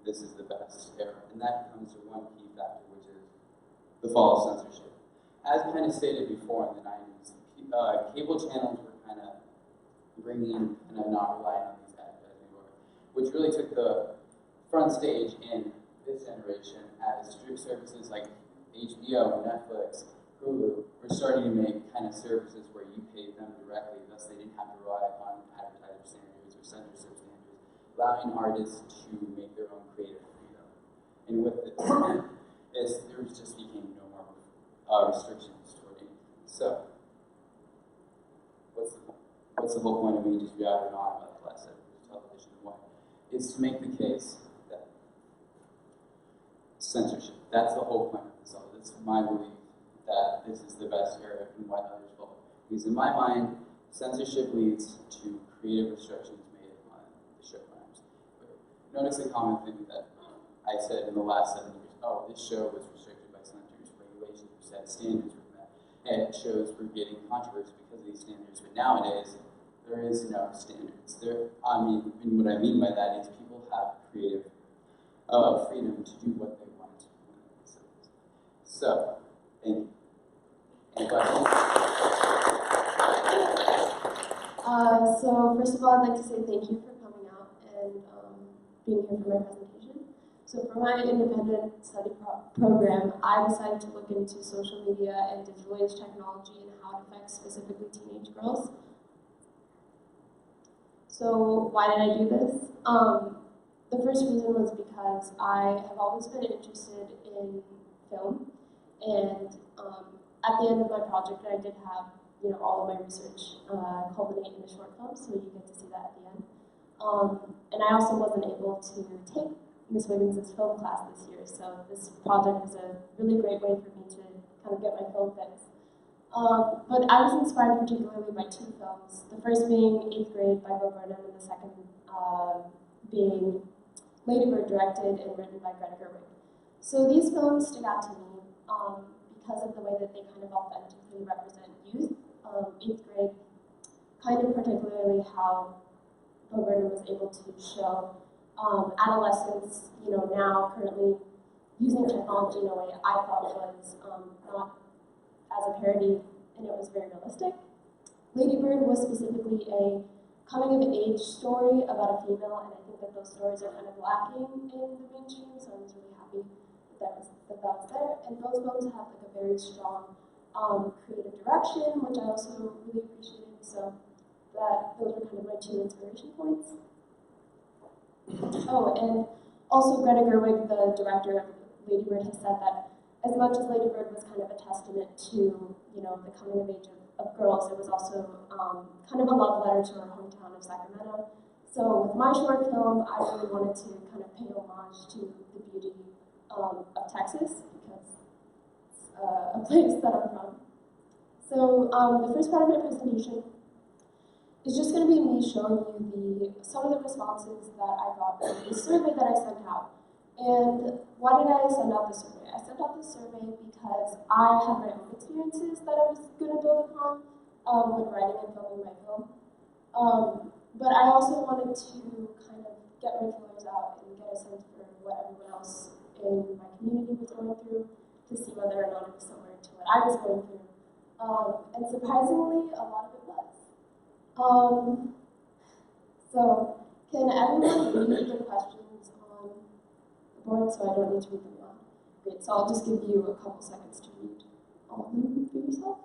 this is the best era? And that comes to one key factor, which is the fall of censorship. As kind of stated before in the 90s, cable channels were kind of bringing in and not relying on these advertising anymore, which really took the front stage in this generation as strip services like HBO, Netflix, Hulu were starting to make kind of services where you paid them directly, thus they didn't have to rely on advertiser standards or censorship standards, allowing artists to make their own creative freedom. And with this, there just became no more restrictions toward it. So, what's the whole point of me just yapping on about the last episode of television and what? Is to make the case that censorship, that's the whole point of this all. It's my belief that this is the best era and why others follow. Because in my mind, censorship leads to creative restrictions made on the show runners. Notice the common thing that I said in the last 7 years. Oh, this show was restricted by censors, regulations were set, standards were met, and shows were getting controversy because of these standards. But nowadays, there is no standards. And what I mean by that is people have creative freedom to do what they want. So, thank you. Any questions? So first of all, I'd like to say thank you for coming out and being here for my presentation. So for my independent study program, I decided to look into social media and digital age technology and how it affects specifically teenage girls. So why did I do this? The first reason was because I have always been interested in film, and at the end of my project, I did have all of my research culminate in a short film, so you get to see that at the end. And I also wasn't able to take Ms. Wiggins' film class this year, so this project is a really great way for me to kind of get my film fix. But I was inspired particularly by 2 films, the first being 8th Grade by Bo Burnham, and the second being Lady Bird, directed and written by Greta Gerwig. So these films stood out to me because of the way that they kind of authentically represent youth. 8th Grade, kind of particularly how Bo Burnham was able to show adolescents, now currently using technology in a way I thought was not as a parody, and it was very realistic. Lady Bird was specifically a coming-of-age story about a female, and I think that those stories are kind of lacking in the mainstream, so I was really happy that was there. And both films have like a very strong creative direction, which I also really appreciated, so those were kind of my 2 inspiration points. Oh, and also Greta Gerwig, the director of Lady Bird, has said that as much as Lady Bird was kind of a testament to, you know, the coming of age of girls, it was also kind of a love letter to our hometown of Sacramento. So with my short film, I really wanted to kind of pay homage to the beauty of Texas, because it's a place that I'm from. So the first part of my presentation is just going to be me showing you some of the responses that I got from the survey that I sent out. And why did I send out the survey? I sent out the survey because I had my own experiences that I was going to build upon when writing and filming my film. But I also wanted to kind of get my feelers out and get a sense for what everyone else in my community was going through, to see whether or not it was similar to what I was going through. And surprisingly, a lot of it was. So, can everyone read the questions on the board so I don't need to read them out? Great, so I'll just give you a couple seconds to read all of them for yourself.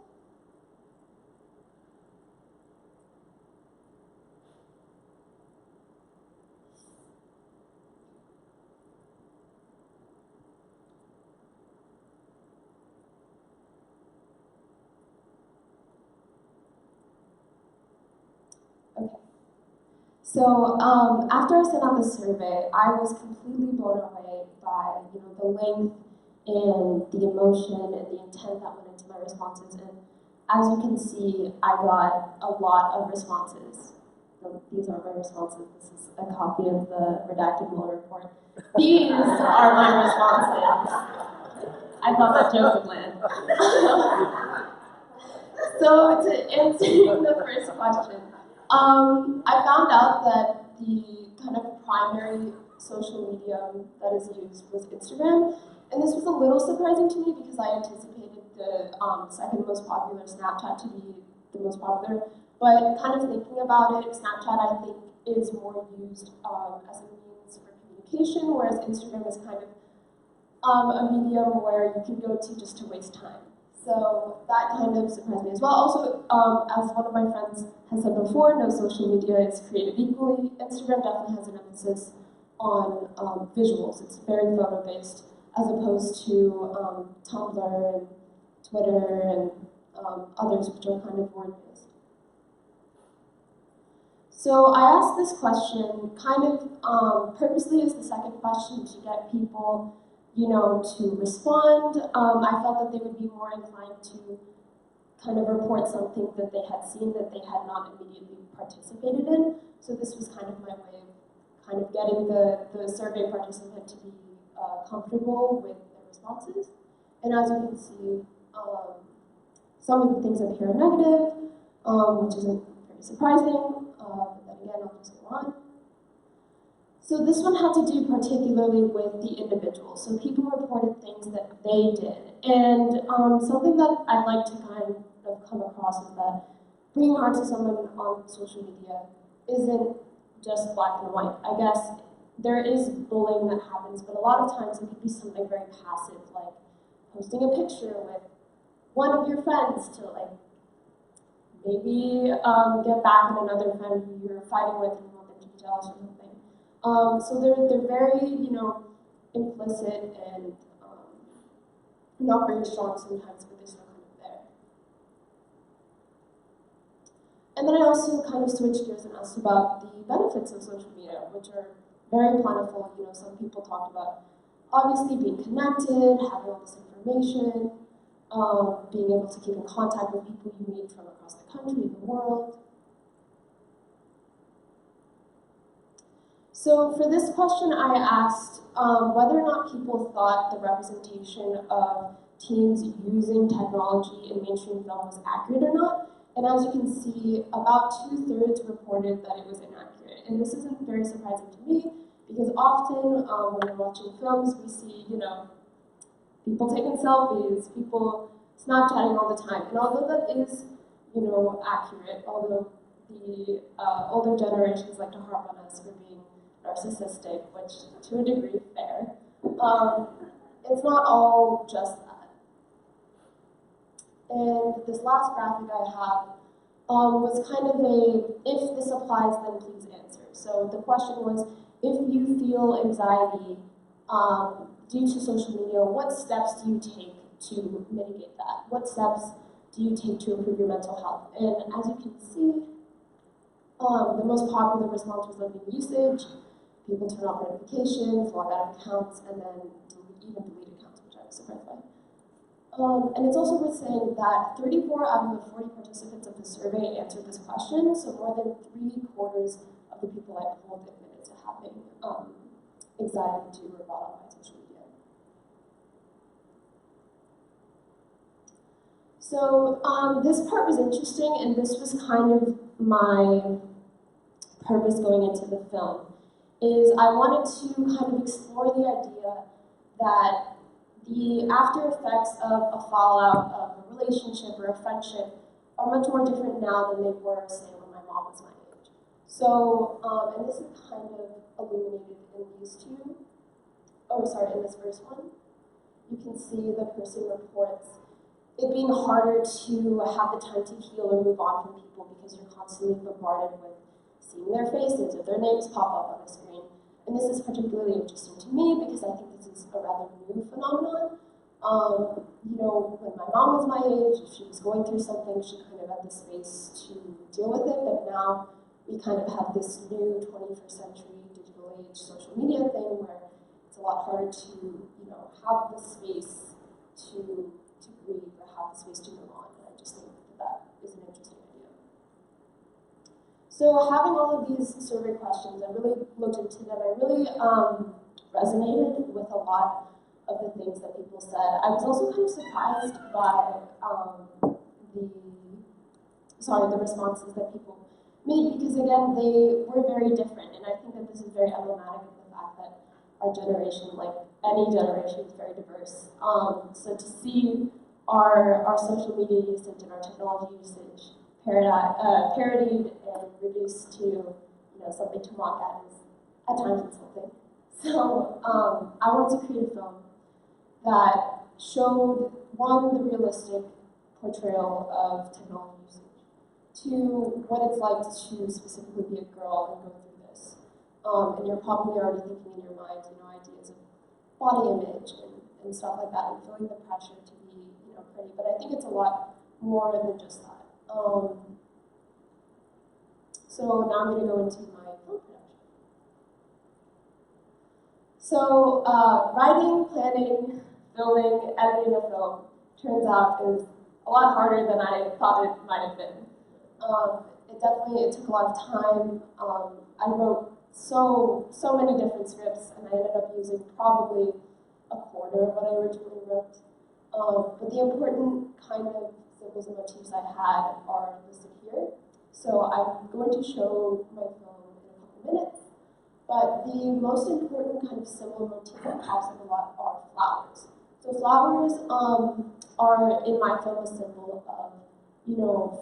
Okay. So after I sent out the survey, I was completely blown away by, you know, the length and the emotion and the intent that went into my responses. And as you can see, I got a lot of responses. So these aren't my responses. This is a copy of the redacted Mueller report. These are my responses. I thought that joke would land. So to answer the first question, I found out that the kind of primary social medium that is used was Instagram, and this was a little surprising to me because I anticipated the second most popular, Snapchat, to be the most popular. But kind of thinking about it, Snapchat I think is more used as a means for communication, whereas Instagram is kind of a medium where you can go to just to waste time. So that kind of surprised me as well. Also, as one of my friends has said before, no social media is created equally. Instagram definitely has an emphasis on visuals. It's very photo-based, as opposed to Tumblr and Twitter and others, which are kind of word-based. So I asked this question kind of purposely as the second question to get people, you know, to respond. I felt that they would be more inclined to kind of report something that they had seen that they had not immediately participated in. So this was kind of my way of kind of getting the survey participant to be comfortable with their responses. And as you can see, some of the things up here are negative, which isn't very surprising, but then again, I'll just go on. So this one had to do particularly with the individual. So people reported things that they did. And something that I'd like to kind of come across is that bringing heart to someone on social media isn't just black and white. I guess there is bullying that happens, but a lot of times it could be something very passive, like posting a picture with one of your friends to like maybe get back at another friend who you're fighting with and you want them to be jealous or something. So they're very, you know, implicit and not very strong sometimes, but they're still kind of there. And then I also kind of switched gears and asked about the benefits of social media, which are very plentiful. You know, some people talked about obviously being connected, having all this information, being able to keep in contact with people you meet from across the country and the world. So for this question, I asked whether or not people thought the representation of teens using technology in mainstream film was accurate or not. And as you can see, about 2/3 reported that it was inaccurate. And this isn't very surprising to me, because often when we're watching films, we see, you know, people taking selfies, people Snapchatting all the time. And although that is, accurate, although the older generations like to harp on us for being narcissistic, which to a degree fair, it's not all just that. And this last graphic I have was kind of a, if this applies, then please answer. So the question was, if you feel anxiety due to social media, what steps do you take to mitigate that? What steps do you take to improve your mental health? And as you can see, the most popular response was limiting usage. People turn off notifications, log out of accounts, and then even delete accounts, which I was surprised by. And it's also worth saying that 34 out of the 40 participants of the survey answered this question, so more than 3/4 of the people I polled admitted to having anxiety due or brought on by social media. So this part was interesting, and this was kind of my purpose going into the film, is I wanted to kind of explore the idea that the after effects of a fallout of a relationship or a friendship are much more different now than they were, say, when my mom was my age. So, and this is kind of illuminated in these two, in this first one. You can see the person reports it being harder to have the time to heal or move on from people because you're constantly bombarded with seeing their faces or their names pop up on the screen. And this is particularly interesting to me because I think this is a rather new phenomenon. When my mom was my age, if she was going through something, she kind of had the space to deal with it, but now we kind of have this new 21st century digital age social media thing where it's a lot harder to, have the space to breathe or have the space to move on. And I just think that is an interesting idea. So having all of these survey questions, I really looked into them. I really resonated with a lot of the things that people said. I was also kind of surprised by the responses that people made because, again, they were very different. And I think that this is very emblematic of the fact that our generation, like any generation, is very diverse. So to see our social media usage and our technology usage parodied and reduced to something to mock at is at times insulting. So I wanted to create a film that showed, one, the realistic portrayal of technology usage, two, what it's like to specifically be a girl and go through this. And you're probably already thinking in your mind, ideas of body image and stuff like that, and feeling the pressure to be, pretty. But I think it's a lot more than just that. So now I'm going to go into my film production. So writing, planning, filming, editing a film turns out is a lot harder than I thought it might have been. It took a lot of time. I wrote so many different scripts, and I ended up using probably a quarter of what I originally wrote. But the important kind of symbols and motifs I had are listed here. So I'm going to show my film in a couple minutes. But the most important kind of symbol motif that pops up a lot are flowers. So flowers are in my film a symbol of,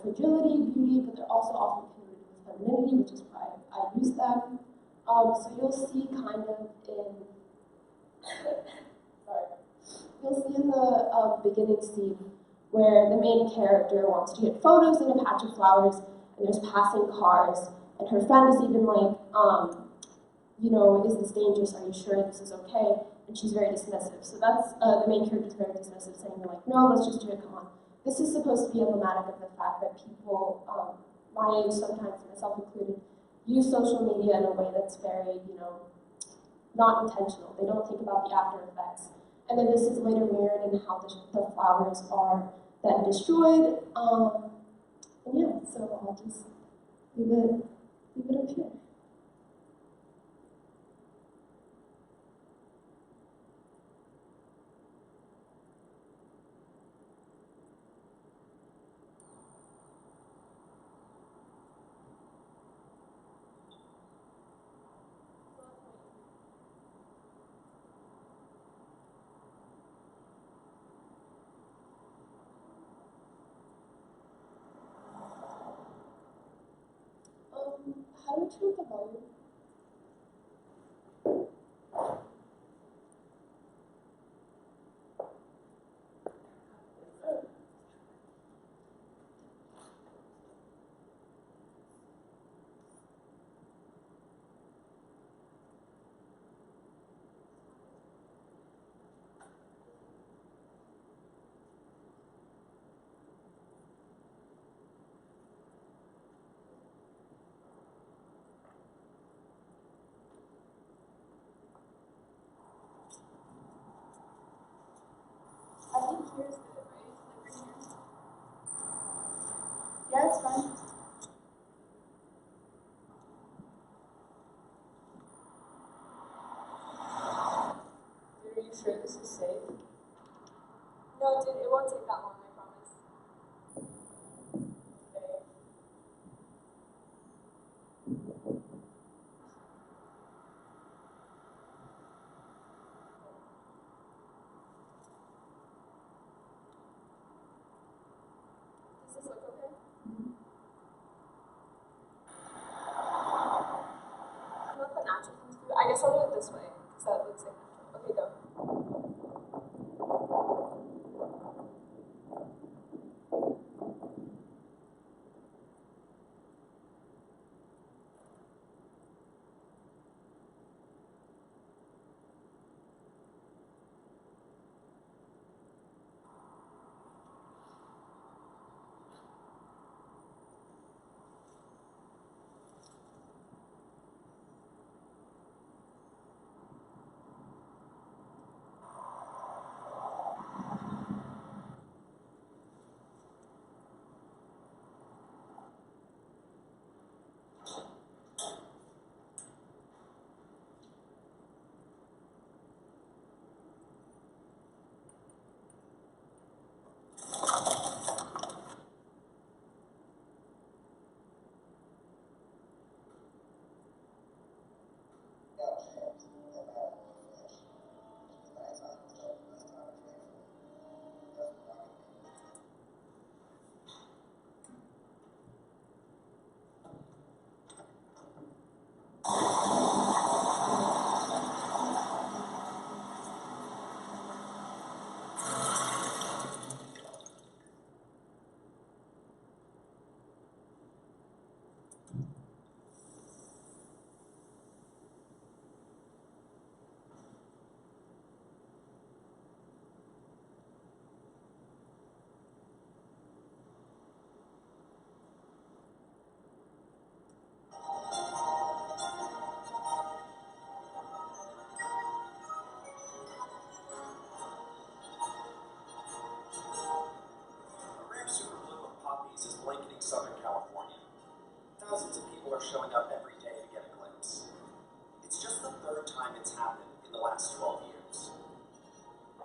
fragility, beauty, but they're also often connected with femininity, which is why I use them. So you'll see kind of in, you'll see in the beginning scene where the main character wants to get photos in a patch of flowers, and there's passing cars, and her friend is even like, is this dangerous? Are you sure this is okay? And she's very dismissive. So that's, the main character is very dismissive, saying like, no, let's just do it, come on. This is supposed to be emblematic of the fact that people, my age sometimes, myself included, use social media in a way that's very, not intentional. They don't think about the after effects. And then this is later mirrored in how the flowers are then destroyed. And yeah, so I'll just leave it up here. turn up the volume? I think here's good, right? Like right here. Yeah, it's fine. Dude, are you sure this is safe? No, dude, it won't take that long, I promise. Okay. Does this look okay? Not the natural thing to do. I guess I'll do it this way, because that looks like natural. Okay, go. Southern California. Thousands of people are showing up every day to get a glimpse. It's just the third time it's happened in the last 12 years.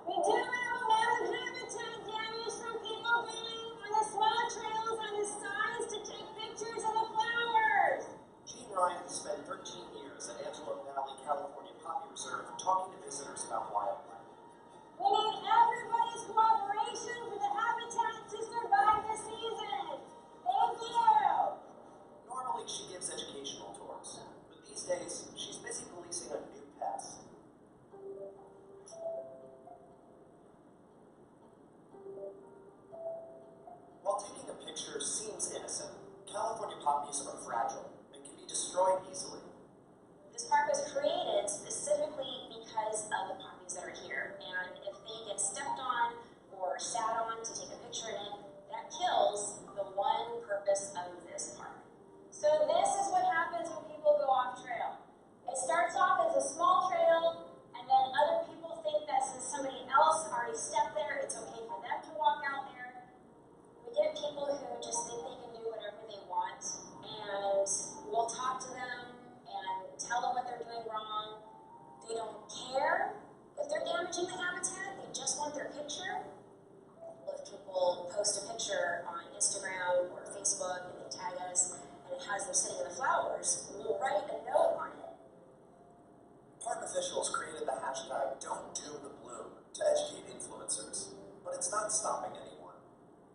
We do have habitat damage from people going on the small trails on the sides to take pictures of the flowers. Gene Ryan has spent 13 years at Antelope Valley, California Poppy Reserve talking to visitors about wildlife. We need everybody's cooperation for the habitat to survive the season. Thank you! Normally she gives educational tours, but these days she's busy policing a new pest. While taking a picture seems innocent, California poppies are fragile and can be destroyed easily. This park was created specifically because of the poppies that are here, and if they get stepped on or sat on to take a picture in it, that kills the one purpose of this park. So this is what happens when people go off trail. It starts off as a small trail, and then other people think that since somebody else already stepped there, it's okay for them to walk out there. We get people who just think they can do whatever they want, and we'll talk to them and tell them what they're doing wrong. They don't care if they're damaging the habitat, they just want their picture. If people post a picture on Instagram or Facebook and they tag us and it has them sitting in the flowers, we'll write a note on it. Park officials created the hashtag Don't Doom the Bloom to educate influencers, but it's not stopping anyone.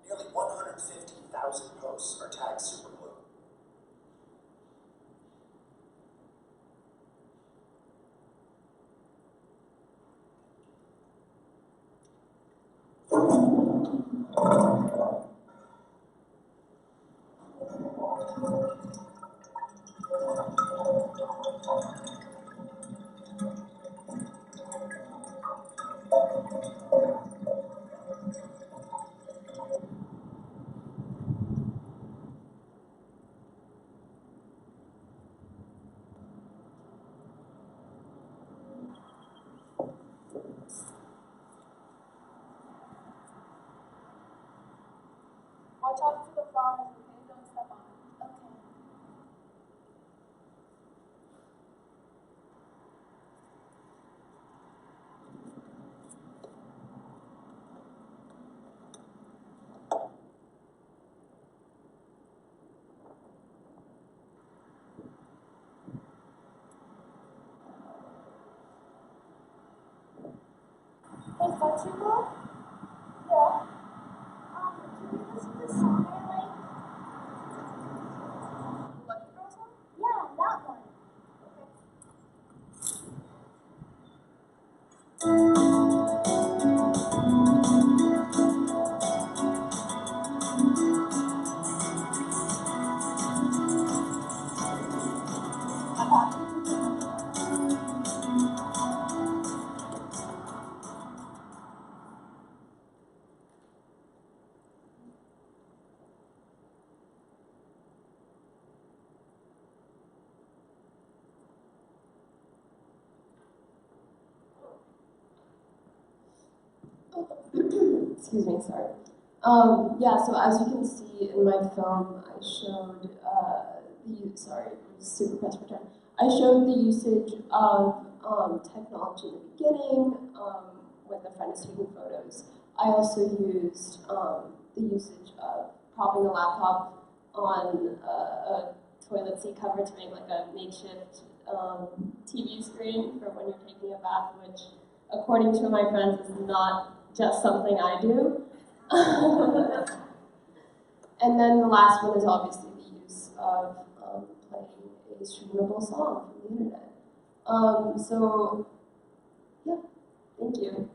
Nearly 150,000 posts are tagged Superbloom. watch out for the flowers, okay? Don't step on them. Okay. Hey, Frusco? Yeah. Can you listen to this song I like? Lucky Girl song? Yeah, that one. Excuse me, sorry. Yeah, so as you can see in my film, I showed sorry, I'm super pressed for time. I showed the usage of technology in the beginning when the friend is taking photos. I also used the usage of propping a laptop on a toilet seat cover to make like a makeshift TV screen for when you're taking a bath, which, according to my friends, is not just something I do. And then the last one is obviously the use of playing a streamable song from the internet. So, yeah, thank you.